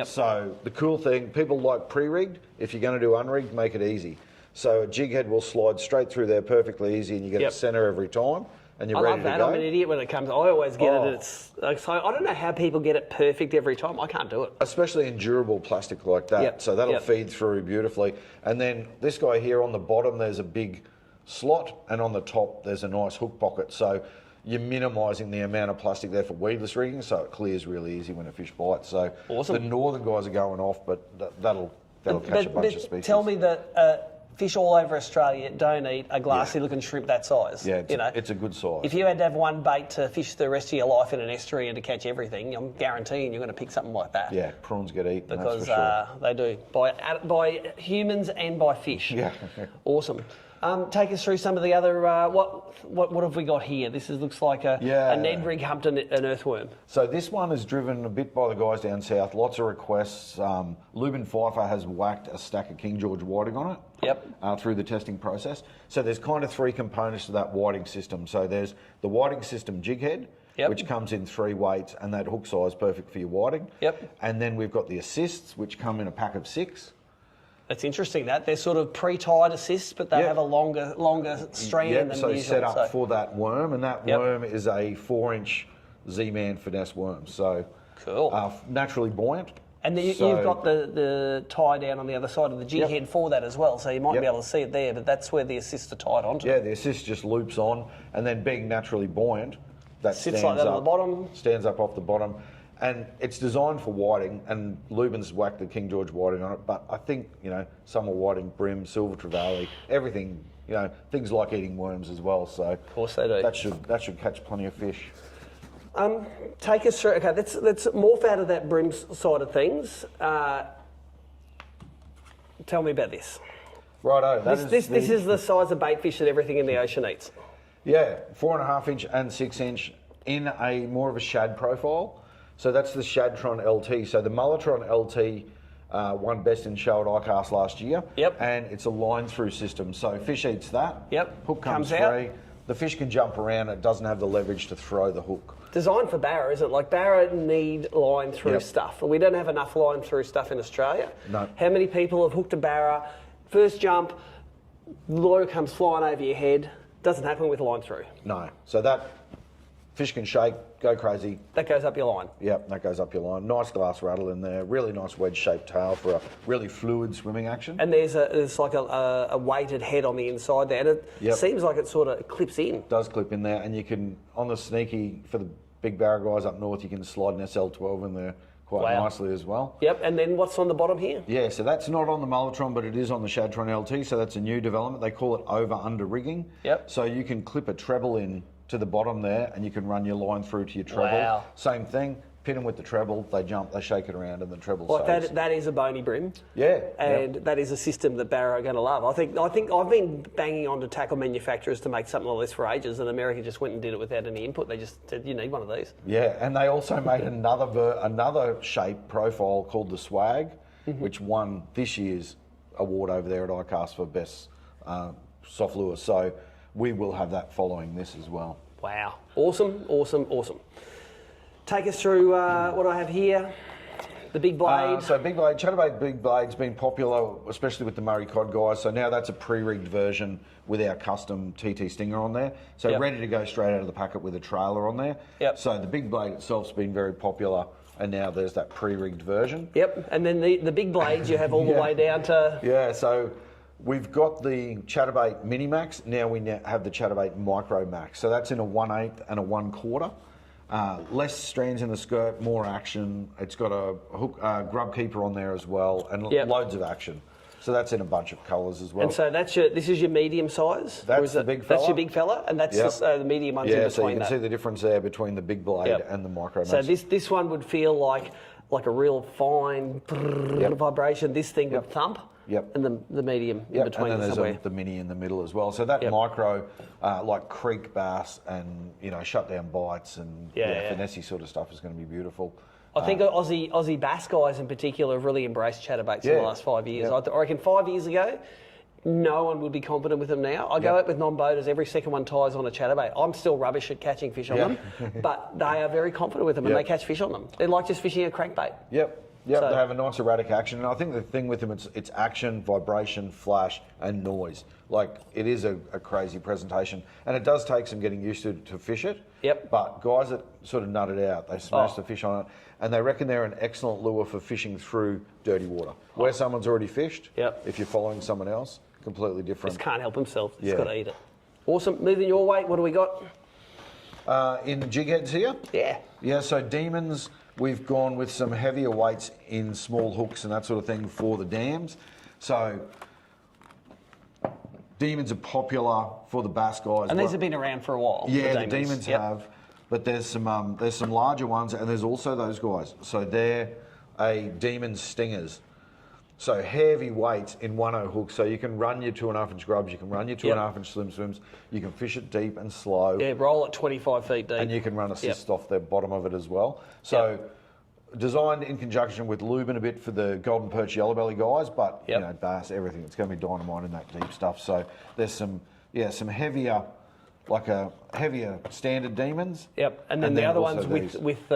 So the cool thing, people like pre-rigged. If you're going to do unrigged, make it easy. So a jig head will slide straight through there perfectly easy, and you get the centre every time. And you're ready to go. I love that. I'm an idiot when it comes. I always get it. It's like, so I don't know how people get it perfect every time. I can't do it. Especially in durable plastic like that. So that'll feed through beautifully. And then this guy here on the bottom, there's a big slot, and on the top there's a nice hook pocket. So you're minimising the amount of plastic there for weedless rigging, so it clears really easy when a fish bites. So the northern guys are going off, but that'll catch a bunch of species. Tell me that. Fish all over Australia don't eat a glassy-looking shrimp that size. It's a good size. If you had to have one bait to fish the rest of your life in an estuary and to catch everything, I'm guaranteeing you're going to pick something like that. Yeah, prawns get eaten, because that's for sure. They do, by humans and by fish. Awesome. Take us through some of the other. What have we got here? This looks like a Ned rig humped an earthworm. So this one is driven a bit by the guys down south. Lots of requests. Lubin Pfeiffer has whacked a stack of King George whiting on it. Through the testing process. So there's kind of 3 components to that whiting system. So there's the whiting system jig head, which comes in 3 weights, and that hook size perfect for your whiting. And then we've got the assists, which come in a pack of 6. That's interesting. That they're sort of pre-tied assists, but they have a longer strand than so usual. Set up for that worm, and that worm is a 4-inch Z-Man finesse worm. So cool. Naturally buoyant. And you've got the tie down on the other side of the jig head for that as well, so you might be able to see it there, but that's where the assists are tied onto. Yeah, the assist just loops on, and then being naturally buoyant, that sits like that on the bottom. Stands up off the bottom. And it's designed for whiting, and Lubin's whacked the King George whiting on it, but I think, summer whiting, bream, silver trevally, everything, things like eating worms as well, so of course they do. That should catch plenty of fish. Take us through, okay, let's morph out of that bream side of things. Tell me about this. Righto. This is the size of bait fish that everything in the ocean eats. Yeah, 4.5-inch and 6-inch in a more of a shad profile. So that's the Shadtron LT. So the Mulletron LT won best in show at ICAST last year. Yep. And it's a line through system. So fish eats that. Yep. Hook comes Comes out. free. The fish can jump around. It doesn't have the leverage to throw the hook. Designed for Barra, isn't it? Like Barra need line through Yep. stuff. We don't have enough line through stuff in Australia. No. How many people have hooked a Barra, first jump, lure comes flying over your head? Doesn't happen with line through. No. So that fish can shake, go crazy. That goes up your line. Yep, that goes up your line. Nice glass rattle in there. Really nice wedge-shaped tail for a really fluid swimming action. And there's like a weighted head on the inside there. And it Yep. seems like it sort of clips in. Does clip in there, and you can, on the sneaky, for the big barra guys up north, you can slide an SL12 in there quite Wow. nicely as well. Yep, and then what's on the bottom here? Yeah, so that's not on the Mullotron, but it is on the Shadtron LT, so that's a new development. They call it over-under rigging. Yep. So you can clip a treble in to the bottom there, and you can run your line through to your treble. Wow. Same thing, pin them with the treble, they jump, they shake it around, and the treble Like stays. that is a bony brim. Yeah. And yep. that is a system that Barra are going to love. I think I've been banging on to tackle manufacturers to make something like this for ages, and America just went and did it without any input. They just said, you need one of these. Yeah, and they also made another shape profile called the Swag, which won this year's award over there at ICAST for best soft lure. So we will have that following this as well. Wow. Awesome, awesome, awesome. Take us through what I have here. The big blade. So big blade, chatterbait big blade's been popular, especially with the Murray cod guys. So now that's a pre-rigged version with our custom TT Stinger on there. So Yep. ready to go straight out of the packet with a trailer on there. Yep. So the big blade itself's been very popular, and now there's that pre-rigged version. Yep, and then the big blades you have all the Yeah. way down to... Yeah, so we've got the Chatterbait Mini Max. Now we have the Chatterbait Micro Max. So that's in a 1/8 and a 1/4. Less strands in the skirt, more action. It's got a hook, grub keeper on there as well, and Yep. loads of action. So that's in a bunch of colours as well. And so this is your medium size? Or That's is the it- big That's fella. your big fella, and that's Yep. the medium ones in yeah, between so you can that. see the difference there between the big blade Yep. and the Micro Max. So this one would feel like a real fine Yep. vibration. This thing would thump. Yep. And the medium in Yep, between and then there's somewhere. the mini in the middle as well. So that Yep. micro, like creek bass and shut down bites and Yeah. finessey sort of stuff is going to be beautiful. I think Aussie bass guys in particular have really embraced chatterbaits in the Yeah. last 5 years. Yep. I reckon 5 years ago, no one would be competent with them now. I go Yep. out with non-boaters, every second one ties on a chatterbait. I'm still rubbish at catching fish on Yeah. them, but they are very confident with them and Yep. they catch fish on them. They're like just fishing a crankbait. Yep. So- They have a nice erratic action, and I think the thing with them, it's action, vibration, flash, and noise. Like, it is a crazy presentation, and it does take some getting used to fish it. Yep. But guys that sort of nut it out, they smash Oh. the fish on it, and they reckon they're an excellent lure for fishing through dirty water. Where someone's already fished, Yep. if you're following someone else, completely different. Just can't help himself. He's Yeah. got to eat it. Awesome. Moving your way, what do we got? In jig heads here? Yeah. Yeah, so demons, we've gone with some heavier weights in small hooks and that sort of thing for the dams. So demons are popular for the bass guys. And these have been around for a while. Yeah, the demons Yep. have, but there's some larger ones, and there's also those guys. So they're a demon stingers. So heavy weights in 1/0 hooks. So you can run your 2.5 inch grubs, you can run your 2.5 inch slim swims, you can fish it deep and slow. Yeah, roll at 25 feet deep. And you can run assist off the bottom of it as well. So designed in conjunction with Lubin a bit for the golden perch yellow belly guys, but Yep. bass, everything. It's going to be dynamite in that deep stuff. So there's some heavier, heavier standard demons. Yep, and then the other also ones these. with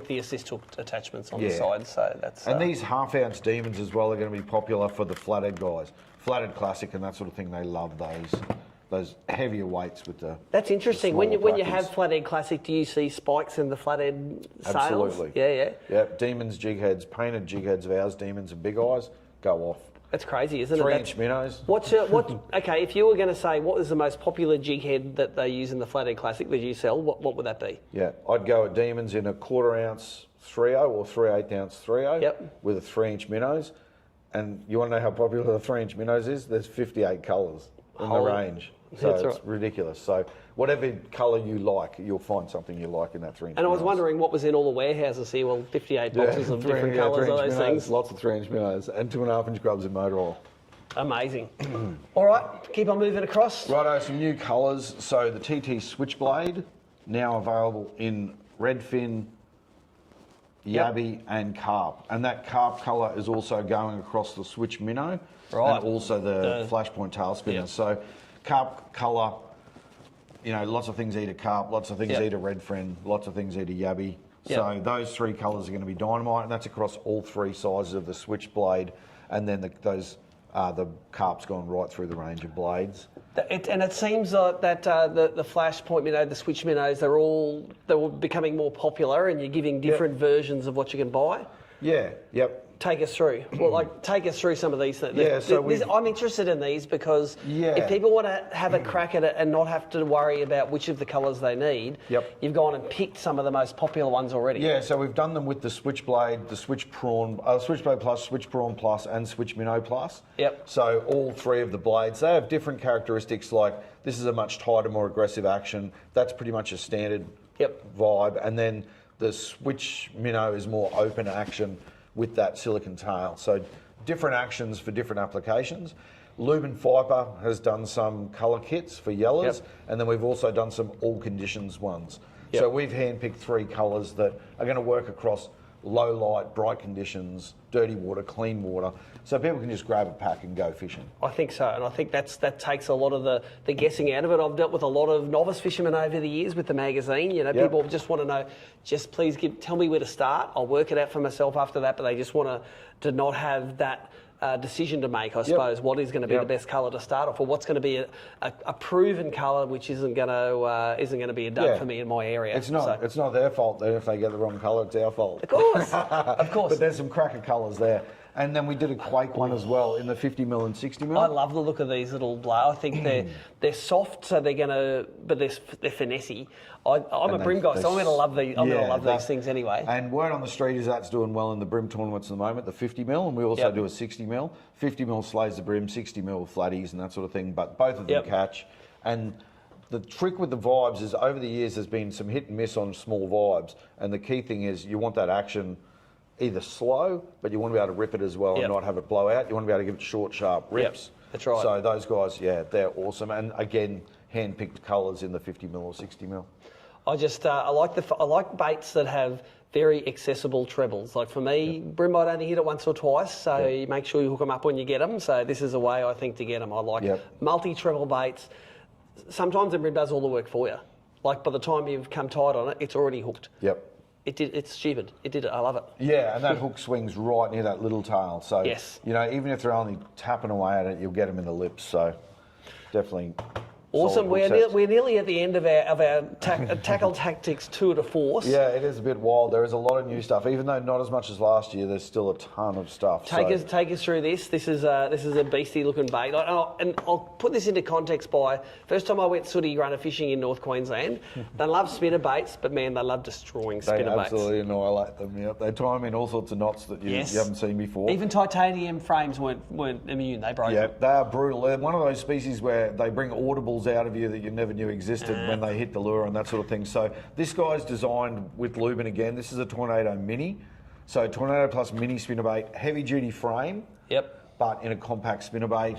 the assist hook attachments on the Yeah. side. So that's And these half-ounce demons as well are going to be popular for the flathead guys. Flathead classic and that sort of thing. They love those heavier weights with the. That's interesting. the When you smaller have plackers. Flathead Classic, do you see spikes in the flathead sails? Absolutely. Yeah. Yep. Demons, jig heads, painted jig heads of ours. Demons and big eyes go off. That's crazy, isn't it? 3-inch minnows. Okay, if you were going to say what is the most popular jig head that they use in the Flathead Classic that you sell, what would that be? Yeah, I'd go at Demons in a 1/4 ounce 3/0 or 3/8 ounce 3/0 Yep. with a 3-inch minnows. And you want to know how popular the 3-inch minnows is? There's 58 colours in the Oh, range. So that's it's right. ridiculous. So whatever colour you like, you'll find something you like in that 3-inch And I was minnows. wondering what was in all the warehouses here. Well, 58 boxes of different colours of 3-inch those minnows, things. Lots of 3-inch minnows and 2.5-inch grubs in motor oil. Amazing. All right, keep on moving across. Righto, some new colours. So the TT Switchblade, now available in redfin, yabby, and carp. And that carp colour is also going across the switch minnow Right. and also the flashpoint tail spinner. Yep. So carp colour, you know, lots of things eat a carp, lots of things Yep. eat a red friend, lots of things eat a yabby. Yep. So those three colours are going to be dynamite, and that's across all three sizes of the switchblade. And then the carp's gone right through the range of blades. And it seems like that the flashpoint minnow, the switch minnows, they're all becoming more popular, and you're giving different versions of what you can buy. Yeah, yep. Take us through. Well, take us through some of these things. Yeah, so I'm interested in these because if people want to have a crack at it and not have to worry about which of the colours they need, you've gone and picked some of the most popular ones already. Yeah, so we've done them with the switchblade, the switch prawn, switchblade plus, switch prawn plus, and switch minnow plus. Yep. So all three of the blades, they have different characteristics. Like this is a much tighter, more aggressive action. That's pretty much a standard vibe, and then the switch minnow is more open action with that silicon tail. So different actions for different applications. Lubin Viper has done some colour kits for yellers, and then we've also done some all conditions ones. So we've handpicked three colours that are going to work across low light, bright conditions, dirty water, clean water, so people can just grab a pack and go fishing. I think so, and I think that takes a lot of the guessing out of it. I've dealt with a lot of novice fishermen over the years with the magazine. You know, people just want to know, just please tell me where to start. I'll work it out for myself after that, but they just want to not have that decision to make, I suppose. What is going to be the best colour to start off, or what's going to be a proven colour which isn't going to be a dud for me in my area. It's not their fault then if they get the wrong colour. It's our fault. Of course, of course. But there's some cracker colours there. And then we did a Quake one as well in the 50mm and 60mm. I love the look of these little blades. I think they're soft, so but they're finessey. I'm a BREAM guy, so I'm going to love these. I'm going to love these things anyway. And word on the street is that's doing well in the BREAM tournaments at the moment, the 50mm, and we also do a 60mm. 50mm slays the BREAM, 60mm flatties and that sort of thing, but both of them catch. And the trick with the vibes is over the years there's been some hit and miss on small vibes, and the key thing is you want that action either slow, but you want to be able to rip it as well and not have it blow out. You want to be able to give it short, sharp rips. That's right. So those guys, they're awesome. And again, hand-picked colours in the 50mm or 60mm. I like baits that have very accessible trebles. Like for me, BREAM might only hit it once or twice, so you make sure you hook them up when you get them. So this is a way I think to get them. I like multi-treble baits. Sometimes the BREAM does all the work for you. Like by the time you've come tight on it, it's already hooked. Yep. It's stupid. It did it. I love it. Yeah, and that hook swings right near that little tail. So, you know, even if they're only tapping away at it, you'll get them in the lips. So, definitely. Awesome. We're nearly at the end of our Tackle Tactics tour de force. Yeah, it is a bit wild. There is a lot of new stuff. Even though not as much as last year, there's still a ton of stuff. Take us through this. This is a beastly looking bait. And I'll put this into context by first time I went sooty runner fishing in North Queensland. They love spinner baits, but man, they love destroying spinner baits. They absolutely annihilate them. Yep. They tie them in all sorts of knots that you haven't seen before. Even titanium frames weren't immune. They broke. Yeah, they are brutal. They're one of those species where they bring audibles out of you that you never knew existed when they hit the lure and that sort of thing. So this guy's designed with Lubin again. This is a Tornado Mini. So Tornado Plus Mini spinnerbait, heavy duty frame. Yep. But in a compact spinnerbait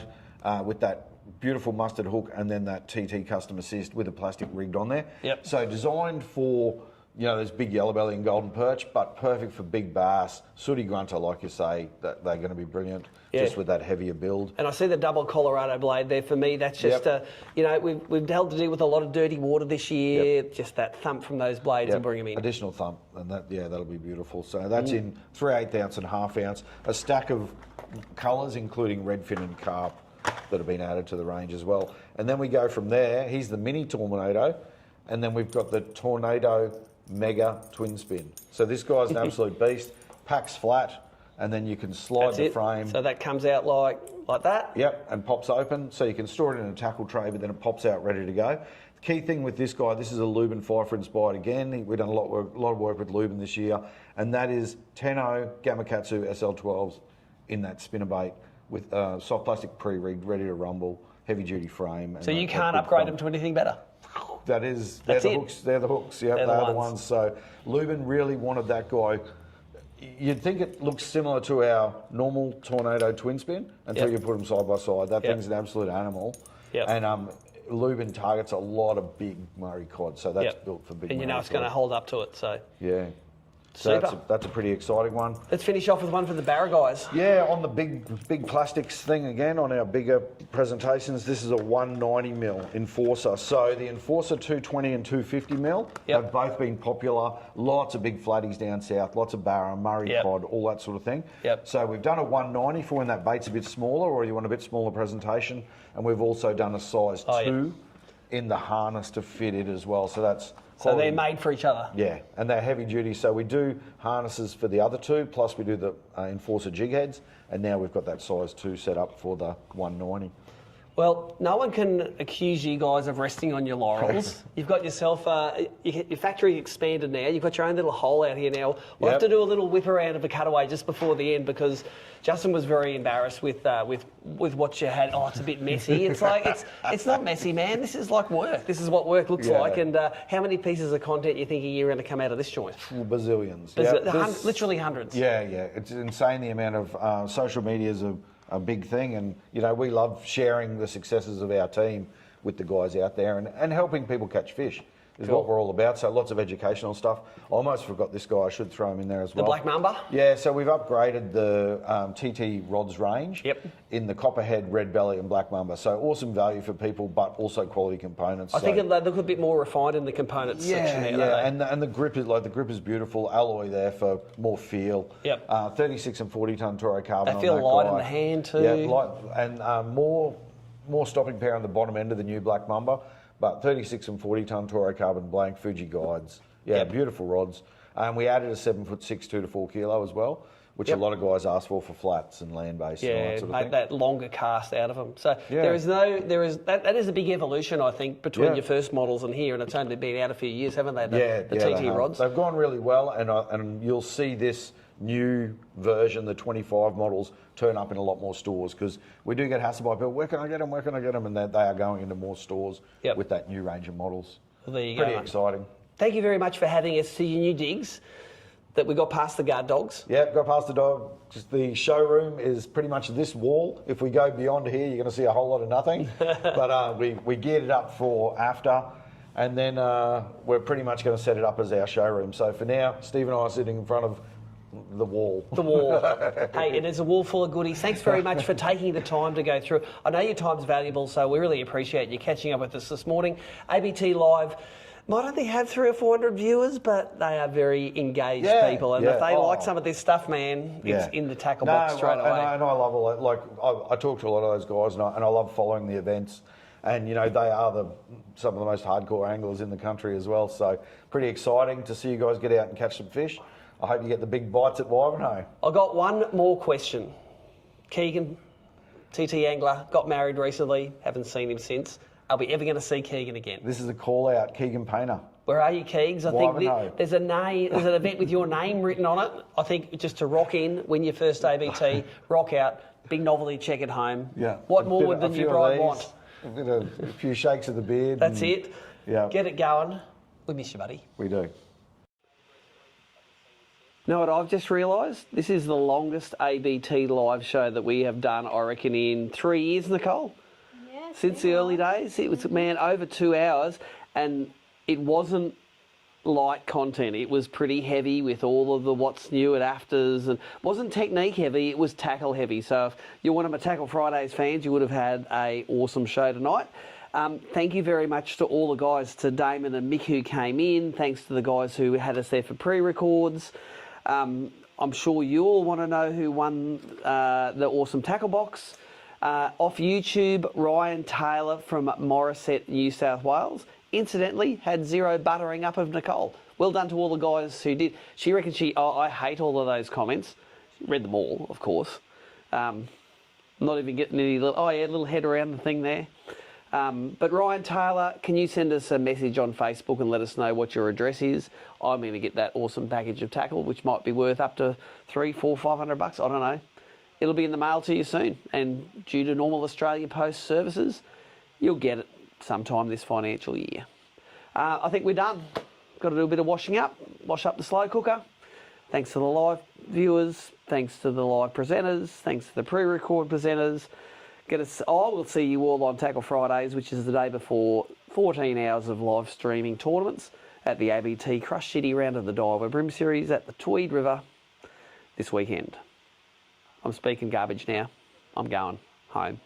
with that beautiful mustard hook and then that TT custom assist with a plastic rigged on there. Yep. So designed for, you know, there's big yellow belly and golden perch, but perfect for big bass, sooty grunter, like you say, that they're going to be brilliant just with that heavier build. And I see the double Colorado blade there. For me, that's just, you know, we've held to deal with a lot of dirty water this year. Just that thump from those blades and bring them in. Additional thump, and that'll be beautiful. So that's in 3/8 ounce and ½ ounce. A stack of colours, including redfin and carp, that have been added to the range as well. And then we go from there. Here's the mini Tornado, and then we've got the Tornado Mega Twin Spin. So this guy's an absolute beast. Packs flat, and then you can slide the frame. So that comes out like that? Yep, and pops open. So you can store it in a tackle tray, but then it pops out ready to go. The key thing with this guy, this is a Lubin Viper inspired again. We've done a lot of work with Lubin this year, and that is Tenno Gamakatsu SL12s in that spinnerbait with soft plastic pre-rigged, ready to rumble, heavy duty frame. So you can't upgrade them to anything better? They're the hooks. They're the hooks. Yeah, they're the ones. So Lubin really wanted that guy. You'd think it looks similar to our normal Tornado twin spin until you put them side by side. That thing's an absolute animal. And Lubin targets a lot of big Murray cod, so that's built for big. And you know it's going to hold up to it. So yeah. So Super. that's a pretty exciting one. Let's finish off with one for the Barra guys. Yeah, on the big plastics thing again, on our bigger presentations, this is a 190mm Enforcer. So the Enforcer 220 and 250mm have both been popular. Lots of big flatties down south, lots of Barra, Murray cod, all that sort of thing. So we've done a 190 for when that bait's a bit smaller or you want a bit smaller presentation. And we've also done a size 2 in the harness to fit it as well. So that's so they're made for each other. Yeah, and they're heavy duty. So we do harnesses for the other two, plus we do the Enforcer jig heads, and now we've got that size 2 set up for the 190. Well, no one can accuse you guys of resting on your laurels. You've got yourself, your factory expanded now. You've got your own little hole out here now. We'll have to do a little whip around of a cutaway just before the end because Justin was very embarrassed with what you had. Oh, it's a bit messy. It's like, it's not messy, man. This is like work. This is what work looks like. And how many pieces of content you think a year are going to come out of this joint? Bazillions. Literally hundreds. Yeah. It's insane the amount of social media is a big thing, and you know we love sharing the successes of our team with the guys out there and helping people catch fish is what we're all about. So lots of educational stuff. I almost forgot this guy. I should throw him in there as well. The Black Mamba? Yeah, so we've upgraded the TT rods range in the Copperhead, Red Belly and Black Mamba. So awesome value for people, but also quality components. I think they look a bit more refined in the components section there, don't they? And the grip is beautiful. Alloy there for more feel. 36 and 40 ton Toro carbon. They feel light in the hand too. Yeah, light and more stopping power on the bottom end of the new Black Mamba. But 36 and 40 ton Toro carbon blank Fuji guides. Yeah, beautiful rods. We added a 7'6" 2 to 4 kilo as well, which a lot of guys ask for flats and land based. Yeah, and all that sort of make thing. that longer cast out of them. So that is a big evolution, I think, between your first models and here, and it's only been out a few years, haven't they? The TT rods. They've gone really well, and you'll see this new version, the 25 models, turn up in a lot more stores because we do get hassled by people. Where can I get them? And they are going into more stores with that new range of models. Well, there you go. Pretty exciting. Thank you very much for having us to your new digs that we got past the guard dogs. Yeah, got past the dog. Just the showroom is pretty much this wall. If we go beyond here, you're going to see a whole lot of nothing. But we geared it up for AFTA, and then we're pretty much going to set it up as our showroom. So for now, Steve and I are sitting in front of the wall. The wall. Hey, it is a wall full of goodies. Thanks very much for taking the time to go through. I know your time's valuable, so we really appreciate you catching up with us this morning. ABT Live might only have 300 or 400 viewers, but they are very engaged people. And if they like some of this stuff, man, it's in the tackle box straight away. And I love all that. Like, I talk to a lot of those guys, and I love following the events. And, you know, they are some of the most hardcore anglers in the country as well. So pretty exciting to see you guys get out and catch some fish. I hope you get the big bites at Wivenhoe. I got one more question. Keegan, TT angler, got married recently, haven't seen him since. Are we ever going to see Keegan again? This is a call out, Keegan Painter. Where are you, Keegs? I think there's an event with your name written on it. I think just to rock in, win your first ABT, rock out, big novelty check at home. Yeah. What more would the new bride want? A few shakes of the beard. That's it. Yeah. Get it going. We miss you, buddy. We do. Know what I've just realised? This is the longest ABT live show that we have done, I reckon, in 3 years, Nicole. Yeah, since the early days. It was, man, over 2 hours, and it wasn't light content. It was pretty heavy with all of the what's new at AFTAs, and wasn't technique heavy, it was tackle heavy. So if you're one of my Tackle Fridays fans, you would have had an awesome show tonight. Thank you very much to all the guys, to Damon and Mick who came in. Thanks to the guys who had us there for pre-records. I'm sure you all want to know who won the awesome tackle box. Off YouTube, Ryan Taylor from Morisset, New South Wales, incidentally had 0 buttering up of Nicole. Well done to all the guys who did. She reckons I hate all of those comments. Read them all, of course. Not even getting any little head around the thing there. But Ryan Taylor, can you send us a message on Facebook and let us know what your address is? I'm going to get that awesome package of tackle, which might be worth up to $300, $400, $500. I don't know. It'll be in the mail to you soon. And due to normal Australia Post services, you'll get it sometime this financial year. I think we're done. Got to do a bit of washing up. Wash up the slow cooker. Thanks to the live viewers. Thanks to the live presenters. Thanks to the pre-record presenters. We'll see you all on Tackle Fridays, which is the day before 14 hours of live streaming tournaments. at the ABT Crush City round of the Daiwa BREAM Series at the Tweed River this weekend. I'm speaking garbage now. I'm going home.